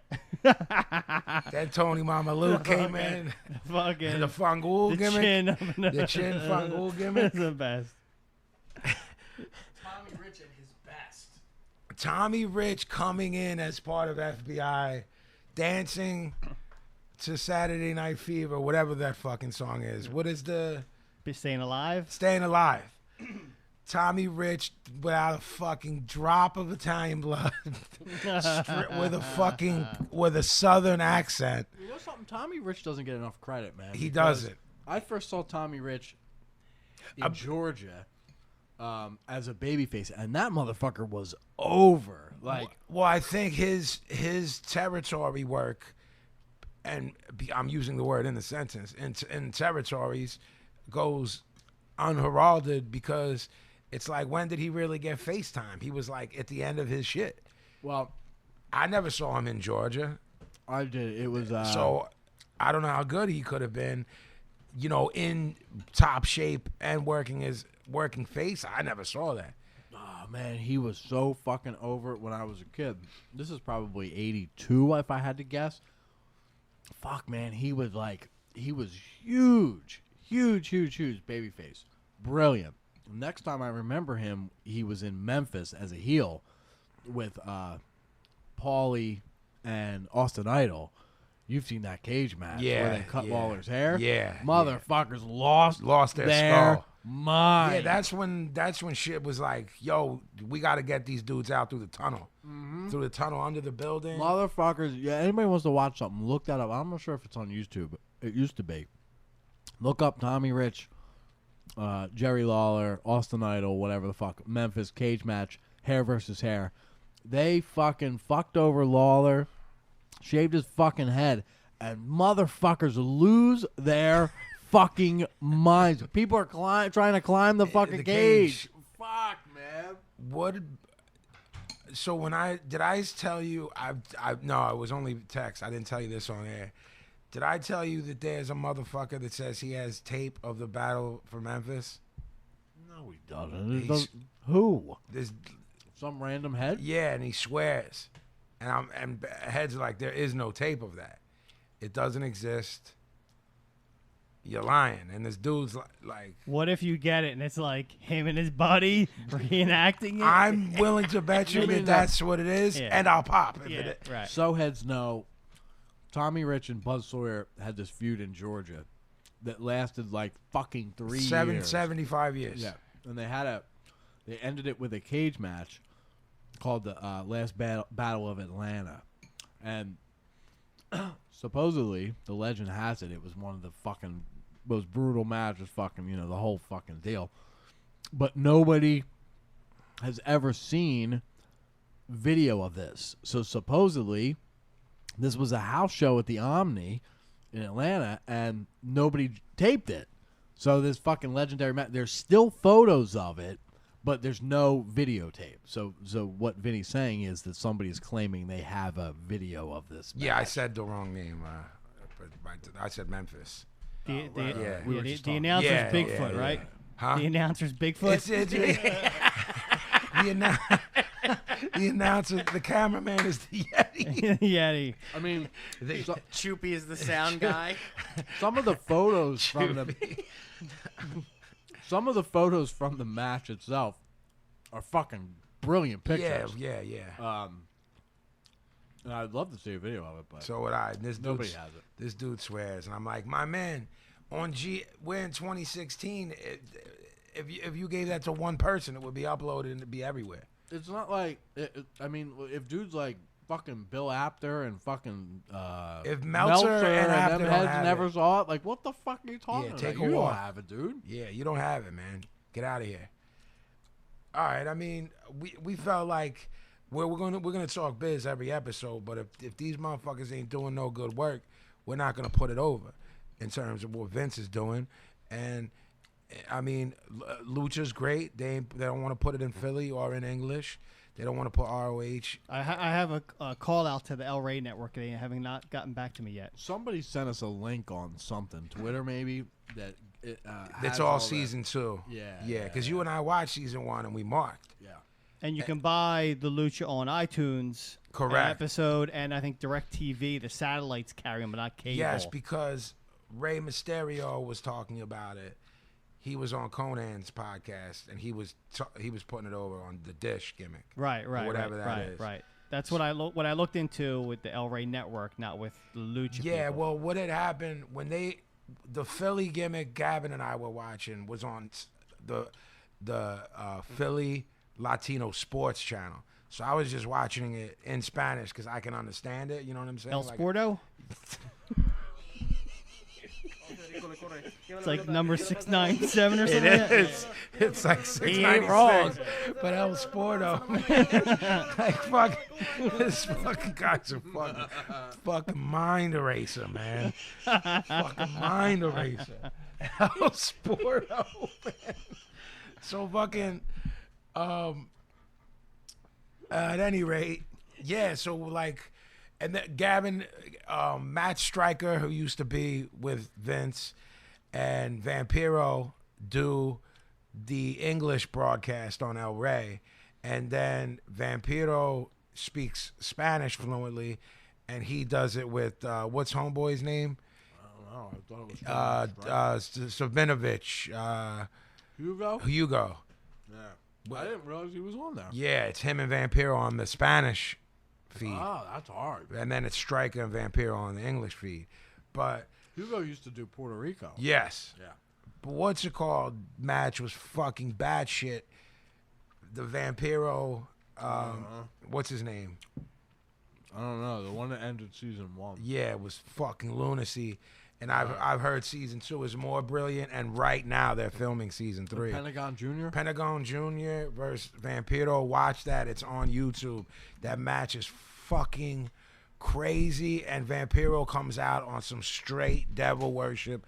Then Tony Mamalu came in. Fucking The Fangul the gimmick. chin. The chin Fangul gimmick. That's the best. Tommy Rich at his best. Tommy Rich coming in as part of FBI, dancing to Saturday Night Fever, whatever that fucking song is. What is the Be Staying Alive. Staying Alive? Tommy Rich without a fucking drop of Italian blood, with a Southern accent. You know something? Tommy Rich doesn't get enough credit, man. He because doesn't. I first saw Tommy Rich in Georgia as a babyface, and that motherfucker was over. Like, Well, I think his territory work, and I'm using the word in the sentence, in territories goes unheralded because it's like, when did he really get FaceTime? He was like at the end of his shit. well, I never saw him in Georgia, I did. It was so I don't know how good he could have been, in top shape and working face. I never saw that. Oh, man, he was so fucking over it when I was a kid. This is probably 82, if I had to guess. Fuck, man, he was huge babyface. Brilliant. Next time I remember him, he was in Memphis as a heel with Paulie and Austin Idol. You've seen that cage match where they cut Lawler's hair? Yeah. Motherfuckers lost their their skull. mind. Yeah, that's when shit was like, yo, we got to get these dudes out through the tunnel. Through the tunnel under the building. Motherfuckers, yeah, anybody wants to watch something, look that up. I'm not sure if it's on YouTube, but it used to be. Look up Tommy Rich, Jerry Lawler, Austin Idol, whatever the fuck, Memphis cage match, hair versus hair. They fucking fucked over Lawler, shaved his fucking head, and motherfuckers lose their fucking minds. People are trying to climb the fucking cage. Fuck, man. What? So did I tell you? No, it was only text. I didn't tell you this on air. Did I tell you that there's a motherfucker that says he has tape of the battle for Memphis? No, he doesn't. Who? There's Some random head? Yeah, and he swears, and Head's like, there is no tape of that. It doesn't exist. You're lying. And this dude's like, What if you get it and it's like him and his buddy reenacting it? I'm willing to bet you that that's what it is, Yeah. and I'll pop. Right. So heads know, Tommy Rich and Buzz Sawyer had this feud in Georgia that lasted like fucking 3 years. 75 years. Yeah, and they ended it with a cage match called the Last Battle of Atlanta, and supposedly the legend has it was one of the fucking most brutal matches, fucking the whole fucking deal, but nobody has ever seen video of this. So supposedly this was a house show at the Omni in Atlanta, and nobody taped it. So this fucking legendary match, there's still photos of it, but there's no videotape. So what Vinny's saying is that somebody is claiming they have a video of this match. Yeah, I said the wrong name. I said Memphis. The talking. announcer's Yeah, Bigfoot, yeah, right? yeah. Huh? The announcer's Bigfoot. The announcer, the cameraman is the Yeti. Yeti. I mean, Choopy is the sound guy. some of the photos from the match itself are fucking brilliant pictures. Yeah. And I'd love to see a video of it, but So would I. And nobody has it. This dude swears, and I'm like, my man, we're in 2016. If you gave that to one person, it would be uploaded and it'd be everywhere. It's not like I mean, if dudes like fucking Bill Apter and fucking If Meltzer and Apter them don't heads have never it. saw it, like what the fuck are you talking about? take a You don't walk. have it, dude. Yeah, you don't have it, man. Get out of here. All right, I mean, we felt like we're gonna talk biz every episode, but if these motherfuckers ain't doing no good work, we're not gonna put it over in terms of what Vince is doing. And I mean, Lucha's great. They don't want to put it in Philly or in English. They don't want to put ROH. I have a call out to the El Rey Network. They haven't not gotten back to me yet. Somebody sent us a link on something, Twitter maybe, that It's all season 2. Yeah, Yeah, because you and I watched season 1 and we marked. Yeah. And you can buy the Lucha on iTunes. Correct. Episode, and I think DirecTV, the satellites carry them, but not cable. Yes, because Rey Mysterio was talking about it. He was on Conan's podcast, and he was putting it over on the Dish gimmick. Right, whatever that is. Right. That's what I looked into with the El Rey Network, not with the Lucha. Yeah, people. well, what had happened when the Philly gimmick Gavin and I were watching was on the Philly Latino Sports Channel. So I was just watching it in Spanish because I can understand it. You know what I'm saying? El Sporto? It's like number 697 or something. It is. It's like 696. But El Sporto. Like, fuck. This fucking guy's a fucking mind eraser, man. Fucking mind eraser. El Sporto, man. So fucking, at any rate, yeah, so like, and then Gavin, Matt Stryker, who used to be with Vince, and Vampiro do the English broadcast on El Rey, and then Vampiro speaks Spanish fluently, and he does it with, what's Homeboy's name? I don't know. I thought it was Sabinovich, Hugo. Yeah. I didn't realize he was on there. Yeah, it's him and Vampiro on the Spanish feed. Oh, that's hard. And then it's Stryker and Vampiro on the English feed. But Hugo used to do Puerto Rico. yes. Yeah. But what's it called? Match was fucking bad shit. The Vampiro, what's his name? I don't know. The one that ended season 1. Yeah, it was fucking lunacy. And I've heard season 2 is more brilliant, and right now they're filming season 3. Pentagon Jr.? Pentagon Jr. versus Vampiro. Watch that. It's on YouTube. That match is fucking crazy, and Vampiro comes out on some straight devil worship,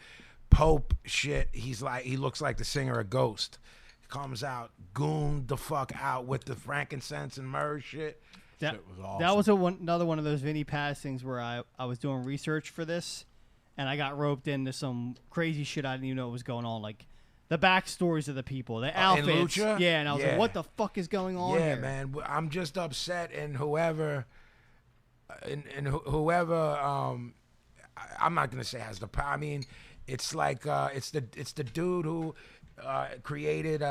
Pope shit. He looks like the singer of Ghost. Comes out, gooned the fuck out with the frankincense and myrrh shit. That was awesome. That was another one of those Vinnie Paz things where I was doing research for this, and I got roped into some crazy shit I didn't even know what was going on, like the backstories of the people, the outfits. In Lucha? Yeah, and I was Yeah. like, what the fuck is going on Yeah, here? man. I'm just upset, and whoever, I'm not gonna say has the power. I mean, it's like it's the dude who created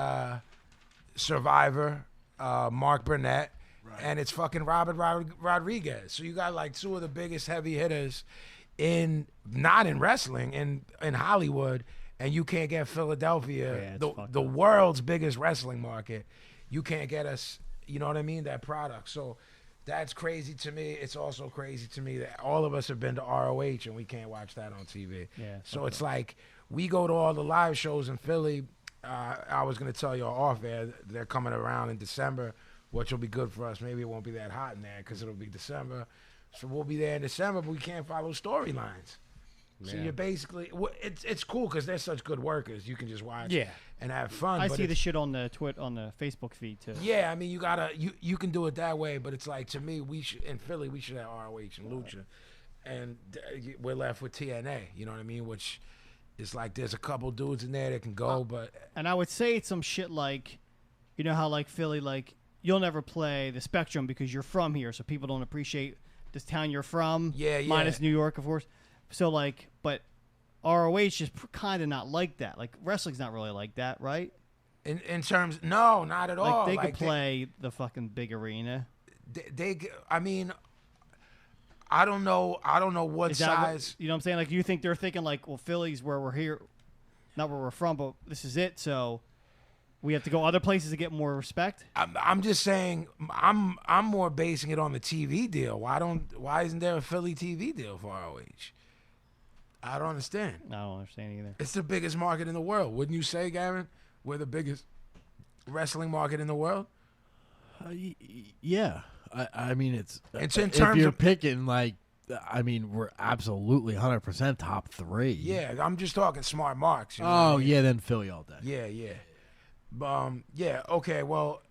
Survivor, Mark Burnett, and it's fucking Robert Rodriguez. So you got like two of the biggest heavy hitters not in wrestling, in Hollywood, and you can't get Philadelphia, the world's biggest wrestling market. You can't get us, you know what I mean, that product. So that's crazy to me. It's also crazy to me that all of us have been to ROH and we can't watch that on TV. Yeah, so it's like we go to all the live shows in Philly. I was going to tell you off air, they're coming around in December, which will be good for us. Maybe it won't be that hot in there because it'll be December. So we'll be there in December, but we can't follow storylines. So you're basically, it's cool because they're such good workers. You can just watch and have fun. I but see the shit on the Facebook feed too. Yeah, I mean, you can do it that way, but it's like, to me, in Philly, we should have ROH and Lucha, and we're left with TNA. You know what I mean? Which is like, there's a couple dudes in there that can go, but and I would say it's some shit like, you know how like Philly, like you'll never play the Spectrum because you're from here, so people don't appreciate this town you're from. Yeah. Minus New York, of course. So like, but ROH is kind of not like that. Like wrestling's not really like that, right? In terms, no, not at all. Like they could play the fucking big arena. I mean, I don't know what size. You know what I'm saying? Like, you think they're thinking like, well, Philly's where we're here, not where we're from, but this is it. So we have to go other places to get more respect. I'm just saying, I'm more basing it on the TV deal. Why isn't there a Philly TV deal for ROH? I don't understand. I don't understand either. It's the biggest market in the world. Wouldn't you say, Gavin? We're the biggest wrestling market in the world? Yeah. I mean, it's in terms if you're of picking, like, I mean, we're absolutely 100% top 3. Yeah, I'm just talking smart marks. You know what I mean? Yeah, then Philly all day. Yeah. Yeah, okay, well,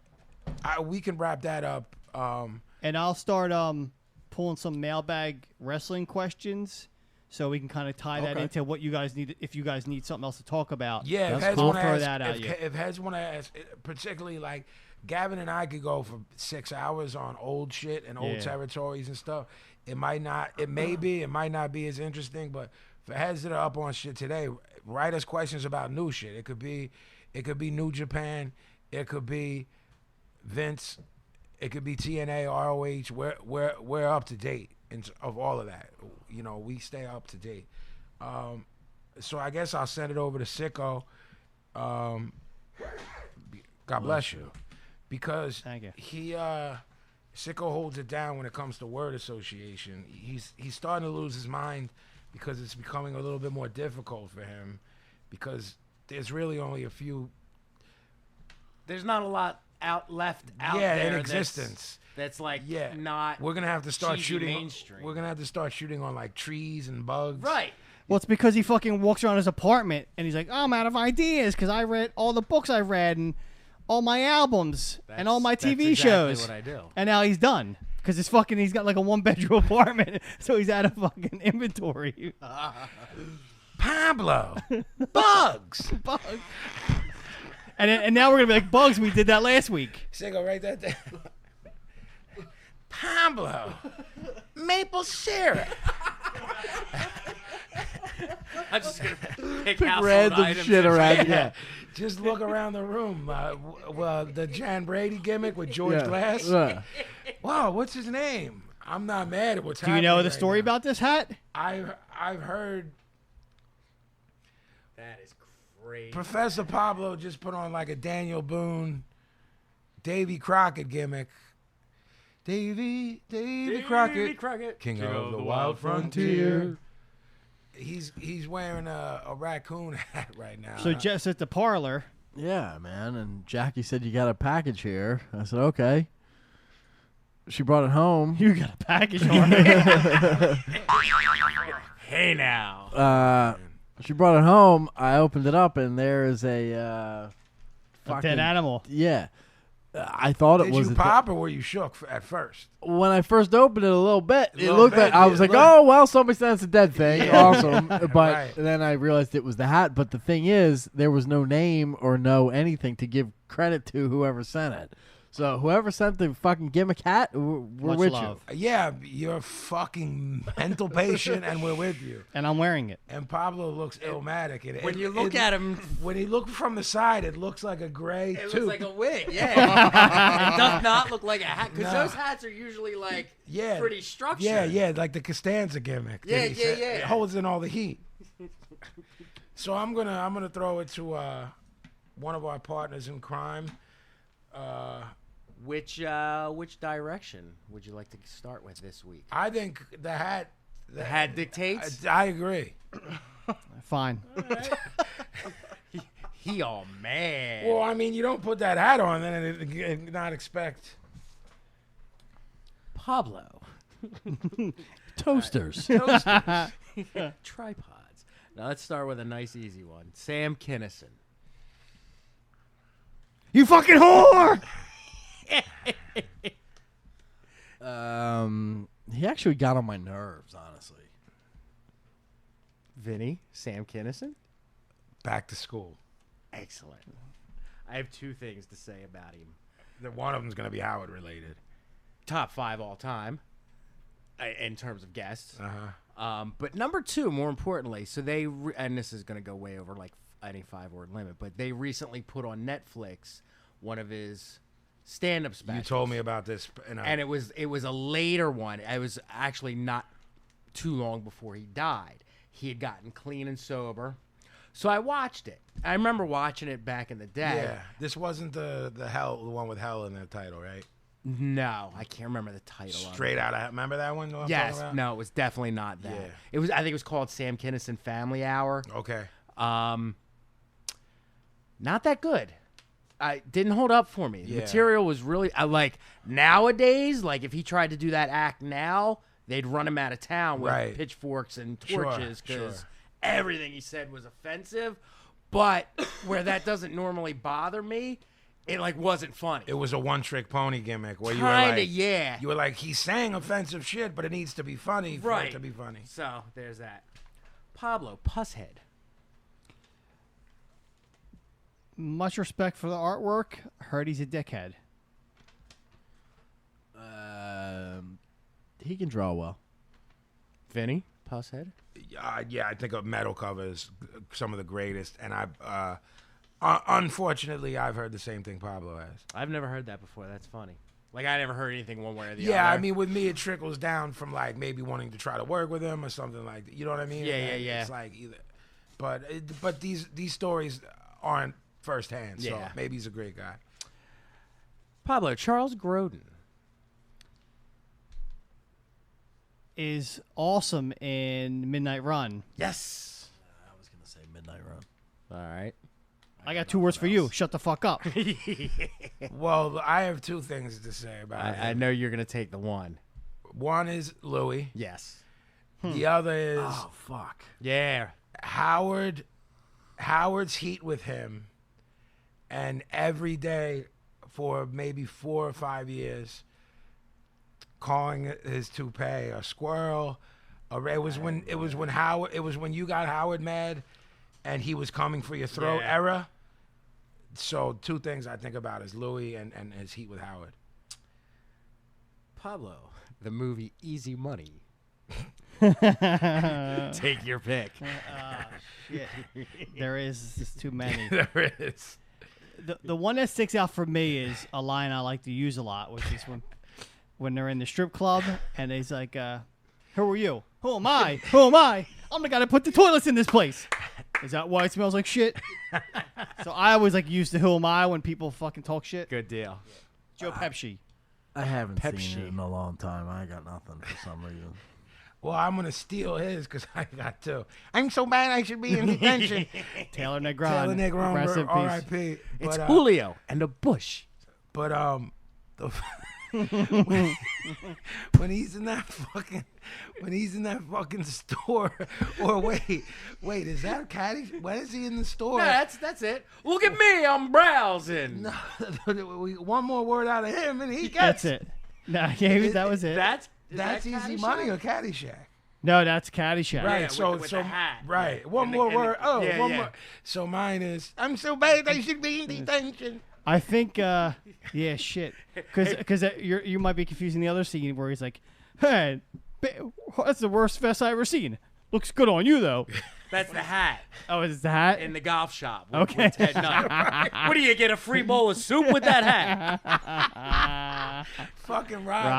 we can wrap that up. And I'll start pulling some mailbag wrestling questions, so we can kind of tie that into what you guys need. If you guys need something else to talk about, yeah, I'll throw that out. If heads want to ask, particularly like Gavin and I could go for 6 hours on old shit and old Yeah. territories and stuff. It might not be as interesting, but for heads that are up on shit today, write us questions about new shit. It could be New Japan, it could be Vince, it could be TNA, ROH. We're up to date of all of that. You know, we stay up to date. So I guess I'll send it over to Sicko. God bless you. Because Thank you. Sicko holds it down when it comes to word association. He's starting to lose his mind because it's becoming a little bit more difficult for him because there's really only a few. There's not a lot left out Yeah, there in existence. That's like Yeah, not. We're gonna have to start cheesy shooting. mainstream. We're gonna have to start shooting on like trees and bugs. Right. Well, it's because he fucking walks around his apartment and he's like, I'm out of ideas because I read all the books I've read and all my albums and all my That's TV exactly shows. what I do. And now he's done because he's got like a 1-bedroom apartment, so he's out of fucking inventory. Pablo, bugs. Bugs. And now we're gonna be like, Bugs, we did that last week. Sicko, write that down. Pablo, maple syrup. I'm just gonna pick household Random items shit and- around. Yeah. Just look around the room. The Jan Brady gimmick with George Glass. Wow, what's his name? I'm not mad at what's Do happening. you know the right story now. about this hat? I've heard That is crazy. Professor Pablo just put on like a Daniel Boone, Davy Crockett gimmick. Davy Crockett, King of the Wild Frontier. He's wearing a raccoon hat right now. So Jeff's at the parlor. Yeah, man. And Jackie said, you got a package here. I said, okay. She brought it home. You got a package on it. Hey now. She brought it home. I opened it up, and there is a A fucking dead animal. Yeah. I thought it Did was you a pop or were you shook at first? when I first opened it a little bit, it Little looked bit, like I was yeah, like, look. oh well, somebody said it's a dead thing. Yeah. Awesome. But Right. then I realized it was the hat. But the thing is, there was no name or no anything to give credit to whoever sent it. So whoever sent the fucking gimmick hat, we're Much with love. Yeah, you're a fucking mental patient, and we're with you. And I'm wearing it. And Pablo looks illmatic. When you look at him, when he looked from the side, it looks like a gray it tube. looks like a wig. Yeah. It does not look like a hat because No. those hats are usually like Yeah. pretty structured. Yeah, like the Costanza gimmick. that Yeah, he said. yeah. It holds in all the heat. So I'm gonna throw it to one of our partners in crime. Which direction would you like to start with this week? I think the hat. The hat dictates. I agree. Fine. He all mad. Well, I mean, you don't put that hat on and not expect. Pablo. toasters. Tripods. Now let's start with a nice easy one. Sam Kinison. You fucking whore! He actually got on my nerves, honestly. Vinny. Sam Kinison. Back to school. Excellent. I have two things to say about him. One of them's gonna be Howard related. Top 5 all time in terms of guests. Uh-huh. But number 2, more importantly, so they and this is going to go way over like any 5-word limit, but they recently put on Netflix one of his stand-up specials. You told me about this, And it was a later one. It was actually not too long before he died. He had gotten clean and sober. So I watched it. I remember watching it back in the day. yeah, this wasn't the one with hell in the title, right? No, I can't remember the title Straight out of remember that one? I'm Yes, talking about? no, it was definitely not that. Yeah. It was. I think it was called Sam Kinison Family Hour. Okay. Not that good. I didn't hold up for me. The Yeah. material was really like nowadays. Like if he tried to do that act now, they'd run him out of town with Right. pitchforks and Sure, torches because sure. everything he said was offensive. But where that doesn't normally bother me, it like wasn't funny. It was a one-trick pony gimmick where you were Kinda, like, yeah. you were like, he's saying offensive shit, but it needs to be funny for Right. it to be funny. So there's that. Pablo Pusshead. Much respect for the artwork. Heard he's a dickhead. He can draw well. Vinny Paz. Yeah, I think a metal cover is some of the greatest, and unfortunately, I've heard the same thing Pablo has. I've never heard that before. That's funny. Like, I never heard anything one way or the other. Yeah, I mean, with me, it trickles down from, like, maybe wanting to try to work with him or something like that. You know what I mean? Yeah, And yeah. It's like either. But these stories aren't firsthand, so Yeah. maybe he's a great guy. Pablo, Charles Grodin. Is awesome in Midnight Run. Yes. I was gonna say Midnight Run. All right. I got 2 words for you. Shut the fuck up. Well, I have 2 things to say about it. I know you're going to take the one. One is Louis. Yes. The other is Oh fuck. Yeah. Howard's heat with him, and every day for maybe 4 or 5 years, calling his toupee a squirrel. It was when you got Howard mad, and he was coming for your throat Yeah. era. So 2 things I think about is Louis and his heat with Howard. Pablo, the movie Easy Money. Take your pick. Shit. There is just too many. There is. The one that sticks out for me is a line I like to use a lot, which is when they're in the strip club and he's like, "Who are you? Who am I? Who am I? I'm the guy that put the toilets in this place. Is that why it smells like shit?" So I always like use the "Who am I" when people fucking talk shit. Good deal. Joe Pesci. I haven't Pepsi. seen it in a long time. I got nothing for some reason. Well, I'm gonna steal his because I got 2. I'm so bad I should be in detention. Taylor Negron. Taylor Negron, Rest in peace. R.I.P. It's But, Julio and the Bush. But when he's in that fucking store, or wait, is that Caddy? When is he in the store? No, that's it. Look at me, I'm browsing. One more word out of him, and he gets That's it. No, yeah, that was it. That's That's Easy Money or Caddyshack. No, that's Caddyshack. Right, Yeah, with the hat. right. One And the- more and the- word. Oh, yeah, one yeah. more. So mine is, I'm so bad I should be in detention. I think, yeah, shit. Because you might be confusing the other scene where he's like, "Hey, that's the worst vest I ever seen. Looks good on you, though." That's the hat Oh, is it the hat? in the golf shop. With, Okay. with Ted Knight. What do you get, a free bowl of soup with that hat? Fucking Rodney.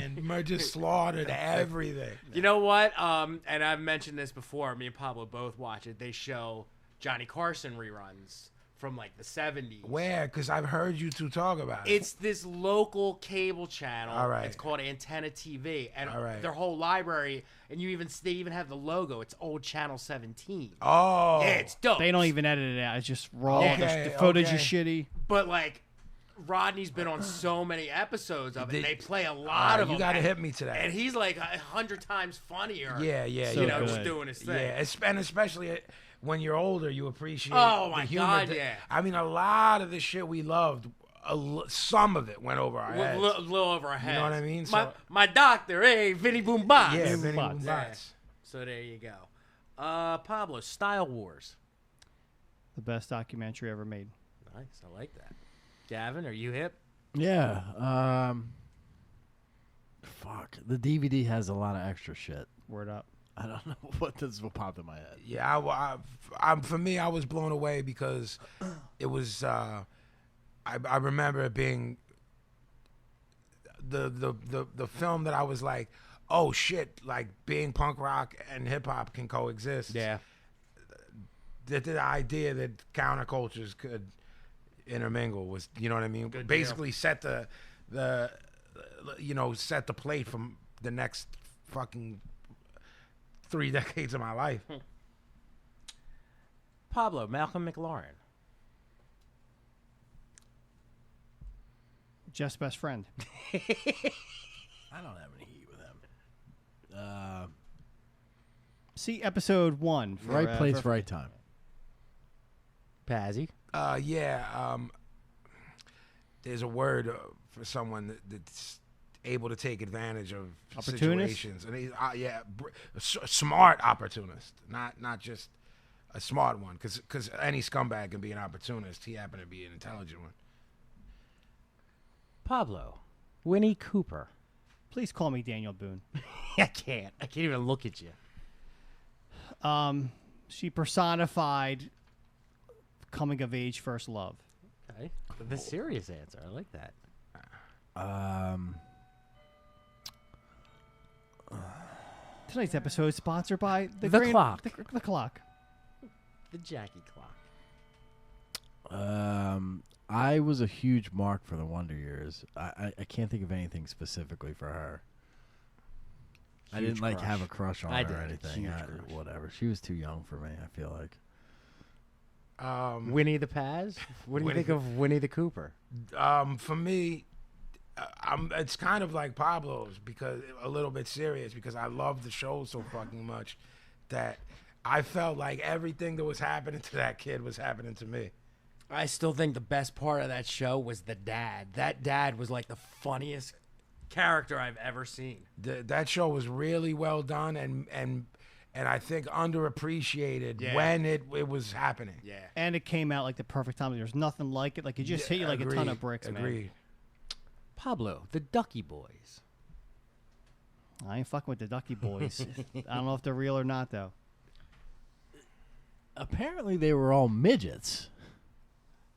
Rodney. Man, just slaughtered everything. You know what? And I've mentioned this before. Me and Pablo both watch it. They show Johnny Carson reruns from like the 70s. Where? Because I've heard you 2 talk about it. It's this local cable channel. All right. It's called Antenna TV, and All right. their whole library, and they even have the logo. It's old Channel 17. Oh. Yeah, it's dope. They don't even edit it out. It's just raw. Okay, The footage okay. is shitty. But like, Rodney's been on so many episodes of it. And they play a lot of them. You got to and- hit me to that. And he's like 100 times funnier. Yeah, So You know, good. just doing his thing. Yeah, and especially when you're older, you appreciate Oh, the my humor. God, yeah. I mean, a lot of the shit we loved, some of it went over our A heads. little over our heads. know what I mean? My, So- my doctor, hey, Vinnie Boom Box. Yeah, Boom Vinny Box. Boom Yeah. Box. So there you go. Pablo, Style Wars. The best documentary ever made. Nice, I like that. Gavin, are you hip? Yeah. Fuck. The DVD has a lot of extra shit. Word up. I don't know what this will pop in my head. Yeah, for me, I was blown away because it was. I remember it being the film that I was like, oh shit, like being punk rock and hip hop can coexist. The idea that countercultures could intermingle was, you know what I mean? Good Basically set the set the plate from the next fucking 3 decades of my life. Pablo, Malcolm McLaren. Just best friend. I don't have any heat with him. See episode 1. For, Right place, for- right time. Pazzy. There's a word for someone that's able to take advantage of Opportunist? situations, and smart opportunist, not just a smart one, because any scumbag can be an opportunist. He happened to be an intelligent one. Pablo, Winnie Cooper. Please call me Daniel Boone. I can't even look at you. She personified coming of age first love. Okay. The serious answer. I like that. Tonight's episode is sponsored by The clock. The clock. The Jackie clock. I was a huge mark for the Wonder Years. I can't think of anything specifically for her. I Huge didn't like crush. have a crush on I her did. or anything. Huge crush. Whatever. She was too young for me, I feel like. Winnie the Paz? What do you think of Winnie the Cooper? For me, it's kind of like Pablo's, because a little bit serious, because I love the show so fucking much that I felt like everything that was happening to that kid was happening to me. I still think the best part of that show was the dad. That dad was like the funniest character I've ever seen. That show was really well done and I think underappreciated Yeah. when it was happening. Yeah. And it came out like the perfect time. There's nothing like it. Like it just hit you like a ton of bricks, man. Agreed. Pablo, the Ducky Boys. I ain't fucking with the Ducky Boys. I don't know if they're real or not, though. Apparently, they were all midgets.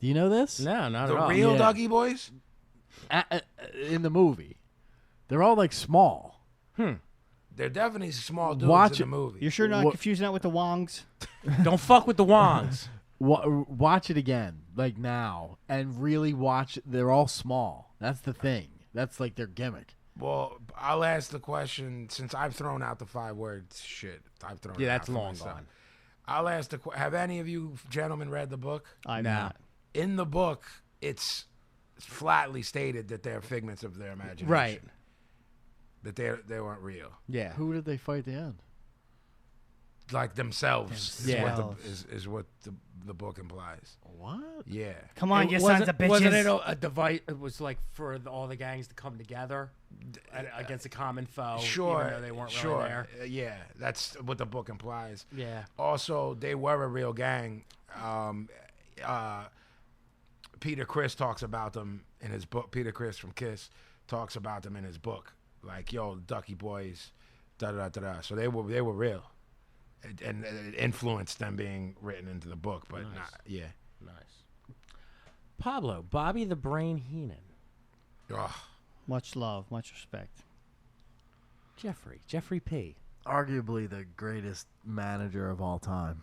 Do you know this? No, not The at all. real Yeah. Dougie Boys? In the movie, they're all like small. They're definitely small dudes Watch in the movie. You're sure not What- confusing that with the Wongs? Don't fuck with the Wongs. Watch it again, like now, and really watch. They're all small. That's the thing. That's like their gimmick. Well, I'll ask the question, since I've thrown out the 5 words shit. I've thrown Yeah, it that's out for long myself. gone. I'll ask the question. Have any of you gentlemen read the book? I'm No. not. In the book, it's flatly stated that they're figments of their imagination. Right. That they weren't real. Yeah. Who did they fight at the end? Like themselves is Themselves. what the book implies. What? Yeah. Come on, It you sons of bitches. Wasn't it a device? It was like for all the gangs to come together against a common foe. Sure. Even though they weren't sure. really there. Yeah, that's what the book implies. Yeah. Also, they were a real gang. Peter Criss talks about them in his book. Peter Criss from Kiss talks about them in his book. Like, yo, Ducky Boys, da da da da. So they were real, and it influenced them being written into the book. But Nice. not, yeah. Nice. Pablo, Bobby the Brain Heenan. Ugh. Much love, much respect. Jeffrey P. Arguably the greatest manager of all time.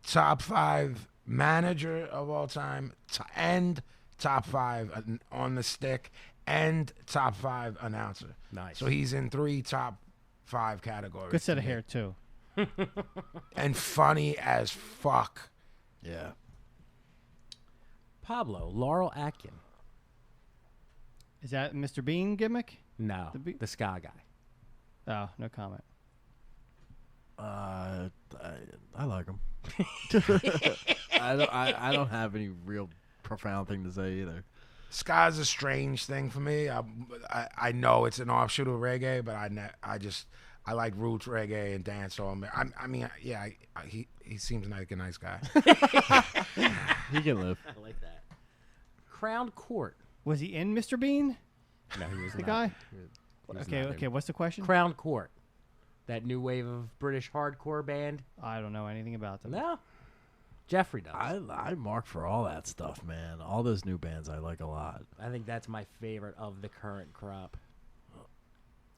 Top 5 manager of all time, and top 5 on the stick, and top 5 announcer. Nice. So he's in 3 top 5 categories. Good set of to me. hair, too. And funny as fuck. Yeah. Pablo, Laurel Atkin. Is that Mr. Bean gimmick? No, The the ska guy. Oh, no comment. I like him. I don't have any real profound thing to say either. Ska's a strange thing for me. I know it's an offshoot of reggae, but I like roots reggae and dancehall. I mean, yeah, he seems like a nice guy. He can live. I like that. Crown Court. Was he in Mr. Bean? No, he was The not. guy? He was Okay, not okay. in. What's the question? Crown Court. That new wave of British hardcore band. I don't know anything about them. No. Jeffrey does. I mark for all that stuff, man. All those new bands I like a lot. I think that's my favorite of the current crop.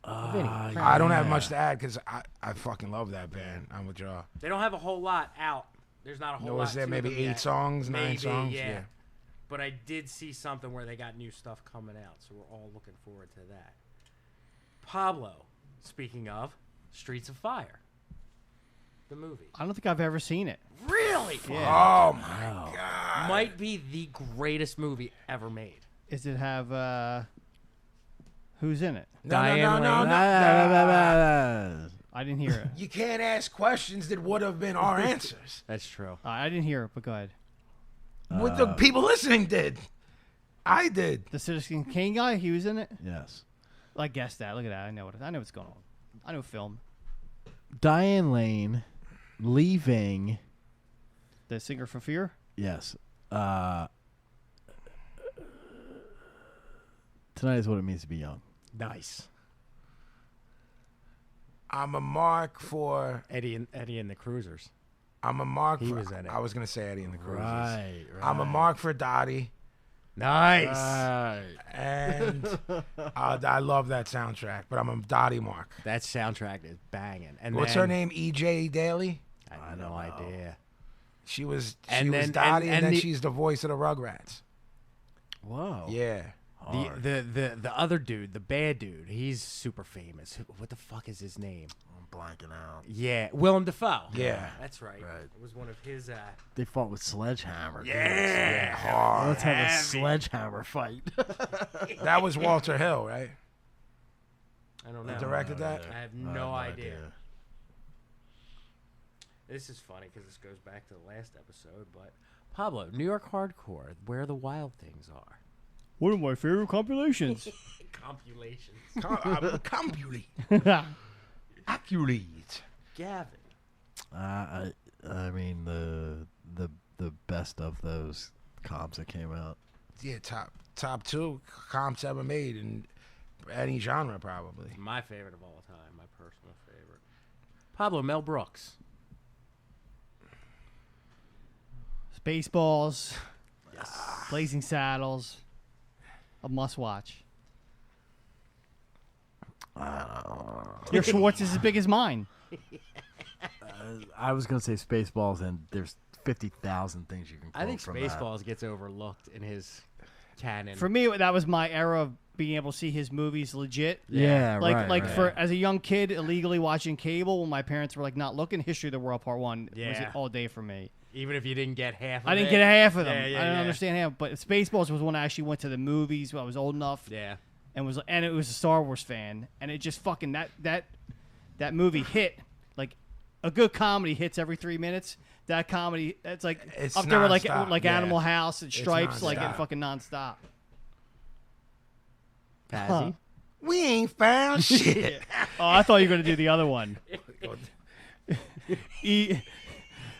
Vinny, I don't have much to add because I fucking love that band. I'm with y'all. They don't have a whole lot out. There's not a whole lot. Was there to maybe them 8 yet. songs, 9 Maybe, songs? Yeah. But I did see something where they got new stuff coming out, so we're all looking forward to that. Pablo, speaking of, Streets of Fire, the movie. I don't think I've ever seen it. Really? Yeah. Oh my god. Might be the greatest movie ever made. Does it have, who's in it? No. I didn't hear it. You can't ask questions that would have been our answers. That's true. I didn't hear it, but go ahead. What the people listening did. I did. The Citizen Kane guy, he was in it? Yes. I guessed that. Look at that. I know what's going on. I know film. Diane Lane leaving. The singer for Fear? Yes. Tonight is what it means to be young. Nice. I'm a mark for. Eddie and the Cruisers. I'm a mark He for. was in it. I was gonna say Eddie and the Cruisers. Right. I'm a mark for Dottie, Nice. and I love that soundtrack. But I'm a Dottie mark. That soundtrack is banging. And What's her name? E.J. Daly. I have no idea. She was And then- Dottie, and and then the- she's the voice of the Rugrats. Whoa. Yeah. The other dude, the bad dude, he's super famous. What the fuck is his name? I'm blanking out. Yeah, Willem Dafoe. Yeah. That's right. It was one of his. They fought with sledgehammer. Yeah. Hard. Let's have a sledgehammer fight. That was Walter Hill, right? I don't know. Who directed that? I have no idea. This is funny because this goes back to the last episode. But Pablo, New York hardcore, where the wild things are. One of my favorite compilations. Compulations. Compulate. Accurate. Gavin. I mean the best of those comps that came out. Yeah, top 2 comps ever made in any genre, probably. My favorite of all time. My personal favorite. Pablo, Mel Brooks. Spaceballs. Yes. Blazing Saddles. A must watch. Your Schwartz is as big as mine. I was gonna say Spaceballs, and there's 50,000 things you can quote I think from Spaceballs gets overlooked in his canon. For me, that was my era of being able to see his movies legit. that. Yeah, Like right. for as a young kid illegally watching cable when my parents were like not looking, History of the World Part 1 was Yeah. all day for me. Even if you didn't get half of I didn't it. get a half of them. Yeah, I didn't yeah. understand half. But Spaceballs was when I actually went to the movies when I was old enough. Yeah. And it was a Star Wars fan, and it just fucking that movie hit like a good comedy hits every 3 minutes. That comedy, that's like It's up there with nonstop, like yeah. Animal House and It's Stripes, like nonstop. it fucking nonstop. Pazzy. We ain't found shit. Oh, I thought you were gonna do the other one.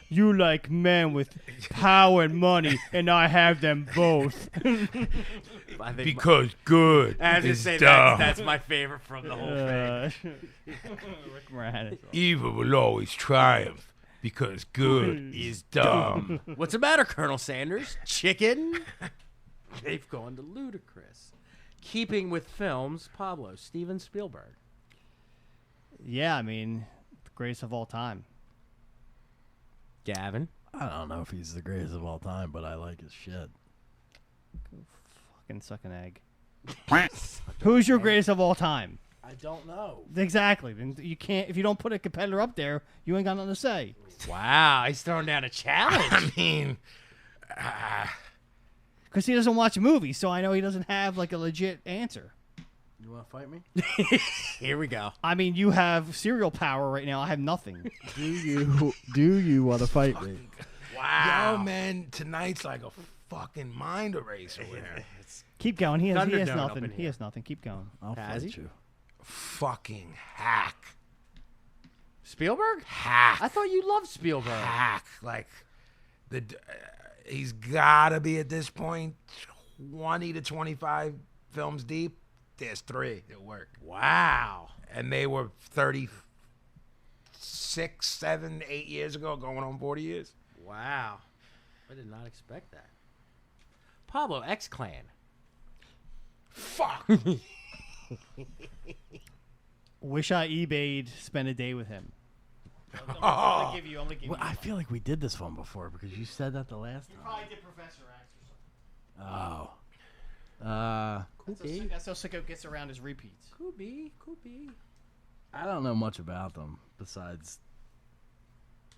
You like men with power and money, and I have them both. I think Because good I was is just say dumb. that's my favorite from the whole thing. Rick Moranis. Evil will always triumph because good is dumb. What's the matter, Colonel Sanders? Chicken? They've gone to ludicrous. Keeping with films, Pablo, Steven Spielberg. Yeah, I mean, the greatest of all time. Gavin. I don't know if he's the greatest of all time, but I like his shit. Fucking suck an egg. Who's your greatest of all time? I don't know. Exactly. Then you can't if you don't put a competitor up there, you ain't got nothing to say. Wow, he's throwing down a challenge. I mean, Because he doesn't watch movies, so I know he doesn't have like a legit answer. You want to fight me? Here we go. I mean, you have serial power right now. I have nothing. Do you want to fight me? Wow. yo, man, tonight's like a fucking mind eraser with him. Keep going. He has Thunderdome up nothing. in He here. has nothing. Keep going. I'll Has fight he? you. Fucking hack. Spielberg? Hack. I thought you loved Spielberg. Hack. Like, he's got to be at this point 20 to 25 films deep. There's 3 that work. Wow. And they were 36, 7, 8 years ago, going on 40 years. Wow. I did not expect that. Pablo, X-Clan. Fuck. Wish I eBay'd spend a day with him. I'm Oh. gonna give you. Well, I feel like we did this one before because you said that the last time. probably did Professor X or something. Oh. Could be. That's how Sicko gets around his repeats. Could be. Could be. I don't know much about them besides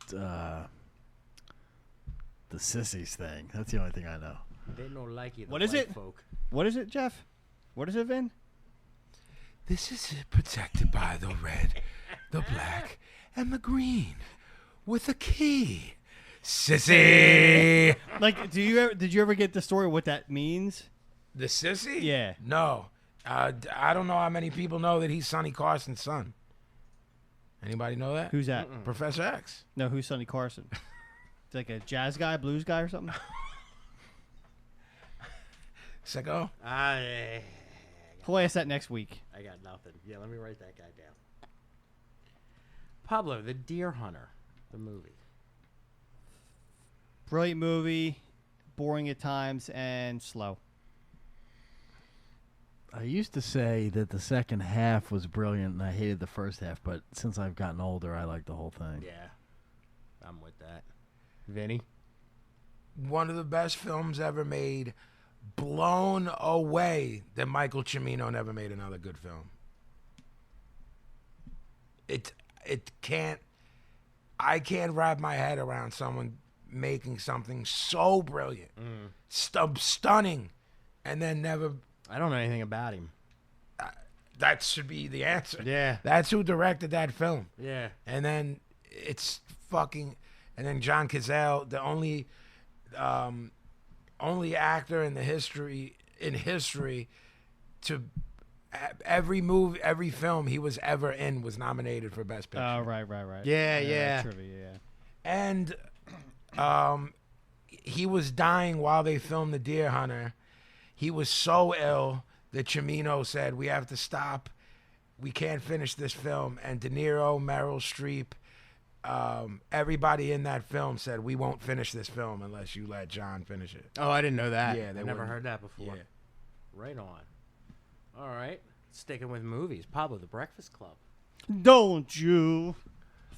the sissies thing. That's the only thing I know. They don't like you. The What is white it? Folk. What is it, Jeff? What is it, Vin? This is protected by the red, the black, and the green with a key. Sissy. Like, did you ever get the story of what that means? The sissy? Yeah. No. I don't know how many people know that he's Sonny Carson's son. Anybody know that? Who's that? Professor X. No, who's Sonny Carson? It's like a jazz guy, blues guy, or something. Sicko? We'll ask that next week. I got nothing. Yeah, let me write that guy down. Pablo, the Deer Hunter, the movie. Brilliant movie, boring at times, and slow. I used to say that the second half was brilliant and I hated the first half, but since I've gotten older, I like the whole thing. Yeah, I'm with that. Vinny? One of the best films ever made, blown away that Michael Cimino never made another good film. It can't, I can't wrap my head around someone making something so brilliant, stunning, and then never. I don't know anything about him. That should be the answer. Yeah. That's who directed that film. Yeah. And then it's fucking, and then John Cazale, the only actor in history to every film he was ever in was nominated for Best Picture. Oh, right. Yeah. Trivia, And he was dying while they filmed The Deer Hunter. He was so ill that Cimino said, "We have to stop. We can't finish this film." And De Niro, Meryl Streep, everybody in that film said, "We won't finish this film unless you let John finish it." Oh, I didn't know that. Yeah, they I've never wouldn't- heard that before. Yeah. Right on. All right. Sticking with movies. Pablo, The Breakfast Club. Don't you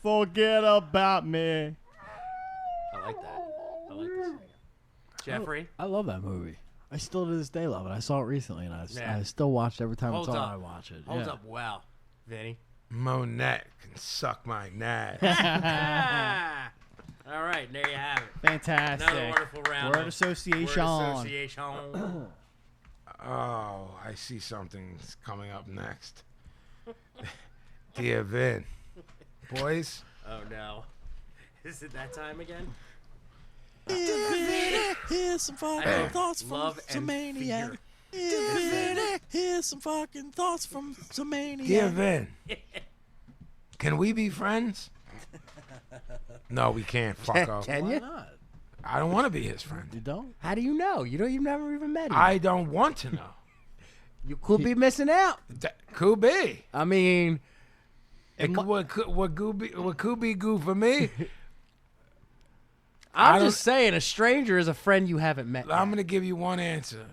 forget about me. I like that. I like this thing. Jeffrey? I love that movie. I still to this day love it. I saw it recently, and Yeah. I still watch it every time Holds it's on. up. I watch it. Holds Yeah. up well. Vinny? Monette can suck my nads. Ah! All right, there you have it. Fantastic. Another wonderful round. Word of association. Word association. Oh, I see something's coming up next. Dear Vin. Boys, Oh, no. Is it that time again? Here's some fucking thoughts from Love some and maniac. fear. Here's some fucking thoughts from some maniac. Dear Vin, can we be friends? No, we can't. Fuck off. Can Why you? not? I don't want to be his friend. You don't? How do you know? You've never even met him. I don't want to know. You could be missing out. That could be. I mean, What could be good for me? I I'm don't- just saying, a stranger is a friend you haven't met. I'm going to give you one answer.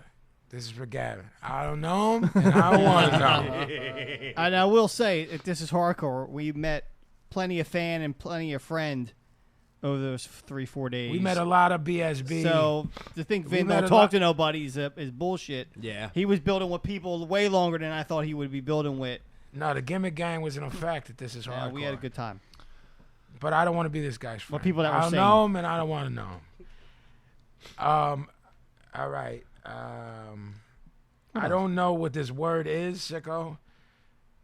This is for Gavin. I don't know him, and I don't want to know him. And I will say, if this is hardcore, we met plenty of fan and plenty of friend over those 3-4 days. We met a lot of BSB. So to think Vin met don't a talk lot- to nobody is bullshit. Yeah. He was building with people way longer than I thought he would be building with. No, the gimmick gang was in effect that this is hardcore. We had a good time. But I don't want to be this guy's friend. people that were I don't saying- know him, and I don't want to know him. All right. I don't know what this word is, sicko.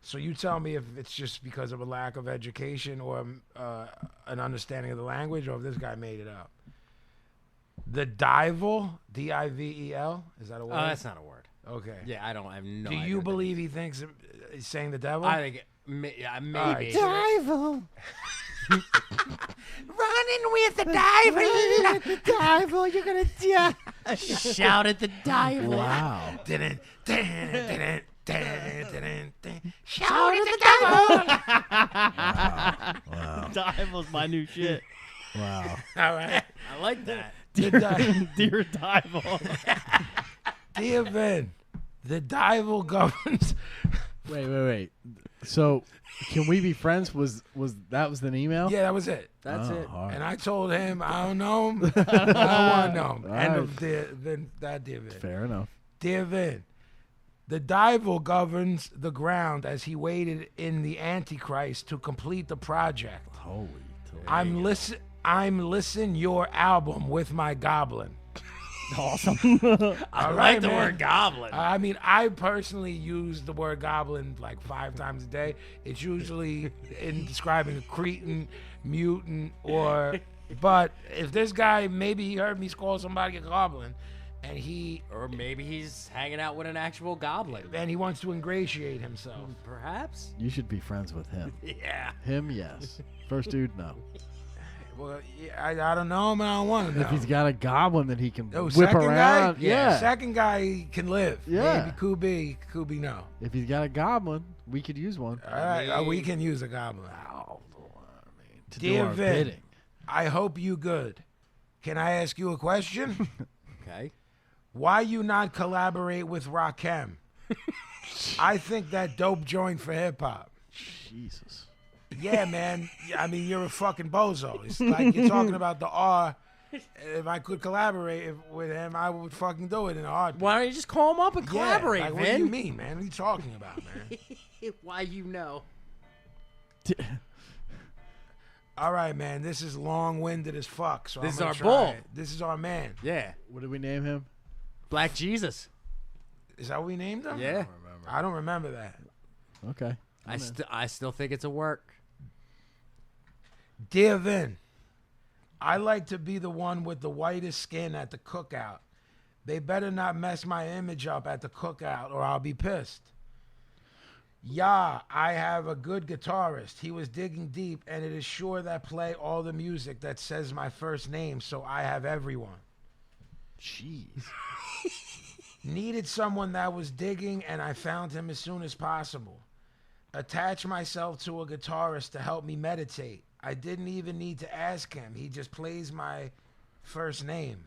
So you tell me if it's just because of a lack of education or an understanding of the language, or if this guy made it up. The Divel, Divel, is that a word? Oh, that's not a word. Okay. Yeah, I have no Do idea. you what that believe he thinks he's saying the devil? I think maybe. right. Dival. Running with the devil. Dival, you're going to die. Shout at the devil. Wow. Shout at the devil. Dival's my new shit. Wow. All right. I like that. Dear Dival. Dear Vin, the devil governs. Wait. So, can we be friends? Was that was an email? Yeah, that was it. That's it. All right. And I told him I don't know him. I don't want to know him. All End right. of dear Vin. That dear Vin. Fair enough. Dear Vin, the devil governs the ground as he waited in the Antichrist to complete the project. Holy. I'm listen your album with my goblin. Awesome. I like the word goblin. I mean, I personally use the word goblin like 5 times a day. It's usually in describing a cretin, mutant, or. But if this guy, maybe he heard me call somebody a goblin, and he Or maybe he's hanging out with an actual goblin. wants to ingratiate himself. Perhaps. You should be friends with him. Yeah. Him, yes. First dude, no. Well, yeah, I don't know him. I don't want to know. If he's got a goblin that he can Oh, whip second around, guy? yeah. Second guy can live. Yeah. Maybe Could be no. If he's got a goblin, we could use one. All right, we can use a goblin. To Dear do our Vin, bidding. I hope you good. Can I ask you a question? Okay. Why you not collaborate with Rakim? I think that dope joint for hip hop. Jesus. Yeah, man. I mean, you're a fucking bozo. It's like you're talking about the R. If I could collaborate with him, I would fucking do it in a heartbeat. Why don't you just call him up and collaborate, yeah, like, Vin? What do you mean, man? What are you talking about, man? Why you know? All right, man. This is long-winded as fuck. So This I'm is gonna our try bull. it. This is our man. Yeah. What did we name him? Black Jesus. Is that what we named him? Yeah. I don't remember that. Okay. I still think it's a work. Dear Vin, I like to be the one with the whitest skin at the cookout. They better not mess my image up at the cookout or I'll be pissed. Yeah, I have a good guitarist. He was digging deep, and it is sure that play all the music that says my first name, so I have everyone. Jeez. Needed someone that was digging, and I found him as soon as possible. Attach myself to a guitarist to help me meditate. I didn't even need to ask him. He just plays my first name.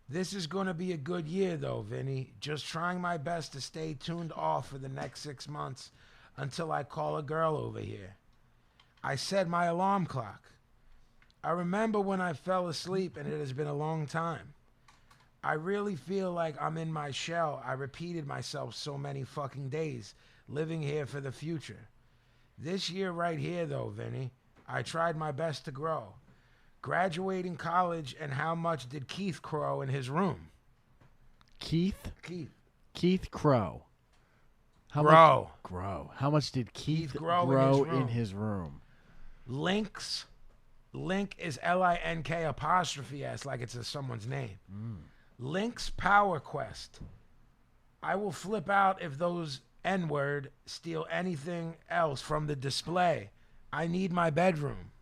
This is going to be a good year, though, Vinny. Just trying my best to stay tuned off for the next 6 months until I call a girl over here. I set my alarm clock. I remember when I fell asleep, and it has been a long time. I really feel like I'm in my shell. I repeated myself so many fucking days, living here for the future. This year right here, though, Vinny, I tried my best to grow. Graduating college, and how much did Keith crow in his room? Keith Keith. Crow. Grow. Grow. How much did Keith grow in his room? Links. Link is L-I-N-K apostrophe S, like it's someone's name. Link's Power Quest. I will flip out if those N-word steal anything else from the display. I need my bedroom.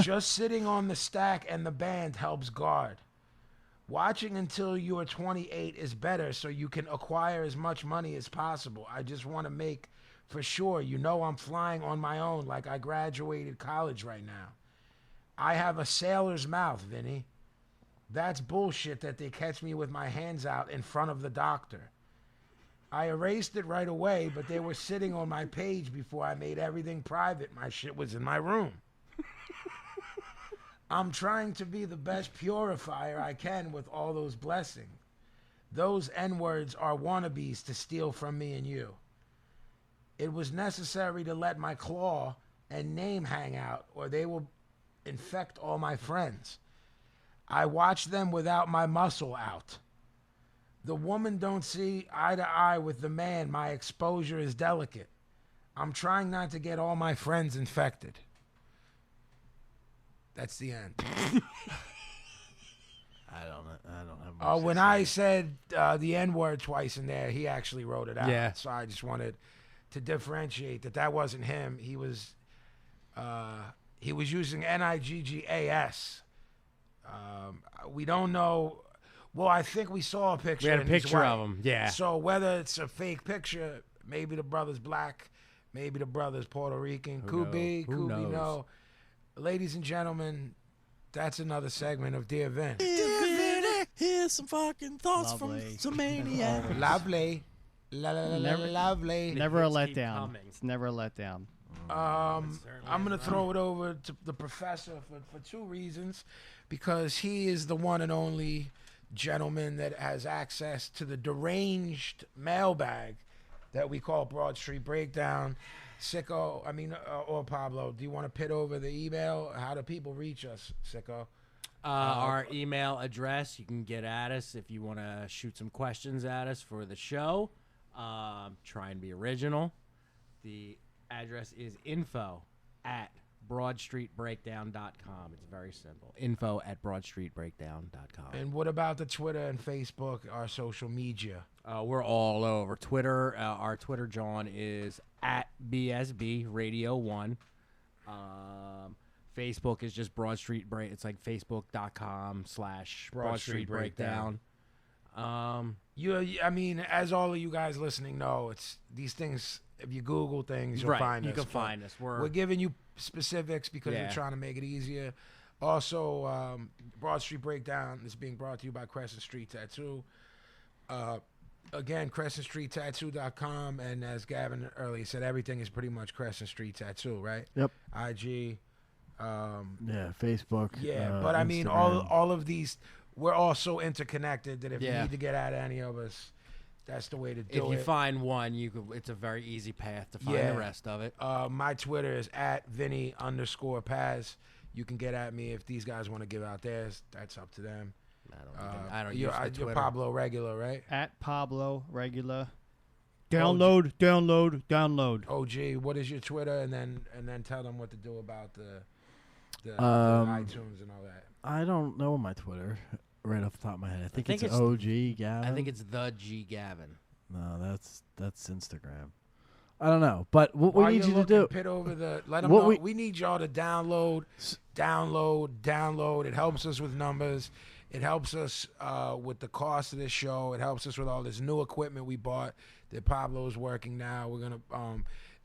Just sitting on the stack and the band helps guard. Watching until you are 28 is better so you can acquire as much money as possible. I just want to make for sure you know I'm flying on my own like I graduated college right now. I have a sailor's mouth, Vinny. That's bullshit that they catch me with my hands out in front of the doctor. I erased it right away, but they were sitting on my page before I made everything private. My shit was in my room. I'm trying to be the best purifier I can with all those blessings. Those N-words are wannabes to steal from me and you. It was necessary to let my claw and name hang out, or they will infect all my friends. I watch them without my muscle out. The woman don't see eye to eye with the man. My exposure is delicate. I'm trying not to get all my friends infected. That's the end. I don't have much When to I say. said the N-word twice in there, he actually wrote it out. Yeah. So I just wanted to differentiate that wasn't him. He was using N-I-G-G-A-S. We don't know. Well, I think we saw a picture. We had a and he's picture white. of him. Yeah. So whether it's a fake picture, maybe the brother's black, maybe the brother's Puerto Rican. Could be, Who could be knows? no. Ladies and gentlemen, that's another segment of Dear Vin. Here's some fucking thoughts Lovely. from some maniac. Lovely. Lovely. Never a hits keep letdown. coming. It's never a letdown. I'm going to throw it over to the professor for two reasons. Because he is the one and only gentleman that has access to the deranged mailbag that we call Broad Street Breakdown. Sicko, or Pablo, do you want to pit over the email? How do people reach us, Sicko? Our email address, you can get at us if you want to shoot some questions at us for the show. Try and be original. The address is info@broadstreetbreakdown.com. It's very simple. info@broadstreetbreakdown.com. And what about the Twitter and Facebook, our social media? We're all over. Twitter, our Twitter, John, is @BSB Radio 1. Facebook is just Broad Street Break. It's like facebook.com/Broad Street Breakdown. I mean, as all of you guys listening know, it's these things. If you Google things, you'll find us. You can find us. We're giving you specifics because we're trying to make it easier. Also, Broad Street Breakdown is being brought to you by Crescent Street Tattoo. Again, CrescentStreetTattoo.com, and as Gavin earlier said, everything is pretty much Crescent Street Tattoo, right? Yep. IG. Facebook. But I mean, Instagram. all of these, we're all so interconnected that if you need to get at any of us, that's the way to do it. If you find one, it's a very easy path to find the rest of it. My Twitter is @Vinnie_Paz. You can get at me if these guys want to give out theirs. That's up to them. I don't use the Twitter. You're Pablo Regular, right? @Pablo Regular. Download. OG, what is your Twitter? And then tell them what to do about the iTunes and all that. I don't know my Twitter right off the top of my head. I think it's it's OG Gavin. I think it's the G Gavin. No, that's Instagram. I don't know, but what While we need you're you to do. Pit over let them know. We need y'all to download. It helps us with numbers. It helps us with the cost of this show. It helps us with all this new equipment we bought that Pablo's working now. We're gonna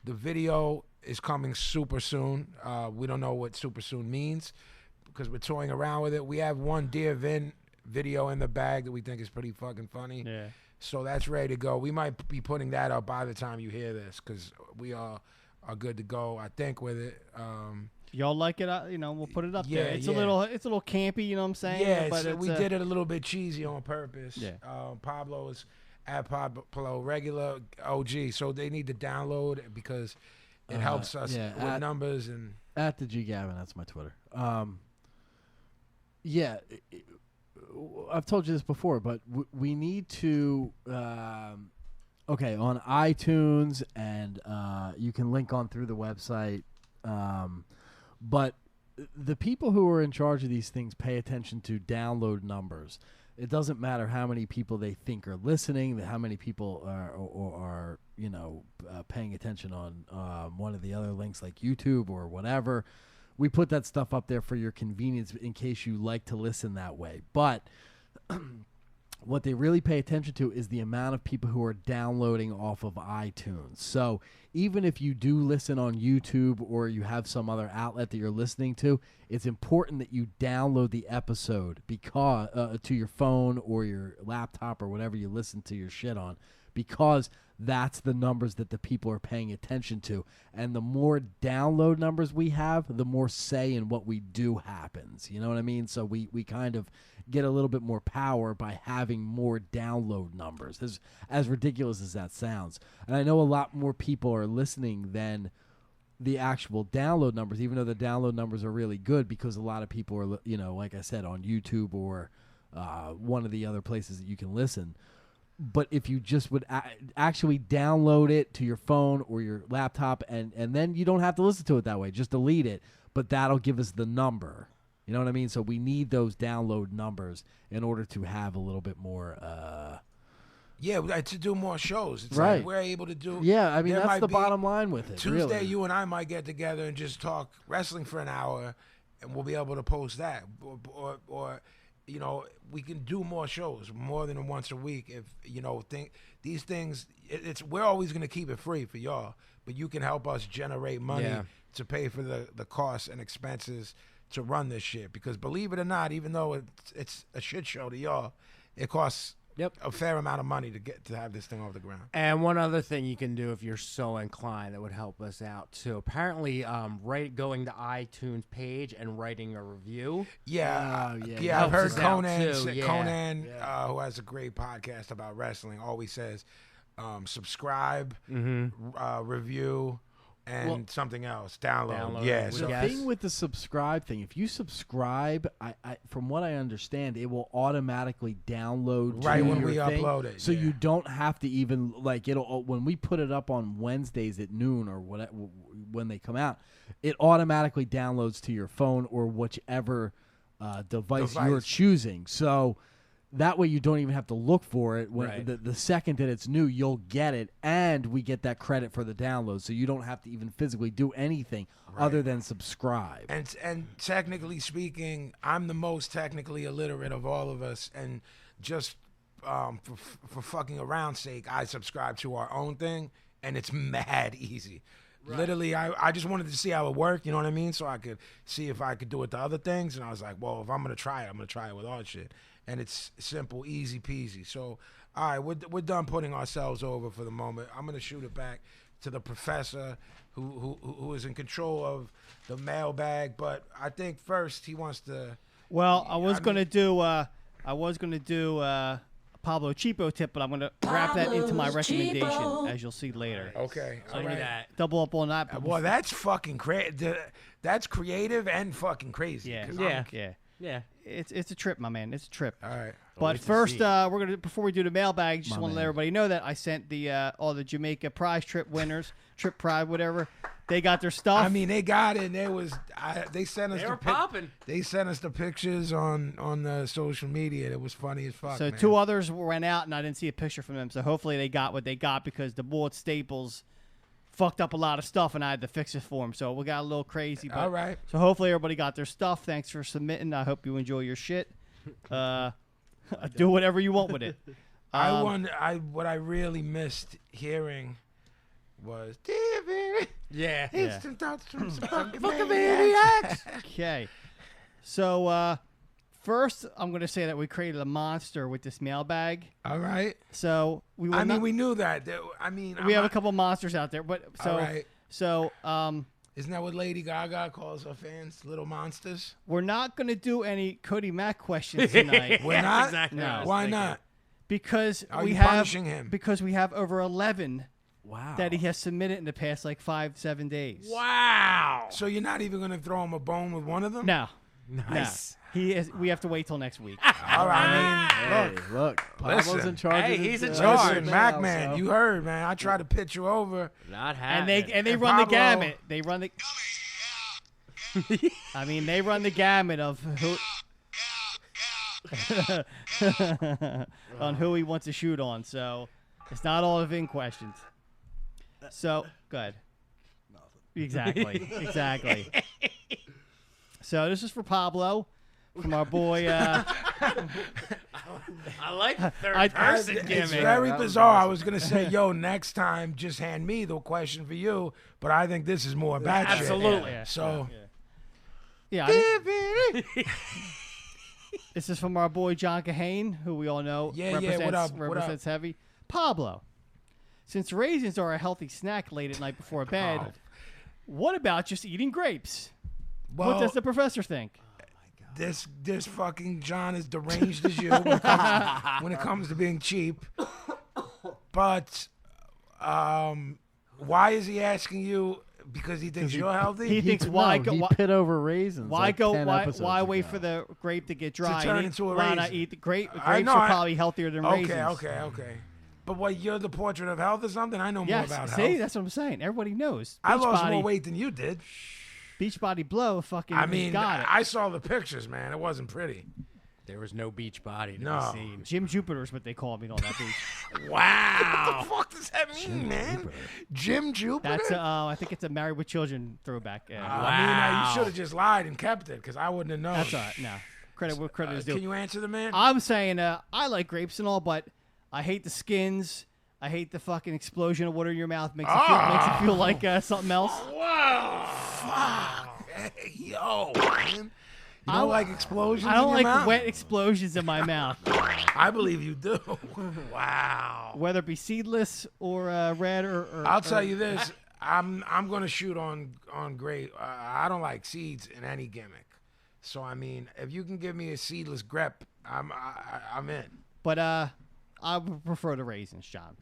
the video is coming super soon. We don't know what super soon means because we're toying around with it. We have one Dear Vin video in the bag that we think is pretty fucking funny. Yeah. So that's ready to go. We might be putting that up by the time you hear this because we are good to go, I think, with it. Y'all like it? We'll put it up there. It's a yeah. little campy, you know what I'm saying? Yeah, but we did it a little bit cheesy on purpose. Yeah. Pablo is @Pablo Regular OG, so they need to download it because it helps us with numbers and @the G Gavin. That's my Twitter. I've told you this before, but we need to. Okay, on iTunes, and you can link on through the website. But the people who are in charge of these things pay attention to download numbers. It doesn't matter how many people they think are listening, how many people are paying attention on one of the other links like YouTube or whatever. We put that stuff up there for your convenience in case you like to listen that way. But what they really pay attention to is the amount of people who are downloading off of iTunes. So even if you do listen on YouTube or you have some other outlet that you're listening to, it's important that you download the episode because to your phone or your laptop or whatever you listen to your shit on, because that's the numbers that the people are paying attention to. And the more download numbers we have, the more say in what we do happens. You know what I mean? So we kind of get a little bit more power by having more download numbers, as ridiculous as that sounds. And I know a lot more people are listening than the actual download numbers, even though the download numbers are really good because a lot of people are, like I said, on YouTube or one of the other places that you can listen. But if you just would actually download it to your phone or your laptop, and then you don't have to listen to it that way, just delete it, but that'll give us the number. You know what I mean? So we need those download numbers in order to have a little bit more... to do more shows. It's right. Like we're able to do... Yeah, I mean, that's the bottom line with it, Tuesday, really. you and I might get together and just talk wrestling for an hour, and we'll be able to post that. Or we can do more shows, more than once a week. If these things, we're always going to keep it free for y'all, but you can help us generate money to pay for the costs and expenses to run this shit. Because believe it or not, even though it's a shit show to y'all, it costs a fair amount of money to have this thing off the ground. And one other thing you can do if you're so inclined that would help us out too. Apparently, going to iTunes page and writing a review. I've heard Conan, too. Who has a great podcast about wrestling, always says subscribe, review, and something else. Download. Yeah. The thing with the subscribe thing, if you subscribe, I from what I understand, it will automatically download right to when your we thing, upload it. so you don't have to even it'll when we put it up on Wednesdays at noon or whatever when they come out, it automatically downloads to your phone or whichever device you're choosing. So That way you don't even have to look for it. When Right. the second that it's new, you'll get it, and we get that credit for the download, so you don't have to even physically do anything other than subscribe. And technically speaking, I'm the most technically illiterate of all of us, and just for fucking around sake, I subscribe to our own thing, and it's mad easy. Literally, I just wanted to see how it worked, you know what I mean? So I could see if I could do it to other things, and I was like, well, if I'm going to try it, I'm going to try it with all shit. And it's simple, easy peasy. So, all right, we're done putting ourselves over for the moment. I'm going to shoot it back to the professor who is in control of the mailbag, but I think first he wants to... Well, I was going to do Pablo Cheapo tip, but I'm going to wrap that into my recommendation, as you'll see later. Okay, all Look right. at that. Double up on that. but Well, that's fucking crazy. That's creative and fucking crazy. yeah, 'cause Yeah. yeah. Yeah. It's a trip, my man. It's a trip. All right. But wait to first, see. we're gonna before we do the mailbag, just My want to let man. everybody know that I sent the all the Jamaica prize trip winners, trip pride, whatever. They got their stuff. I mean, they got it. And they sent us They the were popping. They sent us the pictures on the social media. It was funny as fuck. so man. two others went out, and I didn't see a picture from them. So hopefully they got what they got because the boy at Staples fucked up a lot of stuff, and I had to fix it for them. So we got a little crazy. But, All right. So hopefully everybody got their stuff. Thanks for submitting. I hope you enjoy your shit. Do whatever you want with it. What I really missed hearing was David. Yeah. Instant thoughts from some fucking Fucking maniacs. Okay. So first, I'm going to say that we created a monster with this mailbag. All right. So we will I mean, not- we knew that. I mean, we have a not- couple monsters out there, but so All right. so Isn't that what Lady Gaga calls her fans? Little monsters. we're not going to do any Cody Mack questions tonight We're That's not. exactly No. what I was Why thinking. not? because Are we you have punishing him? because we have over 11 Wow. that he has submitted in the past like 5-7 days. Wow. So you're not even gonna throw him a bone with one of them? No, Nice. no. He is. We have to wait till next week. All right. I mean, Hey, look, Pablo's listen. in charge. Hey, of he's in this, charge. listen, now, Mac man, so- you heard, man. I tried to pitch you over. Not and happening. they And run the Pablo- gamut. They run the. I mean, they run the gamut of who. on who he wants to shoot on. So it's not all the Vin questions. So go ahead. Exactly. So this is for Pablo, from our boy. I like the third person It's gimmick. very that was bizarre. I was gonna say, yo, next time just hand me the question for you, but I think this is more bad shit. Absolutely. Yeah. So Yeah. I think- this is from our boy John Kahane, who we all know Yeah, represents, what up, what represents heavy. Pablo, since raisins are a healthy snack late at night before bed, Oh. what about just eating grapes? well, What does the professor think? this fucking John is deranged as you when it comes to being cheap. But why is he asking you? Because he thinks you're healthy. He thinks No, why go he why, pit over raisins. why like go 10 why episodes why wait ago. for the grape to get dry? turn and into a why not raisin. eat the grape? I Grapes know, are I- probably healthier than raisins. Okay. But what, you're the portrait of health or something? I know Yes, more about see, health. that's what I'm saying. Everybody knows. I lost Beachbody- more weight than you did. Beachbody Blow fucking I mean, got it. I saw the pictures, man. It wasn't pretty. There was no beach body to No. be seen. Jim Jupiter's what they called me on that beach. Wow. What the fuck does that mean, man? Jim Jupiter? That's I think it's a Married with Children throwback. I mean, Wow. you should have just lied and kept it because I wouldn't have known. That's all right. No, credit where credit is due. Can you answer the man? I'm saying I like grapes and all, but I hate the skins. I hate the fucking explosion of water in your mouth. Makes it feel like something else. Whoa. Fuck. Hey, yo, man. You don't like explosions I don't in your like mouth? wet explosions in my mouth, I believe you do. Wow. whether it be seedless or red or. I'll tell you this. I'm going to shoot on grape. I don't like seeds in any gimmick. So, I mean, if you can give me a seedless grep, I'm in. But I would prefer the raisins, John.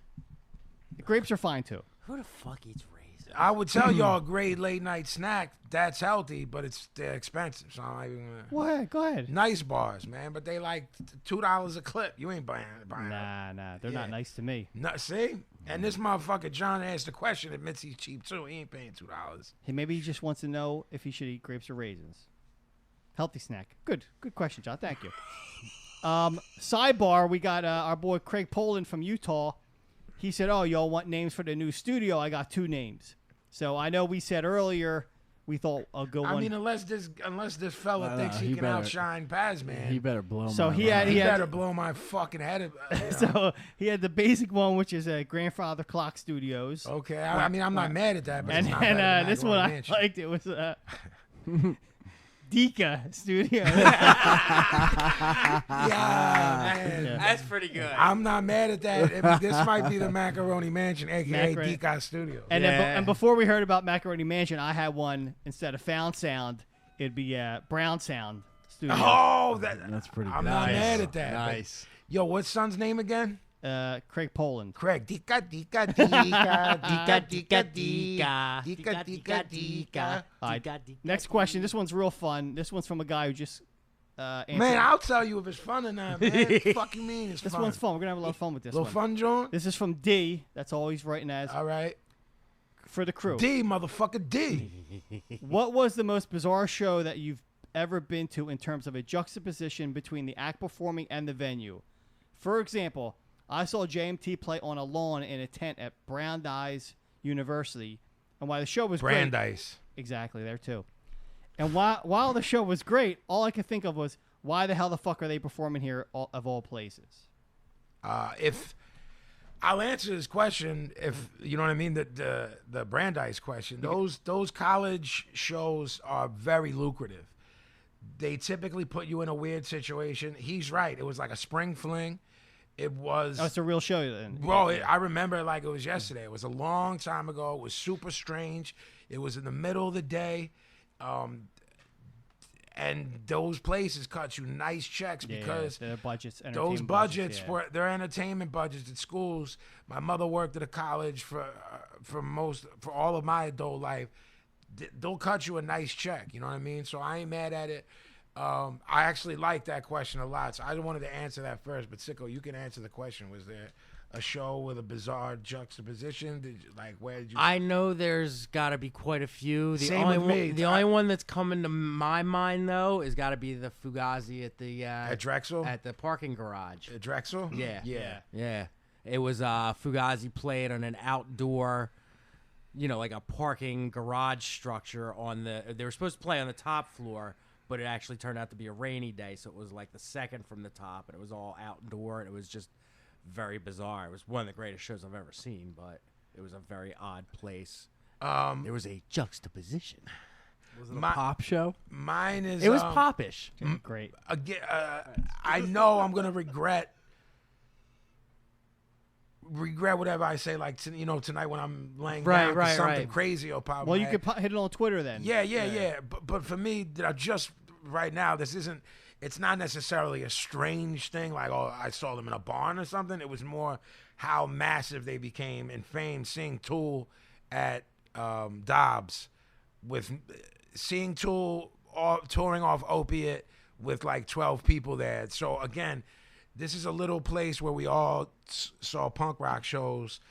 The grapes are fine too. Who the fuck eats raisins? I would tell y'all a great late night snack. That's healthy, but they're expensive. So I'm not even gonna. Go ahead. Nice bars, man, but they like $2 a clip. You ain't buying it. Nah, they're not Yeah. nice to me. No, see? And this motherfucker John asked the question, admits he's cheap too. He ain't paying $2. Hey, maybe he just wants to know if he should eat grapes or raisins. Healthy snack. Good question, John. Thank you. Sidebar, we got our boy Craig Poland from Utah. He said, "Oh, y'all want names for the new studio? I got 2 names." So I know we said earlier we thought a good one. I mean, unless this fella thinks he can outshine Paz, man. He better blow. So my he mind. had better blow my fucking head. So he had the basic one, which is a Grandfather Clock Studios. Okay, I mean, I'm not mad at that, but And it's not then better than this one Macaroni I Mansion. liked. It was Dika Studios. Yeah, man. That's pretty good. I'm not mad at that. This might be the Macaroni Mansion, aka Macaroni- Dika Studio. And Yeah. then, and before we heard about Macaroni Mansion, I had one instead of Found Sound. It'd be Brown Sound Studios. Oh, That's pretty. I'm good. not mad at that. but- Nice. Yo, what's son's name again? Craig Poland. Craig. Dika, Dika, Dika, Dika, Dika, Dika, Dika, Dika. All right, next question. This one's real fun. This one's from a guy who just answered. Man, I'll tell you if it's fun or not, man. What the fuck you mean it's This fun? one's fun. We're gonna have a lot of fun with this Little one. fun, John? This is from D. That's all he's writing as All right. for the crew. D, motherfucker, D. What was the most bizarre show that you've ever been to in terms of a juxtaposition between the act performing and the venue? For example, I saw JMT play on a lawn in a tent at Brandeis University, and while the show was great, Brandeis. exactly there too. And while the show was great, all I could think of was, why the hell the fuck are they performing here of all places? If I'll answer this question, if you know what I mean, the Brandeis question. Those college shows are very lucrative. They typically put you in a weird situation. He's right. It was like a spring fling. It was. Oh, it's a real show then. Bro, I remember it like it was yesterday. It was a long time ago. It was super strange. It was in the middle of the day. And those places cut you nice checks because their budgets, those entertainment budgets yeah. for their entertainment budgets at schools. My mother worked at a college for all of my adult life. They'll cut you a nice check. You know what I mean? So I ain't mad at it. I actually like that question a lot. So I wanted to answer that first. But Sicko, you can answer the question. Was there a show with a bizarre juxtaposition? Where did you? I know there's got to be quite a few. The Same only with one, me. the only one that's coming to my mind though is got to be the Fugazi at the at Drexel? at the parking garage. At Drexel? Yeah. Yeah. Yeah, it was Fugazi played on an outdoor, like a parking garage structure on the. They were supposed to play on the top floor, but it actually turned out to be a rainy day, so it was like the second from the top, and it was all outdoor, and it was just very bizarre. It was one of the greatest shows I've ever seen, but it was a very odd place. There was a juxtaposition. Was it a pop show? Mine is. It was popish. Great. Again, I know I'm gonna regret whatever I say. Like tonight when I'm laying down, 'cause something crazy will pop. Well, in you my could head. hit it on Twitter then. Yeah. But for me, just right now, this isn't. It's not necessarily a strange thing. Like, oh, I saw them in a barn or something. It was more how massive they became in fame. Seeing Tool at Dobbs, with seeing Tool touring off Opiate with like 12 people there. So again, this is a little place where we all saw punk rock shows,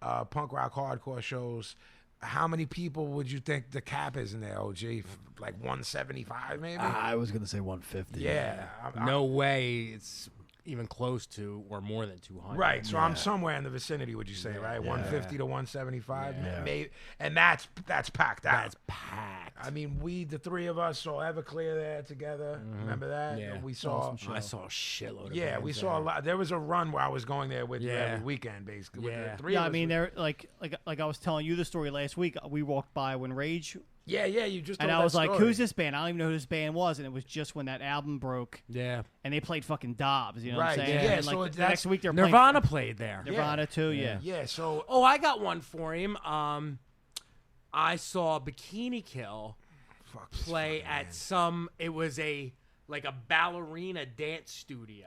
punk rock hardcore shows. How many people would you think the cap is in there, OG? Like 175 maybe? I was gonna say 150. Yeah. No way it's even close to or more than 200. Right, so I'm somewhere in the vicinity, would you say, right? 150 to 175, Yeah. maybe, and that's packed out. That's packed. I mean, the three of us saw Everclear there together. Remember that? Yeah. We saw. I saw a shitload of Yeah, bands we saw a there. lot. There was a run where I was going there with you Yeah. every weekend, basically. With Yeah. the three Yeah, of I us mean, was- they're like I was telling you the story last week. We walked by when Rage, Yeah, you just. and told I that was like, story. "Who's this band?" I don't even know who this band was, and it was just when that album broke, Yeah. and they played fucking Dobbs. You know Right, what I'm saying? yeah, And, like, so the that's- next week they're Nirvana played there. playing Nirvana too. Yeah. Yeah, so Oh, I got one for him. I saw Bikini Kill fuck this play fucking at man. some. It was a ballerina dance studio,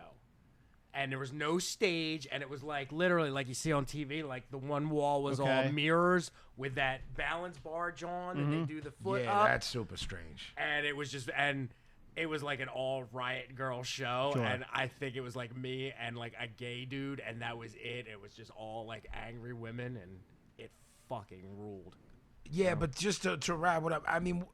and there was no stage, and it was like literally like you see on TV. Like the one wall was all Okay. mirrors with that balance barge on, and they do the foot Yeah, up, that's super strange. and it was just It was like an all riot girl show, Sure. and I think it was like me and like a gay dude, and that was it. It was just all like angry women, and it fucking ruled. Yeah, but just to wrap it up, I mean,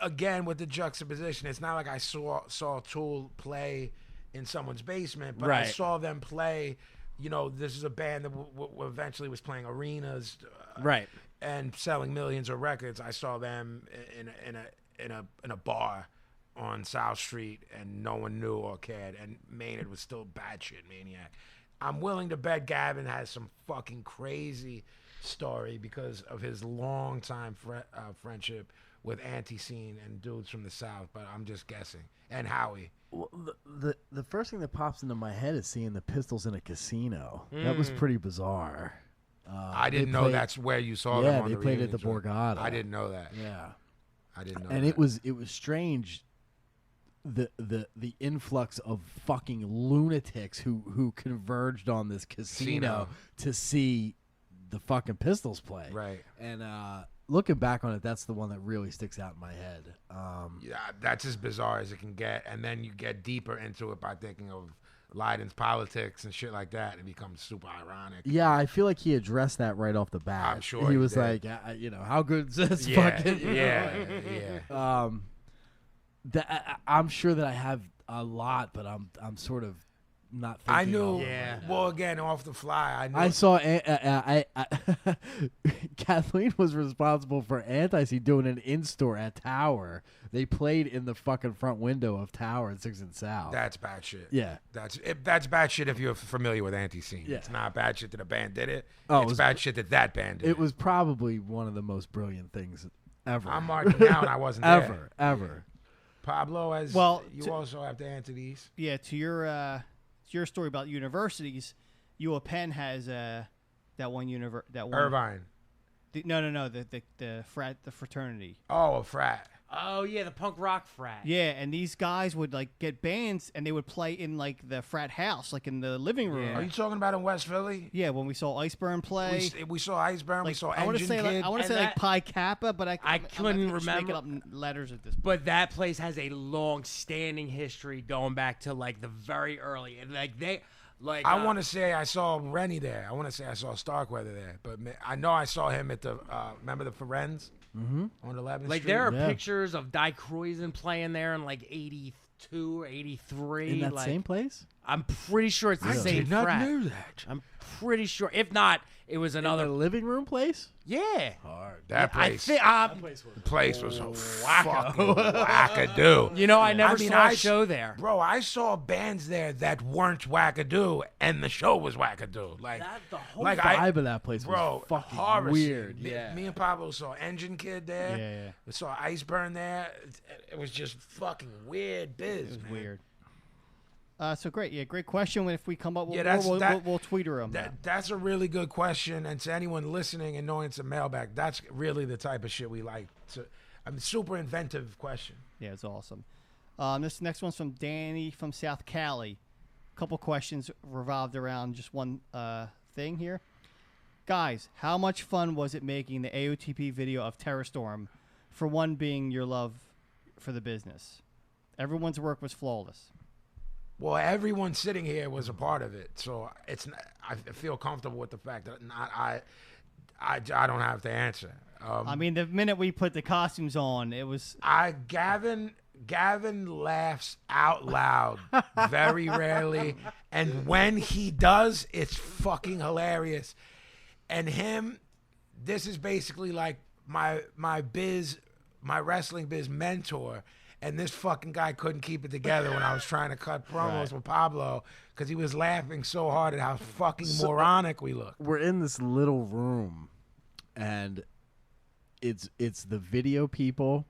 again with the juxtaposition, it's not like I saw Tool play in someone's basement, but I Right. saw them play. You know, this is a band that eventually was playing arenas, Right. and selling millions of records. I saw them in a bar on South Street, and no one knew or cared. And Maynard was still batshit maniac. I'm willing to bet Gavin has some fucking crazy story because of his long time friendship with Anti-Scene and dudes from the South, but I'm just guessing. And Howie. Well, the first thing that pops into my head is seeing the Pistols in a casino. That was pretty bizarre. I didn't they know played- that's where you saw Yeah, them on they the played at the reunions, right? Borgata. I didn't know that. Yeah, I didn't know and that. it was strange. The influx of fucking lunatics who converged on this casino to see the fucking Pistols play. Right. And looking back on it, that's the one that really sticks out in my head. Yeah, that's as bizarre as it can get. And then you get deeper into it by thinking of Leiden's politics and shit like that. It becomes super ironic. Yeah, I feel like he addressed that right off the bat. I'm sure he he was did. like, how good is this? Yeah, fucking, you know? yeah. I'm sure that I have a lot, but I'm sort of not thinking. I knew. Yeah. Well, again, off the fly, I knew. I saw Kathleen was responsible for Anti-Scene doing an in-store at Tower. They played in the fucking front window of Tower at 6th and South. That's bad shit. Yeah. That's bad shit if you're familiar with Anti-Scene. Yeah. It's not bad shit that a band did it. Oh, it It's was- bad shit that band did It was probably one of the most brilliant things ever. I'm marking down. I wasn't there. Ever. Pablo, you also have to answer these. Yeah, to your story about universities, U of Penn has that one Irvine. The fraternity. Oh, a frat. Oh yeah, the punk rock frat. Yeah, and these guys would like get bands and they would play in like the frat house, like in the living room. Are you talking about in West Philly? Yeah, when we saw Iceburn play. We saw Iceburn. We Like, saw I want to Engine say Kid. I want to And say like that- Pi Kappa, but I couldn't just remember. making up letters at this point. But that place has a long-standing history going back to like the very early, and like they, like I want to say I saw Rennie there. I want to say I saw Starkweather there. But I know I saw him at the, remember the Ferenz? Mm-hmm. On 11th like Street? there are Yeah. pictures of Die Croisen playing there in like '82 or '83. In that like, same place? I'm pretty sure it's the same frat. that. I'm pretty sure. If not, it was Another another. living room place? Yeah. That I place. think. The place was a fucking wackadoo. You know, I never mean, saw a show there. Bro, I saw bands there that weren't wackadoo, and the show was wackadoo. Like, The whole like vibe of that place bro, was fucking horror weird. scene. Yeah. Me and Pablo saw Engine Kid there. Yeah. We saw Iceburn there. It was just fucking weird biz. It was man. weird. So great, yeah, great question. If we come up, we'll tweet her them. That's a really good question, and to anyone listening and knowing it's a mailbag, that's really the type of shit we like. Super inventive question. Yeah, it's awesome. This next one's from Danny from South Cali. Couple questions revolved around just one thing here. Guys, how much fun was it making the AOTP video of Terror Storm? For one, being your love for the business. Everyone's work was flawless. Well, everyone sitting here was a part of it, so I feel comfortable with the fact that I don't have to answer. I mean, the minute we put the costumes on, it was. Gavin laughs out loud very rarely, and when he does, it's fucking hilarious. And him, this is basically like my wrestling biz mentor. And this fucking guy couldn't keep it together when I was trying to cut promos with Pablo because he was laughing so hard at how fucking moronic we looked. We're in this little room, and it's the video people,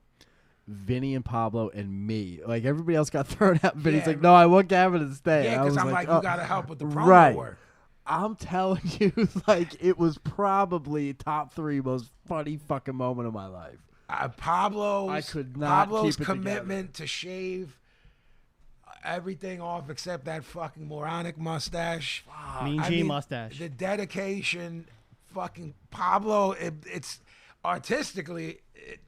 Vinny and Pablo, and me. Like, everybody else got thrown out. Vinny's Yeah. like, no, I want Gavin to stay. Yeah, I because was I'm like, oh, you got to help with the promo right. work. I'm telling you, like, it was probably top 3 most funny fucking moment of my life. Pablo's I could not Pablo's keep it commitment to shave everything off except that fucking moronic mustache. Mean I Gene mean, mustache. The dedication, fucking Pablo. It's artistically,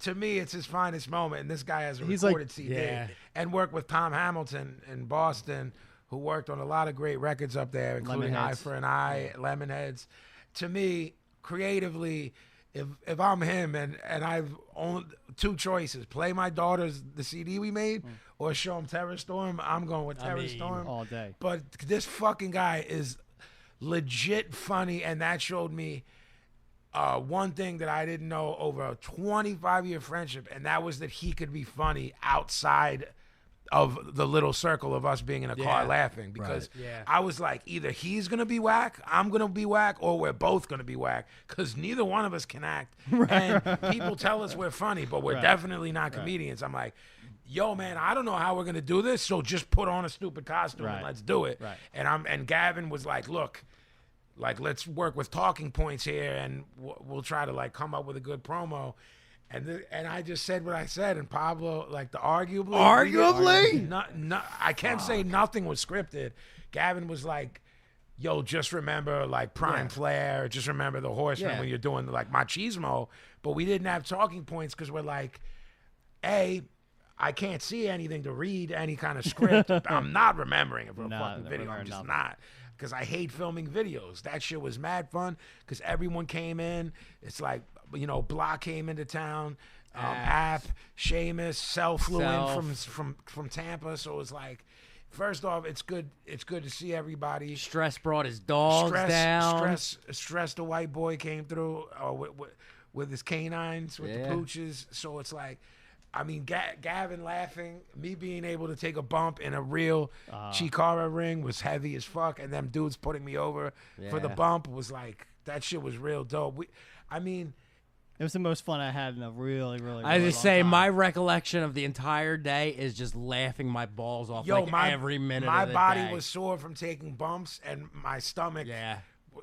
to me, it's his finest moment. And this guy has a He's like- recorded CD Yeah. and worked with Tom Hamilton in Boston, who worked on a lot of great records up there, including Eye Lemonheads. for an Eye, Lemonheads. To me, creatively, if I'm him and I've only 2 choices, play my daughters the CD we made or show them Terror Storm, I'm going with Terror Storm all day. But this fucking guy is legit funny, and that showed me one thing that I didn't know over a 25-year friendship, and that was that he could be funny outside of the little circle of us being in a car laughing, because I was like, either he's gonna be whack, I'm gonna be whack, or we're both gonna be whack, because neither one of us can act. And people tell us we're funny, but we're definitely not comedians. I'm like, yo, man, I don't know how we're gonna do this, so just put on a stupid costume and let's do it. And Gavin was like, look, like, let's work with talking points here, and we'll try to like come up with a good promo. And I just said what I said, and Pablo, like, arguably, I can't say nothing was scripted. Gavin was like, yo, just remember, like, Prime Flair, just remember the Horseman when you're doing, like, machismo. But we didn't have talking points because we're like, I can't see anything to read any kind of script. I'm not remembering it for a fucking video. I'm just not. Because I hate filming videos. That shit was mad fun because everyone came in. It's like, you know, Block came into town, App, Seamus, Self flew in from Tampa. So it's like, first off, it's good to see everybody. Stress brought his dogs down. Stress, the white boy came through with his canines, with the pooches. So it's like, I mean, Gavin laughing, me being able to take a bump in a real Chikara ring was heavy as fuck, and them dudes putting me over for the bump was like, that shit was real dope. It was the most fun I had in a really, really, I really just long say time. my recollection of the entire day is just laughing my balls off every minute of the day. My body was sore from taking bumps, and my stomach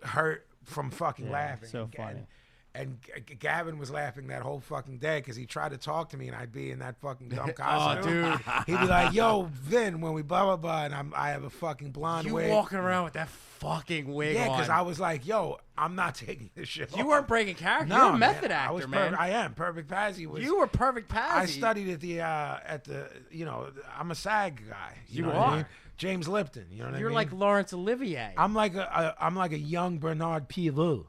hurt from fucking laughing. So funny. And Gavin was laughing that whole fucking day because he tried to talk to me, and I'd be in that fucking dumb costume. Dude. He'd be like, yo, Vin, when we blah, blah, blah, and I have a fucking blonde wig. You walking around with that fucking wig on. Yeah, because I was like, yo, I'm not taking this shit You off. weren't breaking character. No, You're a method man, actor, man. I am. Perfect Pazzy was. You were Perfect Pazzy. I studied at the you know, I'm a SAG guy. You know are. what I mean? James Lipton, you know what I mean? You're like Laurence Olivier. I'm like a young Bernard Pivot.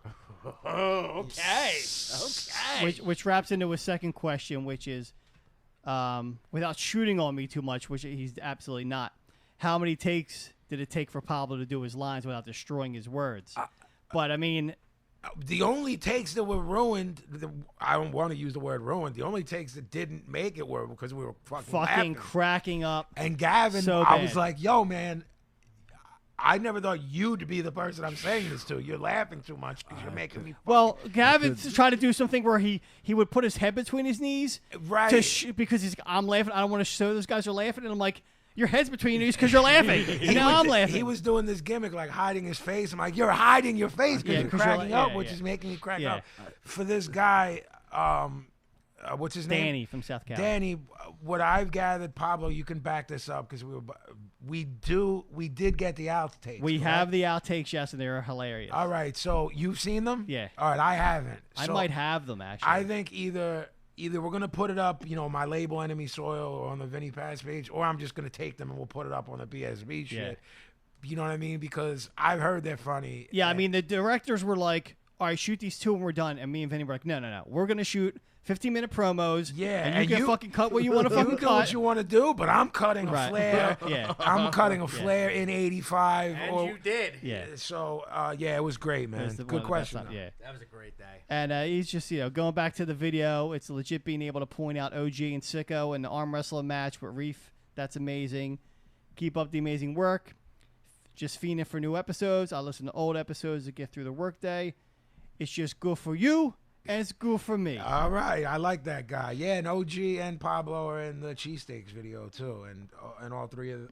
Okay. Which wraps into a second question, which is, without shooting on me too much, which he's absolutely not, how many takes did it take for Pablo to do his lines without destroying his words? But, I mean... The only takes that were ruined, I don't want to use the word ruined, the only takes that didn't make it were because we were fucking laughing. Cracking up. And Gavin, so I bad. was like, yo, man, I never thought you to be the person I'm saying this to. You're laughing too much because you're making me. Well, Gavin tried to do something where he would put his head between his knees, right? Because I'm laughing. I don't want to show those guys are laughing, and I'm like, your head's between your knees because you're laughing. I'm laughing. He was doing this gimmick like hiding his face. I'm like, you're hiding your face because you're cracking up, which is making me crack up. For this guy, what's his name? Danny from South Carolina. Danny, what I've gathered, Pablo, you can back this up because we did get the outtakes. We have the outtakes, yes, and they're hilarious. All right, so you've seen them? Yeah. All right, I haven't. I might have them actually. I think either we're gonna put it up, you know, my label Enemy Soil or on the Vinnie Paz page, or I'm just gonna take them and we'll put it up on the BSB shit. You know what I mean? Because I've heard they're funny. Yeah, I mean the directors were like, all right, shoot these 2 and we're done. And me and Vinny were like, no. We're going to shoot 15-minute promos. Yeah. And you can fucking cut what you want to fucking cut. You do what you want to do, but I'm cutting a flare. I'm cutting a flare in 85. And you did. Yeah. So, it was great, man. Good question. Yeah. That was a great day. And he's just, going back to the video, it's legit being able to point out OG and Sicko in the arm wrestling match with Reef. That's amazing. Keep up the amazing work. Just fiending for new episodes. I listen to old episodes to get through the workday. It's just good for you, and it's good for me. All right. I like that guy. Yeah, and OG and Pablo are in the Cheesesteaks video, too. And all three of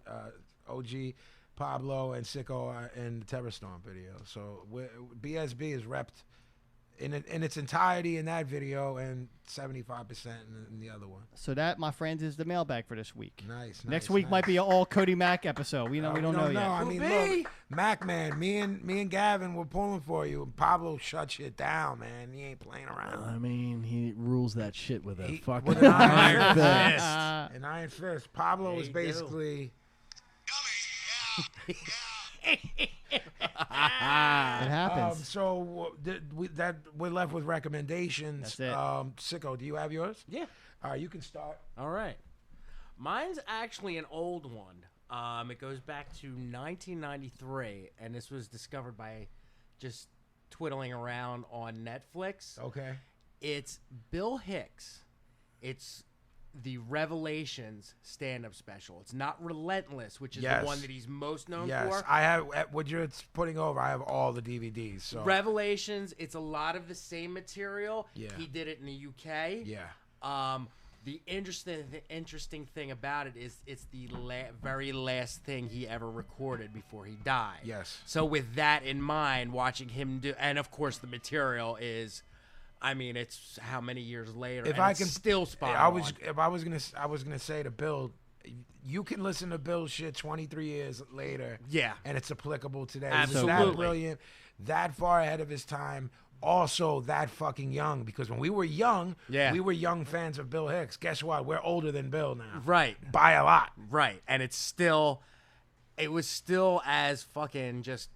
OG, Pablo, and Sicko are in the Terror Storm video. So BSB is repped in its entirety in that video and 75% in the other one. So that, my friends, is the mailbag for this week. Nice. Next week might be an all Cody Mack episode. We don't know yet. I mean, look, Mac, man, me and Gavin were pulling for you. Pablo shut shit down, man. He ain't playing around. I mean, he rules that shit with a fucking with an iron fist. An iron fist. Pablo was basically. happens. So we're left with recommendations. That's it. Sicko, do you have yours? Yeah. All right, you can start. All right. Mine's actually an old one. It goes back to 1993, and this was discovered by just twiddling around on Netflix. Okay. It's Bill Hicks. It's the Revelations stand-up special. It's not Relentless, which is Yes. the one that he's most known Yes, for. I have. What you're putting over, I have all the DVDs. So Revelations, it's a lot of the same material. Yeah. He did it in the UK. yeah. The interesting thing about it is it's the very last thing he ever recorded before he died. Yes. So with that in mind, watching him do, and of course the material is, I mean, it's how many years later? If and I it's can still spot I on. was gonna say to Bill, you can listen to Bill's shit 23 years later. Yeah. And it's applicable today. Absolutely. He's that brilliant, that far ahead of his time. Also, that fucking young, because when we were young, Yeah. we were young fans of Bill Hicks. Guess what? We're older than Bill now. Right. By a lot. Right. And it was still as fucking just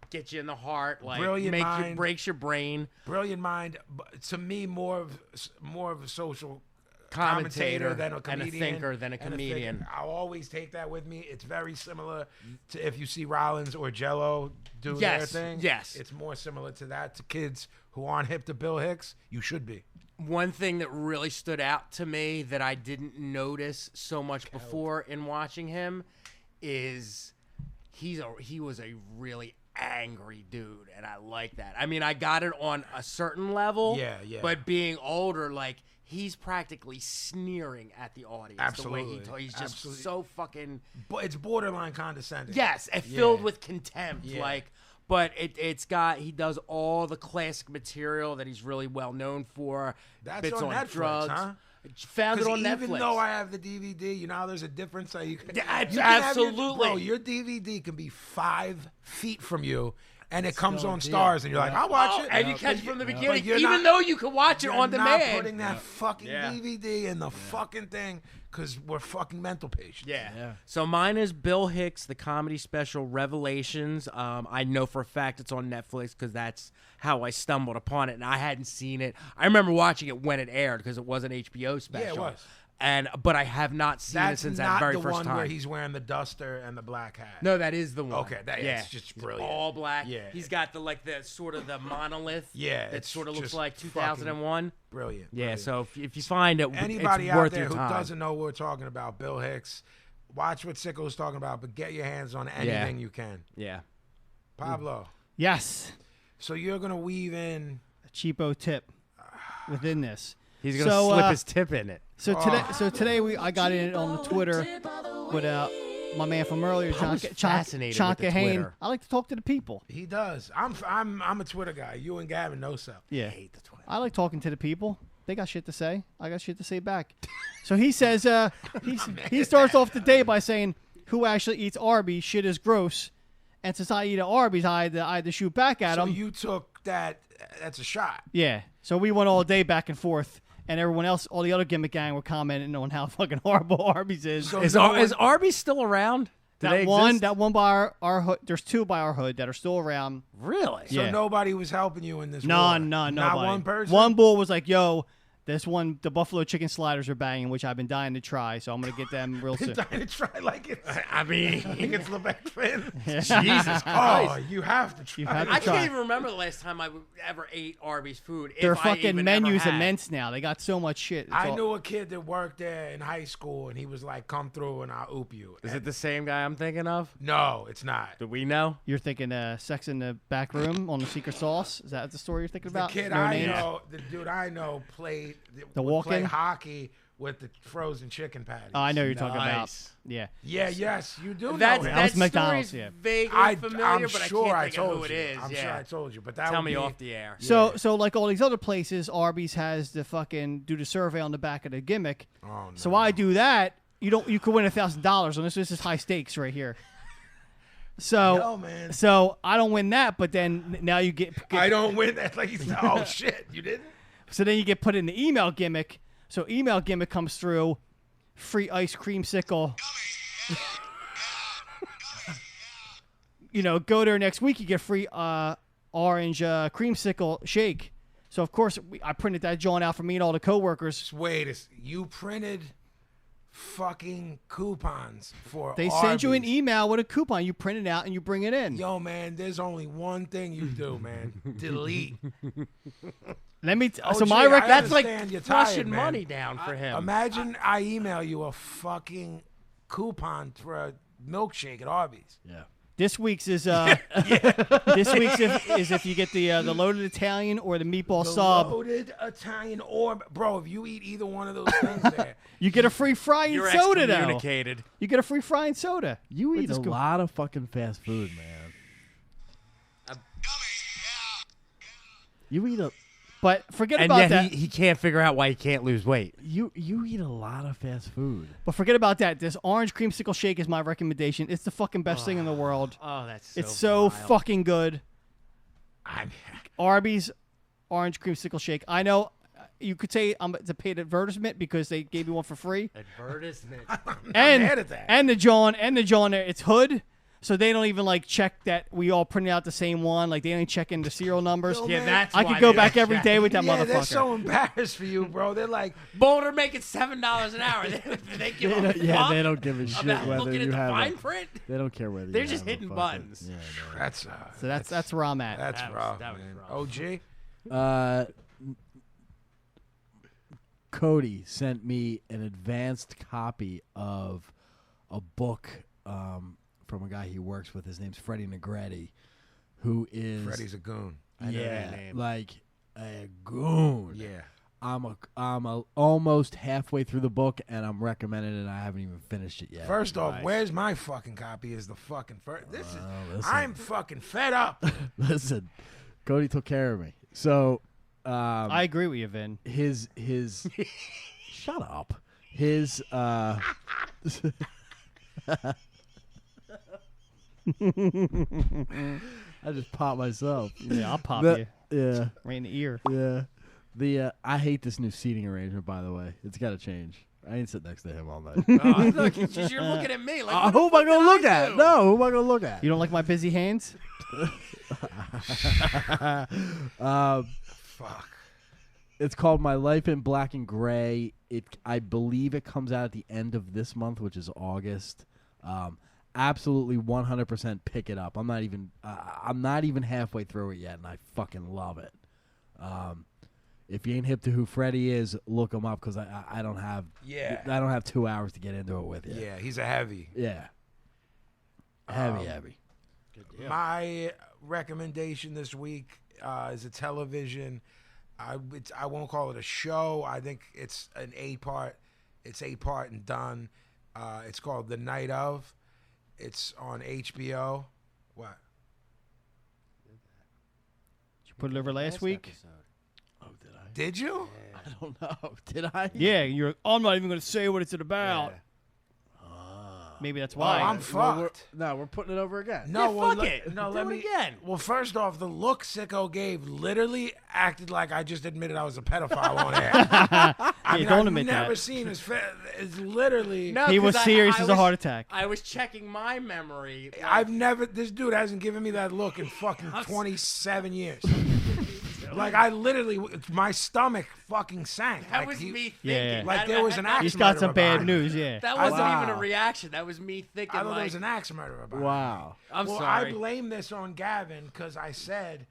get you in the heart, like Brilliant mind. breaks your brain. Brilliant mind. But to me, more of a social Commentator than a and a comedian. thinker than a and comedian. thinker. I'll always take that with me. It's very similar to if you see Rollins or Jello do their Yes, thing. yes. It's more similar to that. To kids who aren't hip to Bill Hicks, you should be. One thing that really stood out to me that I didn't notice so much before in watching him is he was a really angry dude, and I like that. I mean, I got it on a certain level. Yeah, yeah. But being older, like, he's practically sneering at the audience. Absolutely. The way he talks. He's just Absolutely. so fucking... But it's borderline condescending. Yes, and Yeah. filled with contempt. Yeah. Like, but he does all the classic material that he's really well known for. That's Bits on Netflix, drugs. huh? Found it on Because Netflix. even though I have the DVD, you know how there's a difference. So you can, Yeah, you can have your- absolutely. bro, your DVD can be 5 feet from you, and it comes Still on a deal. Stars, and you're like, I'll watch it. And you catch But it from the but beginning, you're even not- though you can watch it you're on not demand. putting that fucking Yeah. DVD in the fucking thing because we're fucking mental patients. Yeah. So mine is Bill Hicks, the comedy special Revelations. I know for a fact it's on Netflix because that's how I stumbled upon it, and I hadn't seen it. I remember watching it when it aired because it was an HBO special. Yeah, it was. But I have not seen it That's since not that very the first one time. where he's wearing the duster and the black hat. No, that is the one. Okay, yeah, it's just He's brilliant. all black. Yeah. He's got the sort of the monolith. Yeah, that it's sort of looks just like fucking 2001. Brilliant. Yeah, brilliant. so if you find it, Anybody it's out worth there your who time. doesn't know what we're talking about, Bill Hicks, watch what Sicko's talking about, but get your hands on anything you can. Yeah. Pablo, Yes, so you're going to weave in... a cheapo tip within this. He's gonna So, slip his tip in it. So today I got in on the Twitter with my man from earlier, I was fascinated with the Hain. Twitter. I like to talk to the people. He does. I'm a Twitter guy. You and Gavin know so. Yeah, I hate the Twitter. I like talking to the people. They got shit to say. I got shit to say back. So he says he starts off the day by saying, "Who actually eats Arby's? Shit is gross." And since I eat an Arby's, I had to shoot back at So him. you took that. That's a shot. Yeah. So we went all day back and forth, and everyone else, all the other gimmick gang, were commenting on how fucking horrible Arby's is. So Is, no one- is Arby's still around? Do they exist? that one by our hood. There's 2 by our hood that are still around. Really? So Yeah. nobody was helping you in this war? None, Not nobody. one person? One bull was like, "Yo, the buffalo chicken sliders are banging," which I've been dying to try. So I'm gonna get them real soon. Trying to try like it's... I mean, like it's Lebec Finn. Jesus Oh, Christ. you have to try. You have to I try. can't even remember the last time I ever ate Arby's food. Their if I fucking even menu's ever had. immense now. They got so much shit. It's I all- knew a kid that worked there in high school, and he was like, "Come through, and I'll oop you." Is it the same guy I'm thinking of? No, it's not. Do we know? You're thinking Sex in the Back Room on the Secret Sauce? Is that the story you're thinking The about? kid No I names? know, the dude I know, played The would play walk-in? hockey with the frozen chicken patties. Oh, I know who you're talking about. Nice. Yeah. Yeah, yes, you do That's know him. That was that McDonald's, story's yeah. vaguely familiar, I'm but sure I I can't think of told who it you. is. I'm yeah. sure I told you, but that Tell would me be, off the air. So like all these other places, Arby's has the fucking do the survey on the back of the gimmick. Oh, no. So I do that. You could win $1,000 on this. This is high stakes right here. So Yo, man. so I don't win that, but then now you get I don't win that. Like, oh shit, you didn't? so then you get put in the email gimmick. So email gimmick comes through, free ice cream sickle. go there next week, you get free orange creamsicle shake. So, of course, I printed that joint out for me and all the coworkers. Wait, you printed fucking coupons for They send you an Arby's. email with a coupon. You print it out and you bring it in. Yo, man, there's only one thing you do, man. Delete. Let me. Oh, So gee, my I That's like understand you're flushing tired, man. money down for him. Imagine I email you a fucking coupon for a milkshake at Arby's. Yeah. This week's is this week's is if you get the loaded Italian or the meatball The sub, loaded Italian or bro, if you eat either one of those things there, you get a free frying You're soda though. excommunicated. You get a free frying soda. You With eat this a coup- lot of fucking fast food, man. You eat a But forget And about yet that. he can't figure out why he can't lose weight. you eat a lot of fast food. But forget about that. This orange creamsicle shake is my recommendation. It's the fucking best thing in the world. Oh, that's It's so fucking good. I'm Arby's orange creamsicle shake. I know you could say it's a paid advertisement because they gave you one for free. advertisement. And mad at that. and the John there, it's hood. So they don't even like check that we all printed out the same one. Like they don't check in the serial numbers. Yo, Yeah, man. that's I why could go they back don't every check. day with that yeah, they're motherfucker. so embarrassed for you, bro. They're like, Boulder making $7 an hour. They give a fuck They don't give a shit about whether looking you at the have fine it. print. They don't care whether They're you just have a hitting fucking- buttons. Yeah, no. that's So that's where I'm at. that's That was- rough. that was man. rough. OG. Cody sent me an advanced copy of a book from a guy he works with. His name's Freddie Negretti, who is Freddie's a goon. I know that yeah, name. like a goon. Yeah. I'm almost halfway through the book and I'm recommending it. And I haven't even finished it yet. First off, where's my fucking copy? Is the fucking first? This is. listen. I'm fucking fed up. Listen, Cody took care of me. So I agree with you, Vin. his shut up. His I just popped myself. Yeah, I'll pop The- you Yeah, right in the ear. yeah. The I hate this new seating arrangement. By the way, it's got to change. I ain't sit next to him all night. Oh, look, it's just you're looking at me like, what Who the am I fuck gonna did look I at? do? No, who am I gonna look at? You don't like my busy hands? Fuck. It's called My Life in Black and Gray. I believe it comes out at the end of this month, which is August. Absolutely 100% pick it up. I'm not even halfway through it yet, and I fucking love it. If you ain't hip to who Freddie is, look him up because I don't have Yeah. I don't have 2 hours to get into it with you. Yeah, he's a heavy. Yeah. Heavy. My recommendation this week is a television. I won't call it a show. I think it's an 8-part. It's 8-part and done. It's called The Night Of. It's on HBO. What? Did you put it over last week? Oh, did I? Did you? I don't know. Did I? Yeah, you're. I'm not even going to say what it's about. Maybe that's Well, why. I'm fucked. We're putting it over again. No, Yeah, well, fuck it. No, Do let it me. again. Well, first off, the look Sicko gave literally acted like I just admitted I was a pedophile on air. I mean, don't I've admit never that. seen his face. It's literally. No, He 'cause was I- serious I as a was- heart attack. I was checking my memory. like, I've never. This dude hasn't given me that look in fucking 27 years. Like I literally, my stomach fucking sank. that Like, was he- me thinking. Yeah. Like there was an axe He's got some murderer bad behind it. news, yeah. That wasn't Wow. even a reaction. That was me thinking I thought like, there was an axe murderer behind it. Wow. I'm Well, sorry. I blame this on Gavin because I said,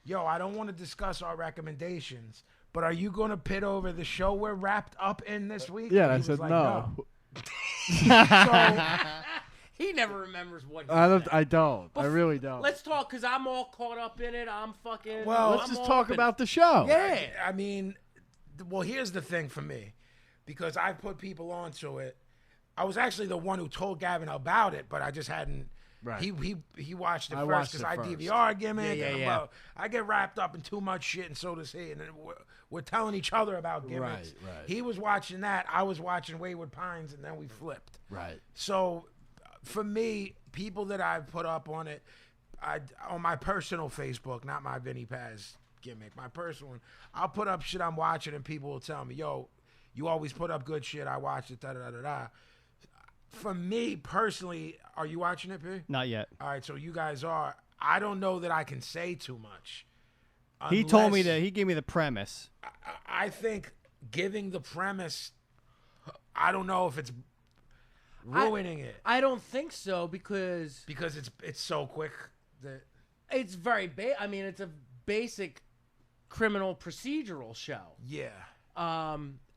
yo, I don't want to discuss our recommendations, but are you going to pit over the show we're wrapped up in this week? Yeah, And I he was said like, no. So, He never remembers what he I said. don't. I really don't. Let's talk because I'm all caught up in it. I'm fucking. Well, Let's I'm just all talk up in about the show. Yeah. I mean, well, here's the thing for me, because I put people onto it. I was actually the one who told Gavin about it, but I just hadn't. Right. He watched it I first watched because it I first. DVR gimmick. Yeah, and yeah. about- I get wrapped up in too much shit, and so does he. And then we're telling each other about gimmicks. Right. He was watching that. I was watching Wayward Pines, and then we flipped. Right. So, for me, people that I've put up on it, on my personal Facebook, not my Vinnie Paz gimmick, my personal one, I'll put up shit I'm watching, and people will tell me, yo, you always put up good shit. I watched it, da-da-da-da-da. for me personally, are you watching it, P? Not yet. All right, so you guys are. I don't know that I can say too much. He told me unless- he gave me the premise. I think giving the premise, I don't know if it's ruining it I don't think so because because it's so quick that it's very I mean, it's a basic criminal procedural show. yeah.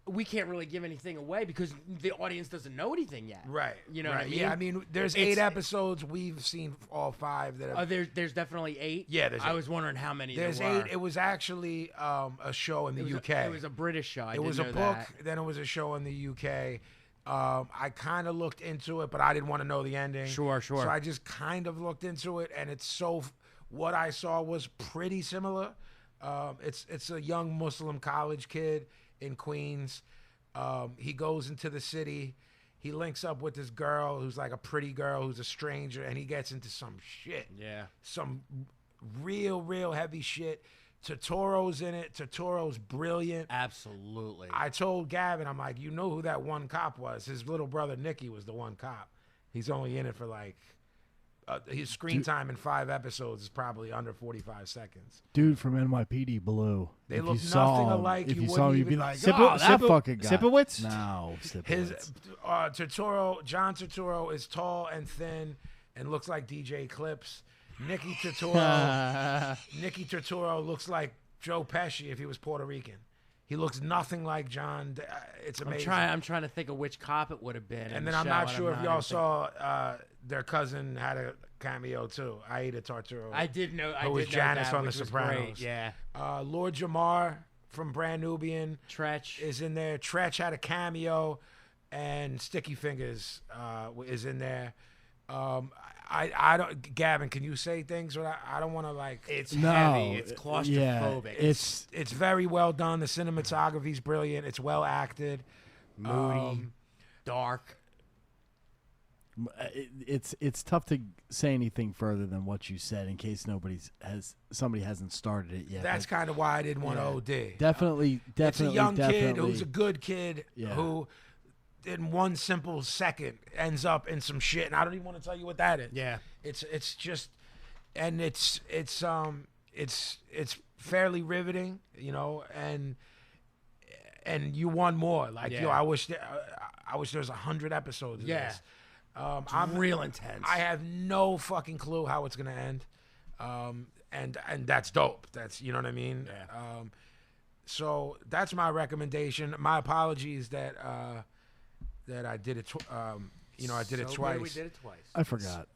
We can't really give anything away because the audience doesn't know anything yet. Right. You know right. what I mean? Yeah, I mean, there's It's- 8 episodes. We've seen all 5 that have. There's definitely 8. Yeah, there's I 8. was wondering how many There's there were. 8. It was actually a show in the UK. It was a British show. It was a book, then it was a show in the UK. I kind of looked into it, but I didn't want to know the ending. Sure. So I just kind of looked into it, and it's what I saw was pretty similar. It's a young Muslim college kid in Queens. He goes into the city. He links up with this girl who's like a pretty girl who's a stranger, and he gets into some shit. Yeah. Some real heavy shit. Totoro's in it. Totoro's brilliant. Absolutely. I told Gavin, I'm like, you know who that one cop was? His little brother Nicky was the one cop. He's only in it for like his screen time in 5 episodes is probably under 45 seconds. Dude from NYPD Blue. They If look you saw nothing him- alike, If you you saw him, wouldn't you'd be even- like, Sippo- oh, that Sippo- fucking guy. Sipowicz? No, His Sipowicz. John Turturro is tall and thin and looks like DJ Clips. Nicky Turturro looks like Joe Pesci if he was Puerto Rican. He looks nothing like John. It's amazing. I'm trying to think of which cop it would have been. in And the then I'm show, not and sure if y'all even saw their cousin had a cameo too. Aida Turturro. I did know. I Who was did know Janice that, on The which was Sopranos. great, yeah. Lord Jamar from Brand Nubian Tretch. is in there. Tretch had a cameo, and Sticky Fingers is in there. I don't. Gavin, can you say things? I don't want to like. It's No, heavy. It's yeah, claustrophobic. It's very well done. The cinematography's brilliant. It's well acted. moody, dark. It's tough to say anything further than what you said in case somebody hasn't started it yet. That's but kind of why I didn't want to OD. definitely. It's a young kid definitely. who's a good kid Yeah. who, in one simple second, ends up in some shit, and I don't even want to tell you what that is. Yeah. It's just, and it's fairly riveting, you know, and you want more. Like yo, Yeah. I wish there was 100 episodes. Of Yeah. this. I'm real intense. I have no fucking clue how it's gonna end, and that's dope. That's, you know what I mean. Yeah. So that's my recommendation. My apologies that I did it. I did it So twice. good we did it twice. I forgot.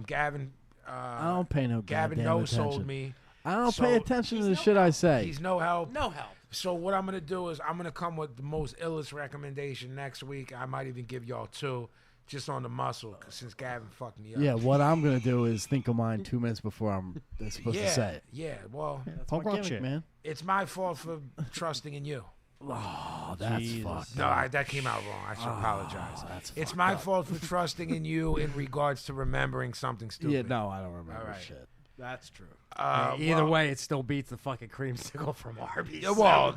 Gavin. I don't pay no Gavin goddamn no attention. sold me. I don't So- pay attention to the shit I say. He's no help. No help. So what I'm gonna do is I'm gonna come with the most illest recommendation next week. I might even give y'all 2, just on the muscle, 'cause since Gavin fucked me up. Yeah, what I'm gonna do is think of mine 2 minutes before I'm supposed to say it. Yeah. Well, That's Punk my rock gimmick, shit. man. it's my fault for trusting in you. Oh, that's Jesus. fucked. No, that came out wrong. I should apologize. that's It's fucked my up. fault for trusting in you in regards to remembering something stupid. Yeah, no, I don't remember All right. shit. That's true. Either way, it still beats the fucking creamsicle from Arby's. Yeah, well,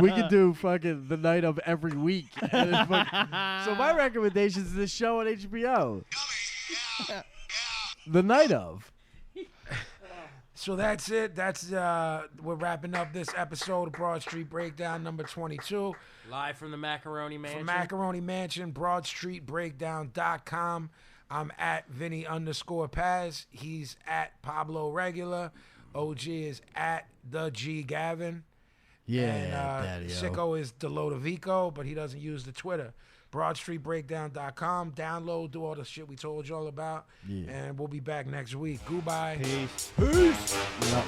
We could do fucking the night of every week. And it's so my recommendation is this show on HBO. The night of. so that's it. That's we're wrapping up this episode of Broad Street Breakdown number 22. Live from the Macaroni Mansion. From Macaroni Mansion, BroadStreetBreakdown.com. I'm at Vinnie_Paz. He's at Pablo Regular. OG is at the G Gavin. Yeah, And Daddy-o. Sicko is Delodovico, but he doesn't use the Twitter. BroadStreetBreakdown.com. Download, do all the shit we told y'all about. Yeah. And we'll be back next week. Goodbye. Peace. No.